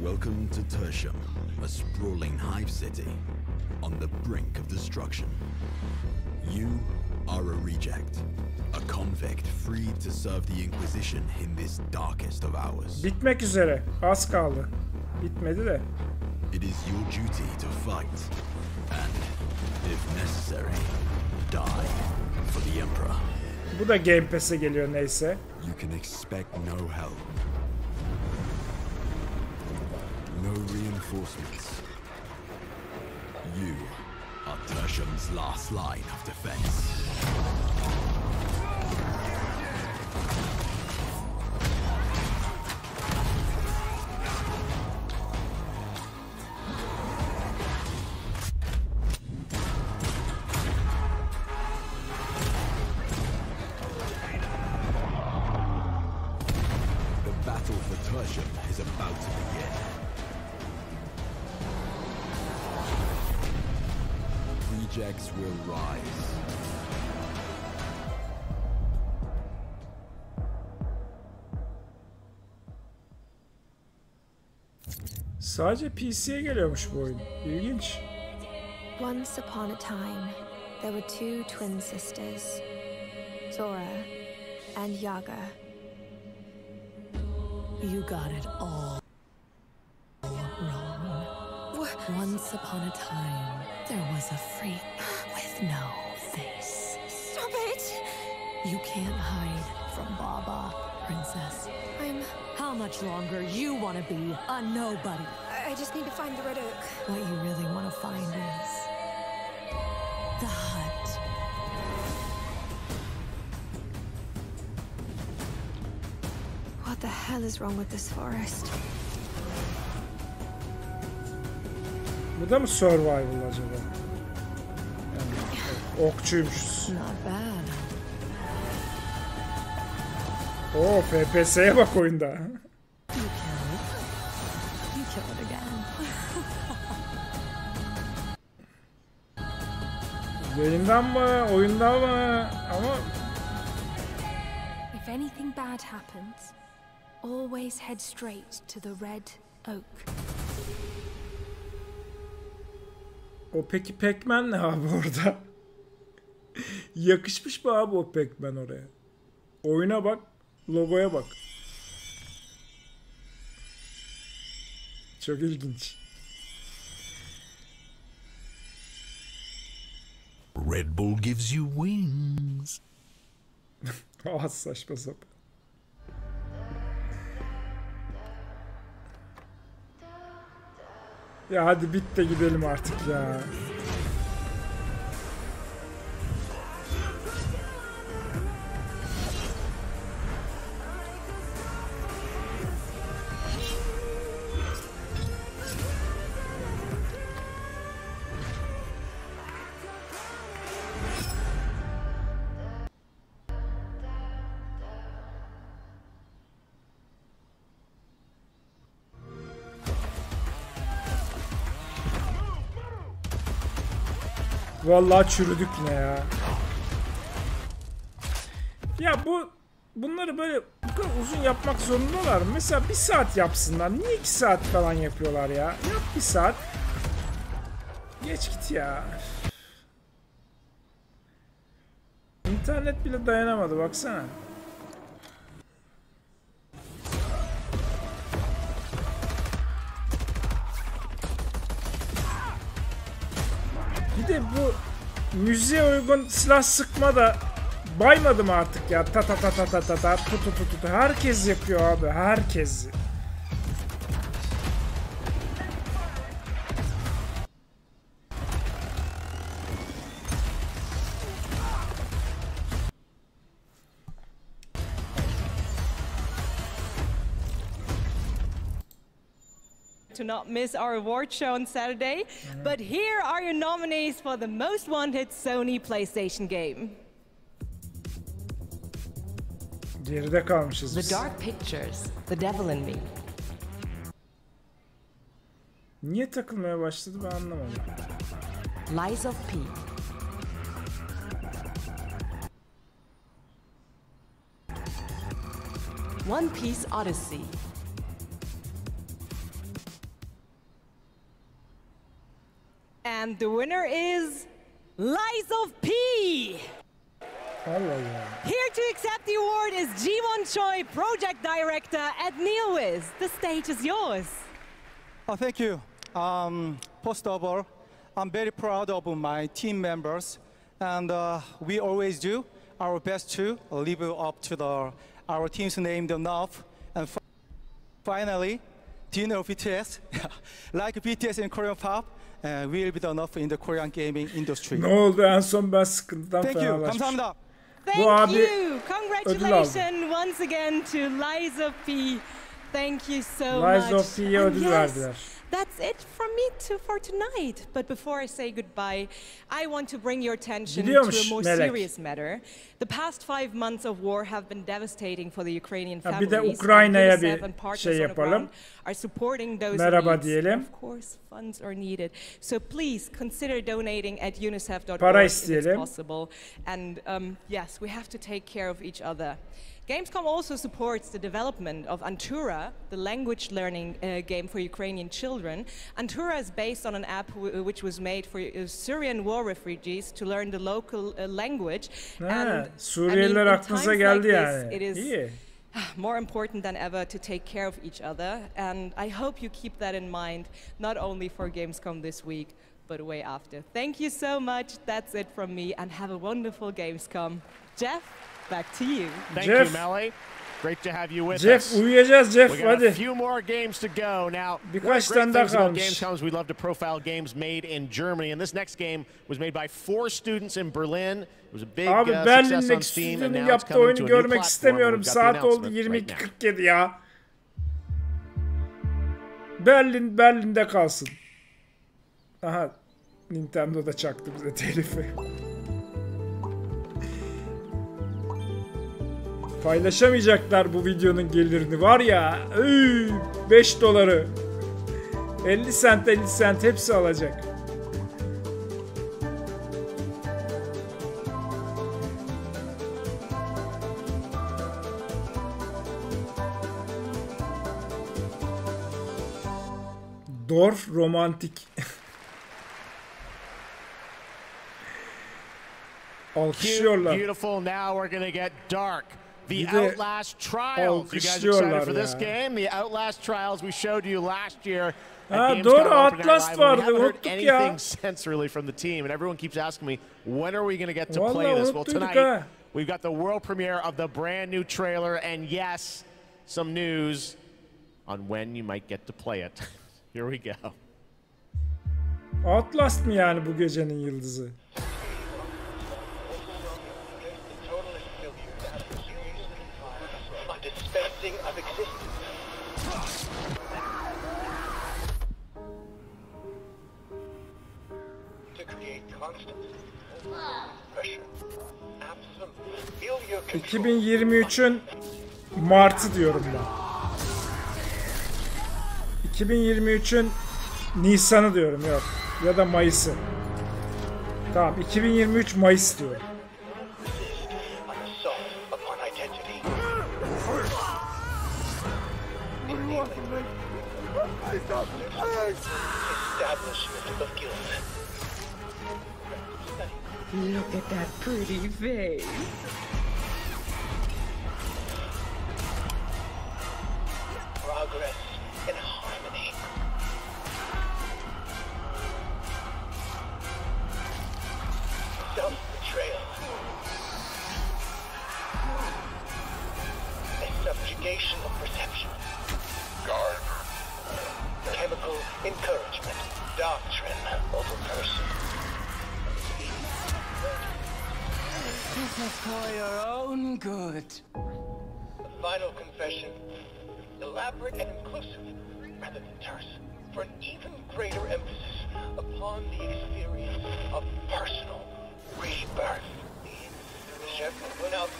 Welcome to Tertium, a sprawling hive city on the brink of destruction. You are a reject, a convict freed to serve the Inquisition in this darkest of hours. Bitmek üzere, az kaldı. Bitmedi de. It is your duty to fight, and, if necessary, die for the Emperor. Bu da Game Pass'e geliyor neyse. You can expect no help. No reinforcements. You are Tertium's last line of defense. Is about to begin. Rejects will rise. Sadece PC'ye geliyormuş bu oyun. İlginç. Once upon a time, there were two twin sisters, Zora and Yaga. You got it all wrong. Once upon a time, there was a freak with no face. Stop it! You can't hide from Baba, princess. How much longer you want to be a nobody? I just need to find the Red Oak. What you really want to find is the hut. What the hell is wrong with this forest? Bu da mı survival acaba? Yani, okçuymuş. Not bad. Oo, FPS'ye bak oyunda. You kill it again. Yayından mı, oyundan mı? Ama if anything bad happens, always head straight to the Red Oak. O peki Pac-Man ne abi orada? Yakışmış mı abi o Pac-Man oraya? Oyuna bak, logoya bak. Çok ilginç. Red Bull gives you wings. Ah, saçma sapan. Ya hadi bit de gidelim artık ya. Vallahi çürüdük yine ya. Ya bunları böyle bu kadar uzun yapmak zorundalar. Mesela 1 saat yapsınlar. Niye 2 saat falan yapıyorlar ya? Yap 1 saat. Geç git ya. İnternet bile dayanamadı baksana. Bir de bu müziğe uygun silah sıkma da baymadı mı artık ya? Ta ta ta ta ta ta ta tu tu tu tu. Herkes yapıyor abi, herkes. To not miss our award show on Saturday, but here are your nominees for the most wanted Sony PlayStation game. Geride kalmışız biz. The Dark Pictures, The Devil in Me. Niye takılmaya başladı ben anlamadım. Lies of P. One Piece Odyssey. And the winner is Lies of P. Here to accept the award is Ji-won Choi, Project Director at NeoWiz. The stage is yours. Oh, thank you. First of all, I'm very proud of my team members, and we always do our best to live up to our team's name enough. And finally, Do you know BTS? Like BTS in Korean pop, will be enough in the Korean gaming industry. Ne oldu en son ben sıkıntıdan fenalaşmışım. Thank you. Congratulations once again to Liza P. Thank you so much. Liza P'ye ödül verdiler. That's it from me for tonight. But before I say goodbye, I want to bring your attention to a more serious matter. The past 5 months of war have been devastating for the Ukrainian families. Bir de Ukrayna'ya bir şey yapalım. Are supporting those Merhaba diyelim. Of course, funds are needed. So please consider donating at unicef.org if it's possible. And yes, we have to take care of each other. Gamescom also supports the development of Antura, the language learning game for Ukrainian children. Antura is based on an app which was made for Syrian war refugees to learn the local language. And Suriyeliler aklınıza geldi yani. It is more important than ever to take care of each other. And I hope you keep that in mind, not only for Gamescom this week, but way after. Thank you so much. That's it from me, and have a wonderful Gamescom. Jeff? Back to you. Thank you, Melly. Great to have you with us. Uyuyacağız Jeff, we got hadi. A few more games to go. Now, birkaç tane daha kalmış. Gamescom is we love to profile games made in Germany, and this next game was made by 4 students in Berlin. It was a big success on Steam, and now it's coming to a new platform. Saat oldu 22:47 ya. Berlin'de kalsın. Aha, Nintendo'da çaktı bize telifi. Paylaşamayacaklar bu videonun gelirini var ya. 5 doları 50 sent hepsi alacak. Dorf romantik. Alkışlıyorlar. Beautiful. Now we're gonna get dark. The Outlast Trials. You guys excited for this game? The Outlast Trials we showed you last year. Doğru, Outlast vardı. Unuttuk ya. Anything sense really from the team, and everyone keeps asking me, when are we going to get to play this? Well, tonight we've got the world premiere of the brand new trailer, and yes, some news on when you might get to play it. Here we go. Outlast mı yani bu gecenin yıldızı? Of existence. To create constant pressure. Absolute. Feel your control. 2023'ün Mart'ı diyorum ben. 2023'ün Nisan'ı diyorum, yok. Ya da Mayıs'ı. Tamam, 2023 Mayıs diyorum. Establishment of guilt. Look at that pretty face. Progress in harmony. Self-betrayal. A subjugation of perception. Guard. Chemical encouragement. Doctrine over person. This is for your own good. The final confession. Elaborate and inclusive, rather than terse, for an even greater emphasis upon the experience of personal rebirth. Chef went out.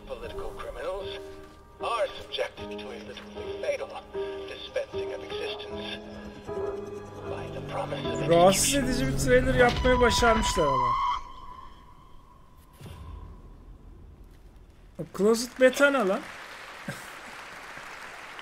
Political criminals are subjected to a literally fatal dispensing of existence by the promise of rahatsız edici bir trailer yapmayı başarmışlar ama. Closet beta ne lan?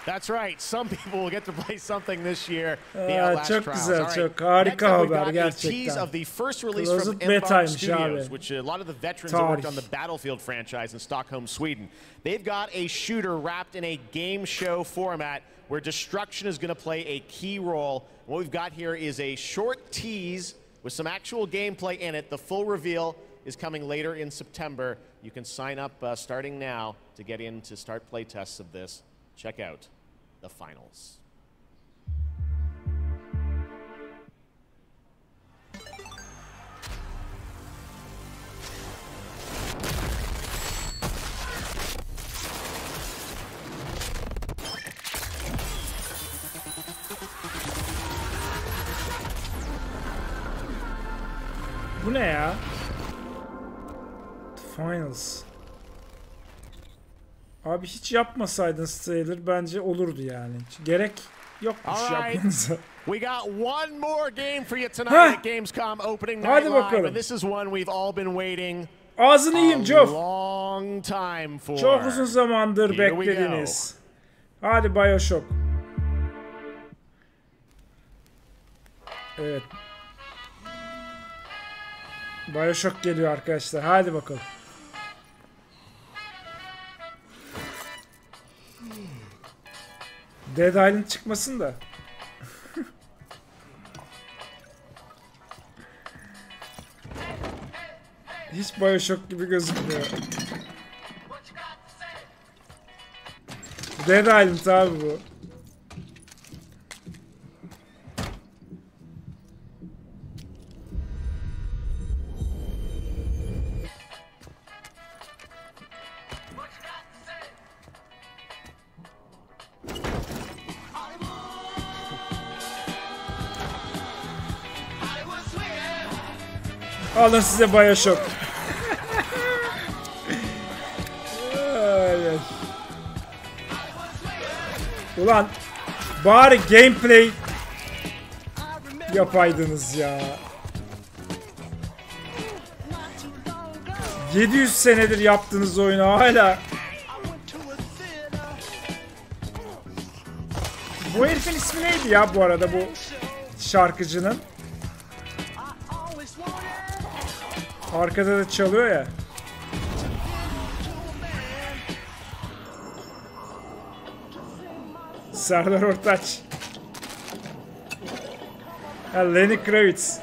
That's right. Some people will get to play something this year. The Outlast çok Trials. güzel, çok harika haber gerçekten. Of the first release Closet from Embark Studios, abi. Which a lot of the veterans that worked on the Battlefield franchise in Stockholm, Sweden. They've got a shooter wrapped in a game show format where destruction is going to play a key role. What we've got here is a short tease with some actual gameplay in it. The full reveal is coming later in September. You can sign up starting now to get in to start playtests of this. Check out the finals. Bu ne ya? Finals. Abi hiç yapmasaydın trailer bence olurdu yani. Gerek yokmuş yapmanıza. We got one more game for you tonight at Gamescom opening night live, and this is one we've all been waiting Ağzını yiyeyim Jof. long time for. Çok uzun zamandır beklediniz. Hadi Bioshock. Evet. Bioshock geliyor arkadaşlar. Hadi bakalım. Dead Island çıkmasın da. Hiç Bioshock gibi gözükmüyor. Dead Island abi bu. Alın size Bioshock. Ulan bari gameplay yapaydınız ya. 700 senedir yaptığınız oyunu hala. Bu herifin ismi neydi ya bu arada, bu şarkıcının? Arkada da çalıyor ya. Serdar Ortaç. Ha, Lenny Kravitz.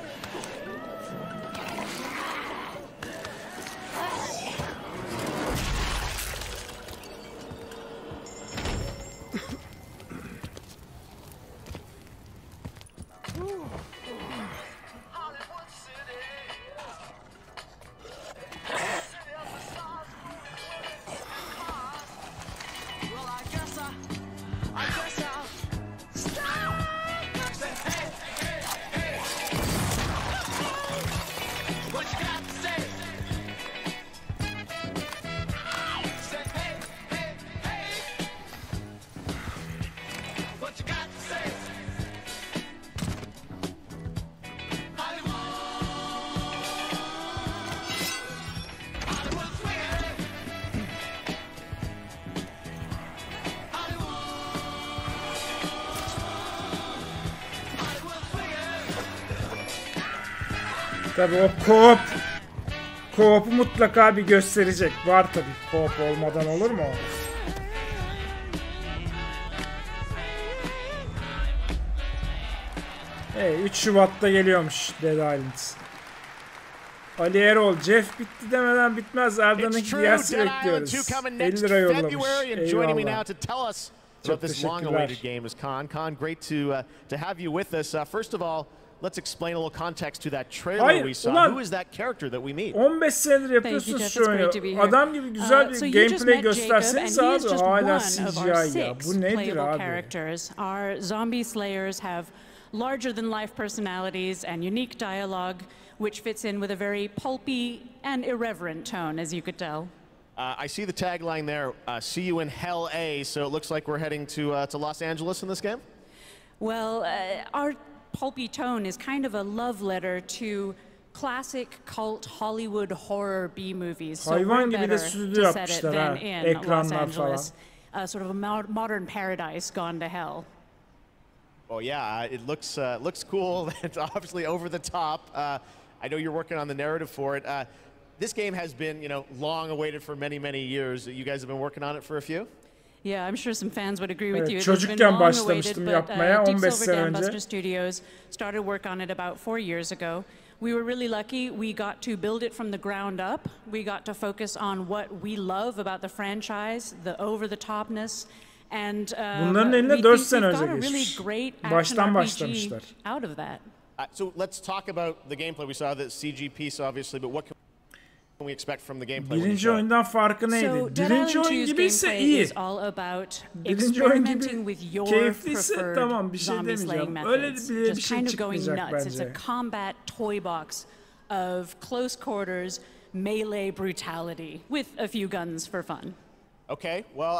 Tabii o co-op'u mutlaka bir gösterecek. Var tabii. Co-op olmadan olur mu? Hey, 3 Şubat'ta geliyormuş Dead Island. Ali Erol, Jeff bitti demeden bitmez. Arda'nın hikayesi bekliyoruz. 50 lira yollamış. Eyvallah. Çok teşekkürler. Con, great to have you with us. First of all, let's explain a little context to that trailer we saw. Who is that character that we meet? 15 senedir yapıyorsunuz şu oyunu. Adam gibi güzel bir gameplay gösterseniz abi. Hala CGI ya. Bu nedir abi? Our zombie slayers have larger-than-life personalities and unique dialogue, which fits in with a very pulpy and irreverent tone, as you could tell. I see the tagline there, see you in Hell A, so it looks like we're heading to Los Angeles in this game? Well, our pulpy tone is kind of a love letter to classic cult Hollywood horror B movies. So we're better to set it than in Los Angeles. Sort of a modern paradise gone to hell. Oh yeah, it looks cool. It's obviously over the top. I know you're working on the narrative for it. This game has been, long awaited for many, many years. You guys have been working on it for a few? Yeah, I'm sure some fans would agree with you. Çocukken başlamıştım yapmaya 15 sene önce. Deep Silver Studios started work on it about 4 years ago. We were really lucky. We got to build it from the ground up. We got to focus on what we love about the franchise, the over-the-topness, and bunların eline 4 sene önce geçmiş. Baştan başlamışlar. Out of that. So let's talk about the gameplay. We saw the CG piece obviously, but what can we expect from the gameplay? Birinci oyundan farkı neydi? Birinci oyun gibiyse iyi. Birinci oyun gibi keyifliyse tamam, bir şey demeyeceğim. Öyle bir şey çıkmayacak bence. It's a combat toy box of close quarters melee brutality with a few guns for fun. Okay, well,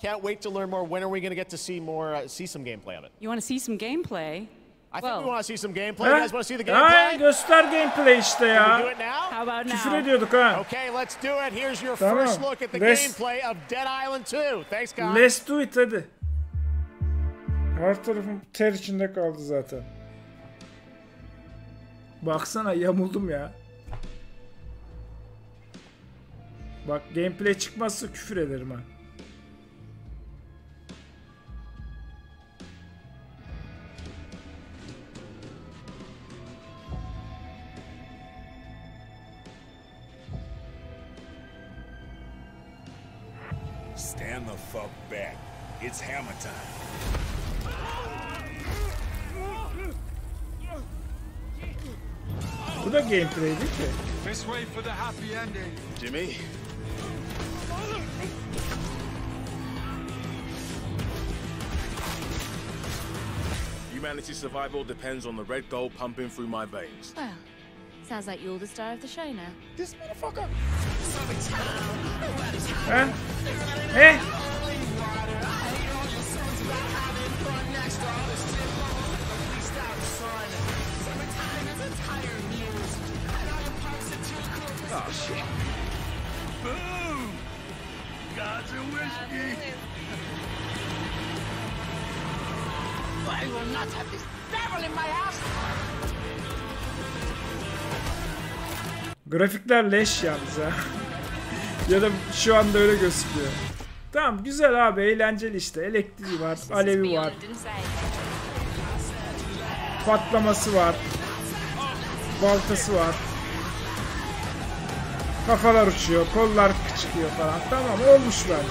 can't wait to learn more. When are we going to get to see more, see some gameplay of it? You want to see some gameplay? I think we want to see some gameplay. You guys want to see the gameplay? Göster gameplay işte ya. Can we do it now? How about now? Küfür ediyorduk ha. Okay, let's do it. Here's your first look at the gameplay of Dead Island 2. Thanks, guys. Let's do it hadi. Her tarafım ter içinde kaldı zaten. Baksana yamuldum ya. Bak gameplay çıkmazsa küfür ederim ha. Stand the fuck back. It's hammer time. Bu da gameplay değil ki. Let's wait for the happy ending. Jimmy. Humanity's survival depends on the red gold pumping through my veins. Well, sounds like you're the star of the show now. This motherfucker. Oh shit. Boom! God's a whiskey. I will not have this devil in my house. Grafikler leş yalnız ha. Ya da şu anda öyle gözüküyor. Tamam güzel abi, eğlenceli işte. Elektriği var, alevi var. Patlaması var. Baltası var. Kafalar uçuyor, kollar çıkıyor falan. Tamam olmuş bence.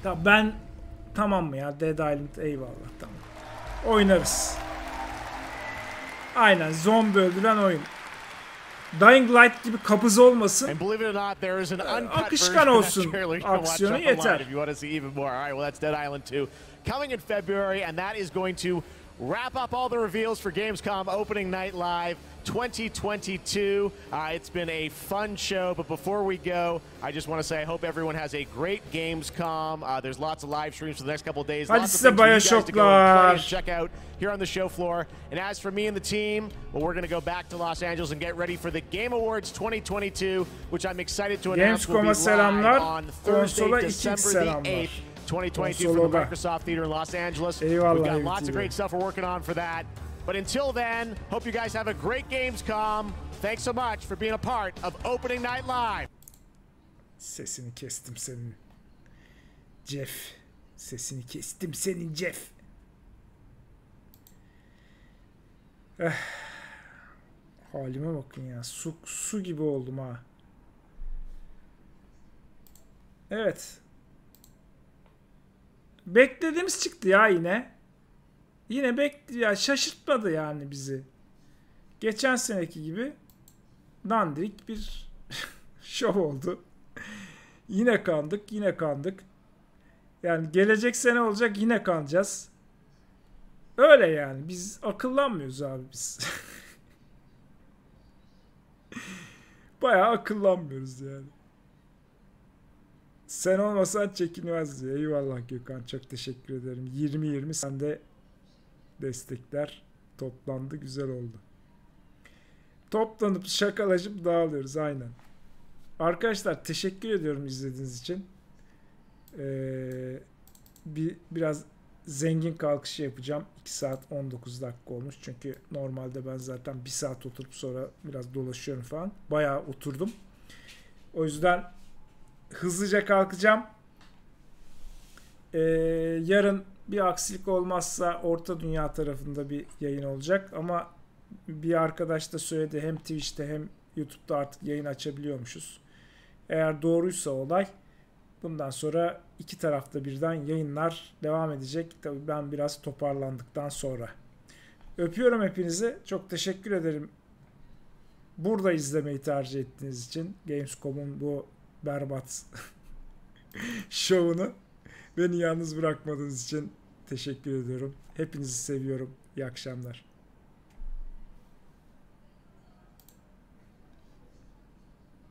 Tamam ben tamam mı ya? Dead Island eyvallah, tamam. Oynarız. Aynen zombi öldüren oyun. Dying Light gibi kabız olmasın. Akışkan olsun. Aksiyonu yeter. That's Dead Island 2 coming in February, and that is going to wrap up all the reveals for Gamescom Opening Night Live 2022. It's been a fun show, but before we go, I just want to say I hope everyone has a great Gamescom. There's lots of live streams for the next couple of days. Lots of things for you guys to go and play and check out here on the show floor. And as for me and the team, well, we're going to go back to Los Angeles and get ready for the Game Awards 2022. Which I'm excited to announce will be live on Thursday, December the 8th. 2022 from the Microsoft Theater in Los Angeles. We've got lots of great stuff we're working on for that. But until then, hope you guys have a great Gamescom. Thanks so much for being a part of Opening Night Live. Sesini kestim senin. Jeff. Sesini kestim senin Jeff. Halime bakın ya. Su gibi oldum ha. Evet. Beklediğimiz çıktı ya yine. Yine ya şaşırtmadı yani bizi. Geçen seneki gibi dandirik bir şov oldu. Yine kandık. Yani gelecek sene olacak, yine kanacağız. Öyle yani. Biz akıllanmıyoruz abi biz. Bayağı akıllanmıyoruz yani. Sen olmasan çekinmezdi. Eyvallah Gökhan. Çok teşekkür ederim. 20-20 sen de destekler toplandı. Güzel oldu. Toplanıp şakalaşıp dağılıyoruz. Aynen. Arkadaşlar teşekkür ediyorum izlediğiniz için. Biraz zengin kalkışı yapacağım. 2 saat 19 dakika olmuş. Çünkü normalde ben zaten 1 saat oturup sonra biraz dolaşıyorum falan. Bayağı oturdum. O yüzden hızlıca kalkacağım. Yarın bir aksilik olmazsa Orta Dünya tarafında bir yayın olacak ama bir arkadaş da söyledi, hem Twitch'te hem YouTube'da artık yayın açabiliyormuşuz. Eğer doğruysa olay, bundan sonra iki tarafta birden yayınlar devam edecek. Tabii ben biraz toparlandıktan sonra. Öpüyorum hepinizi. Çok teşekkür ederim. Burada izlemeyi tercih ettiğiniz için. Gamescom'un bu berbat şovunu beni yalnız bırakmadığınız için teşekkür ediyorum. Hepinizi seviyorum. İyi akşamlar.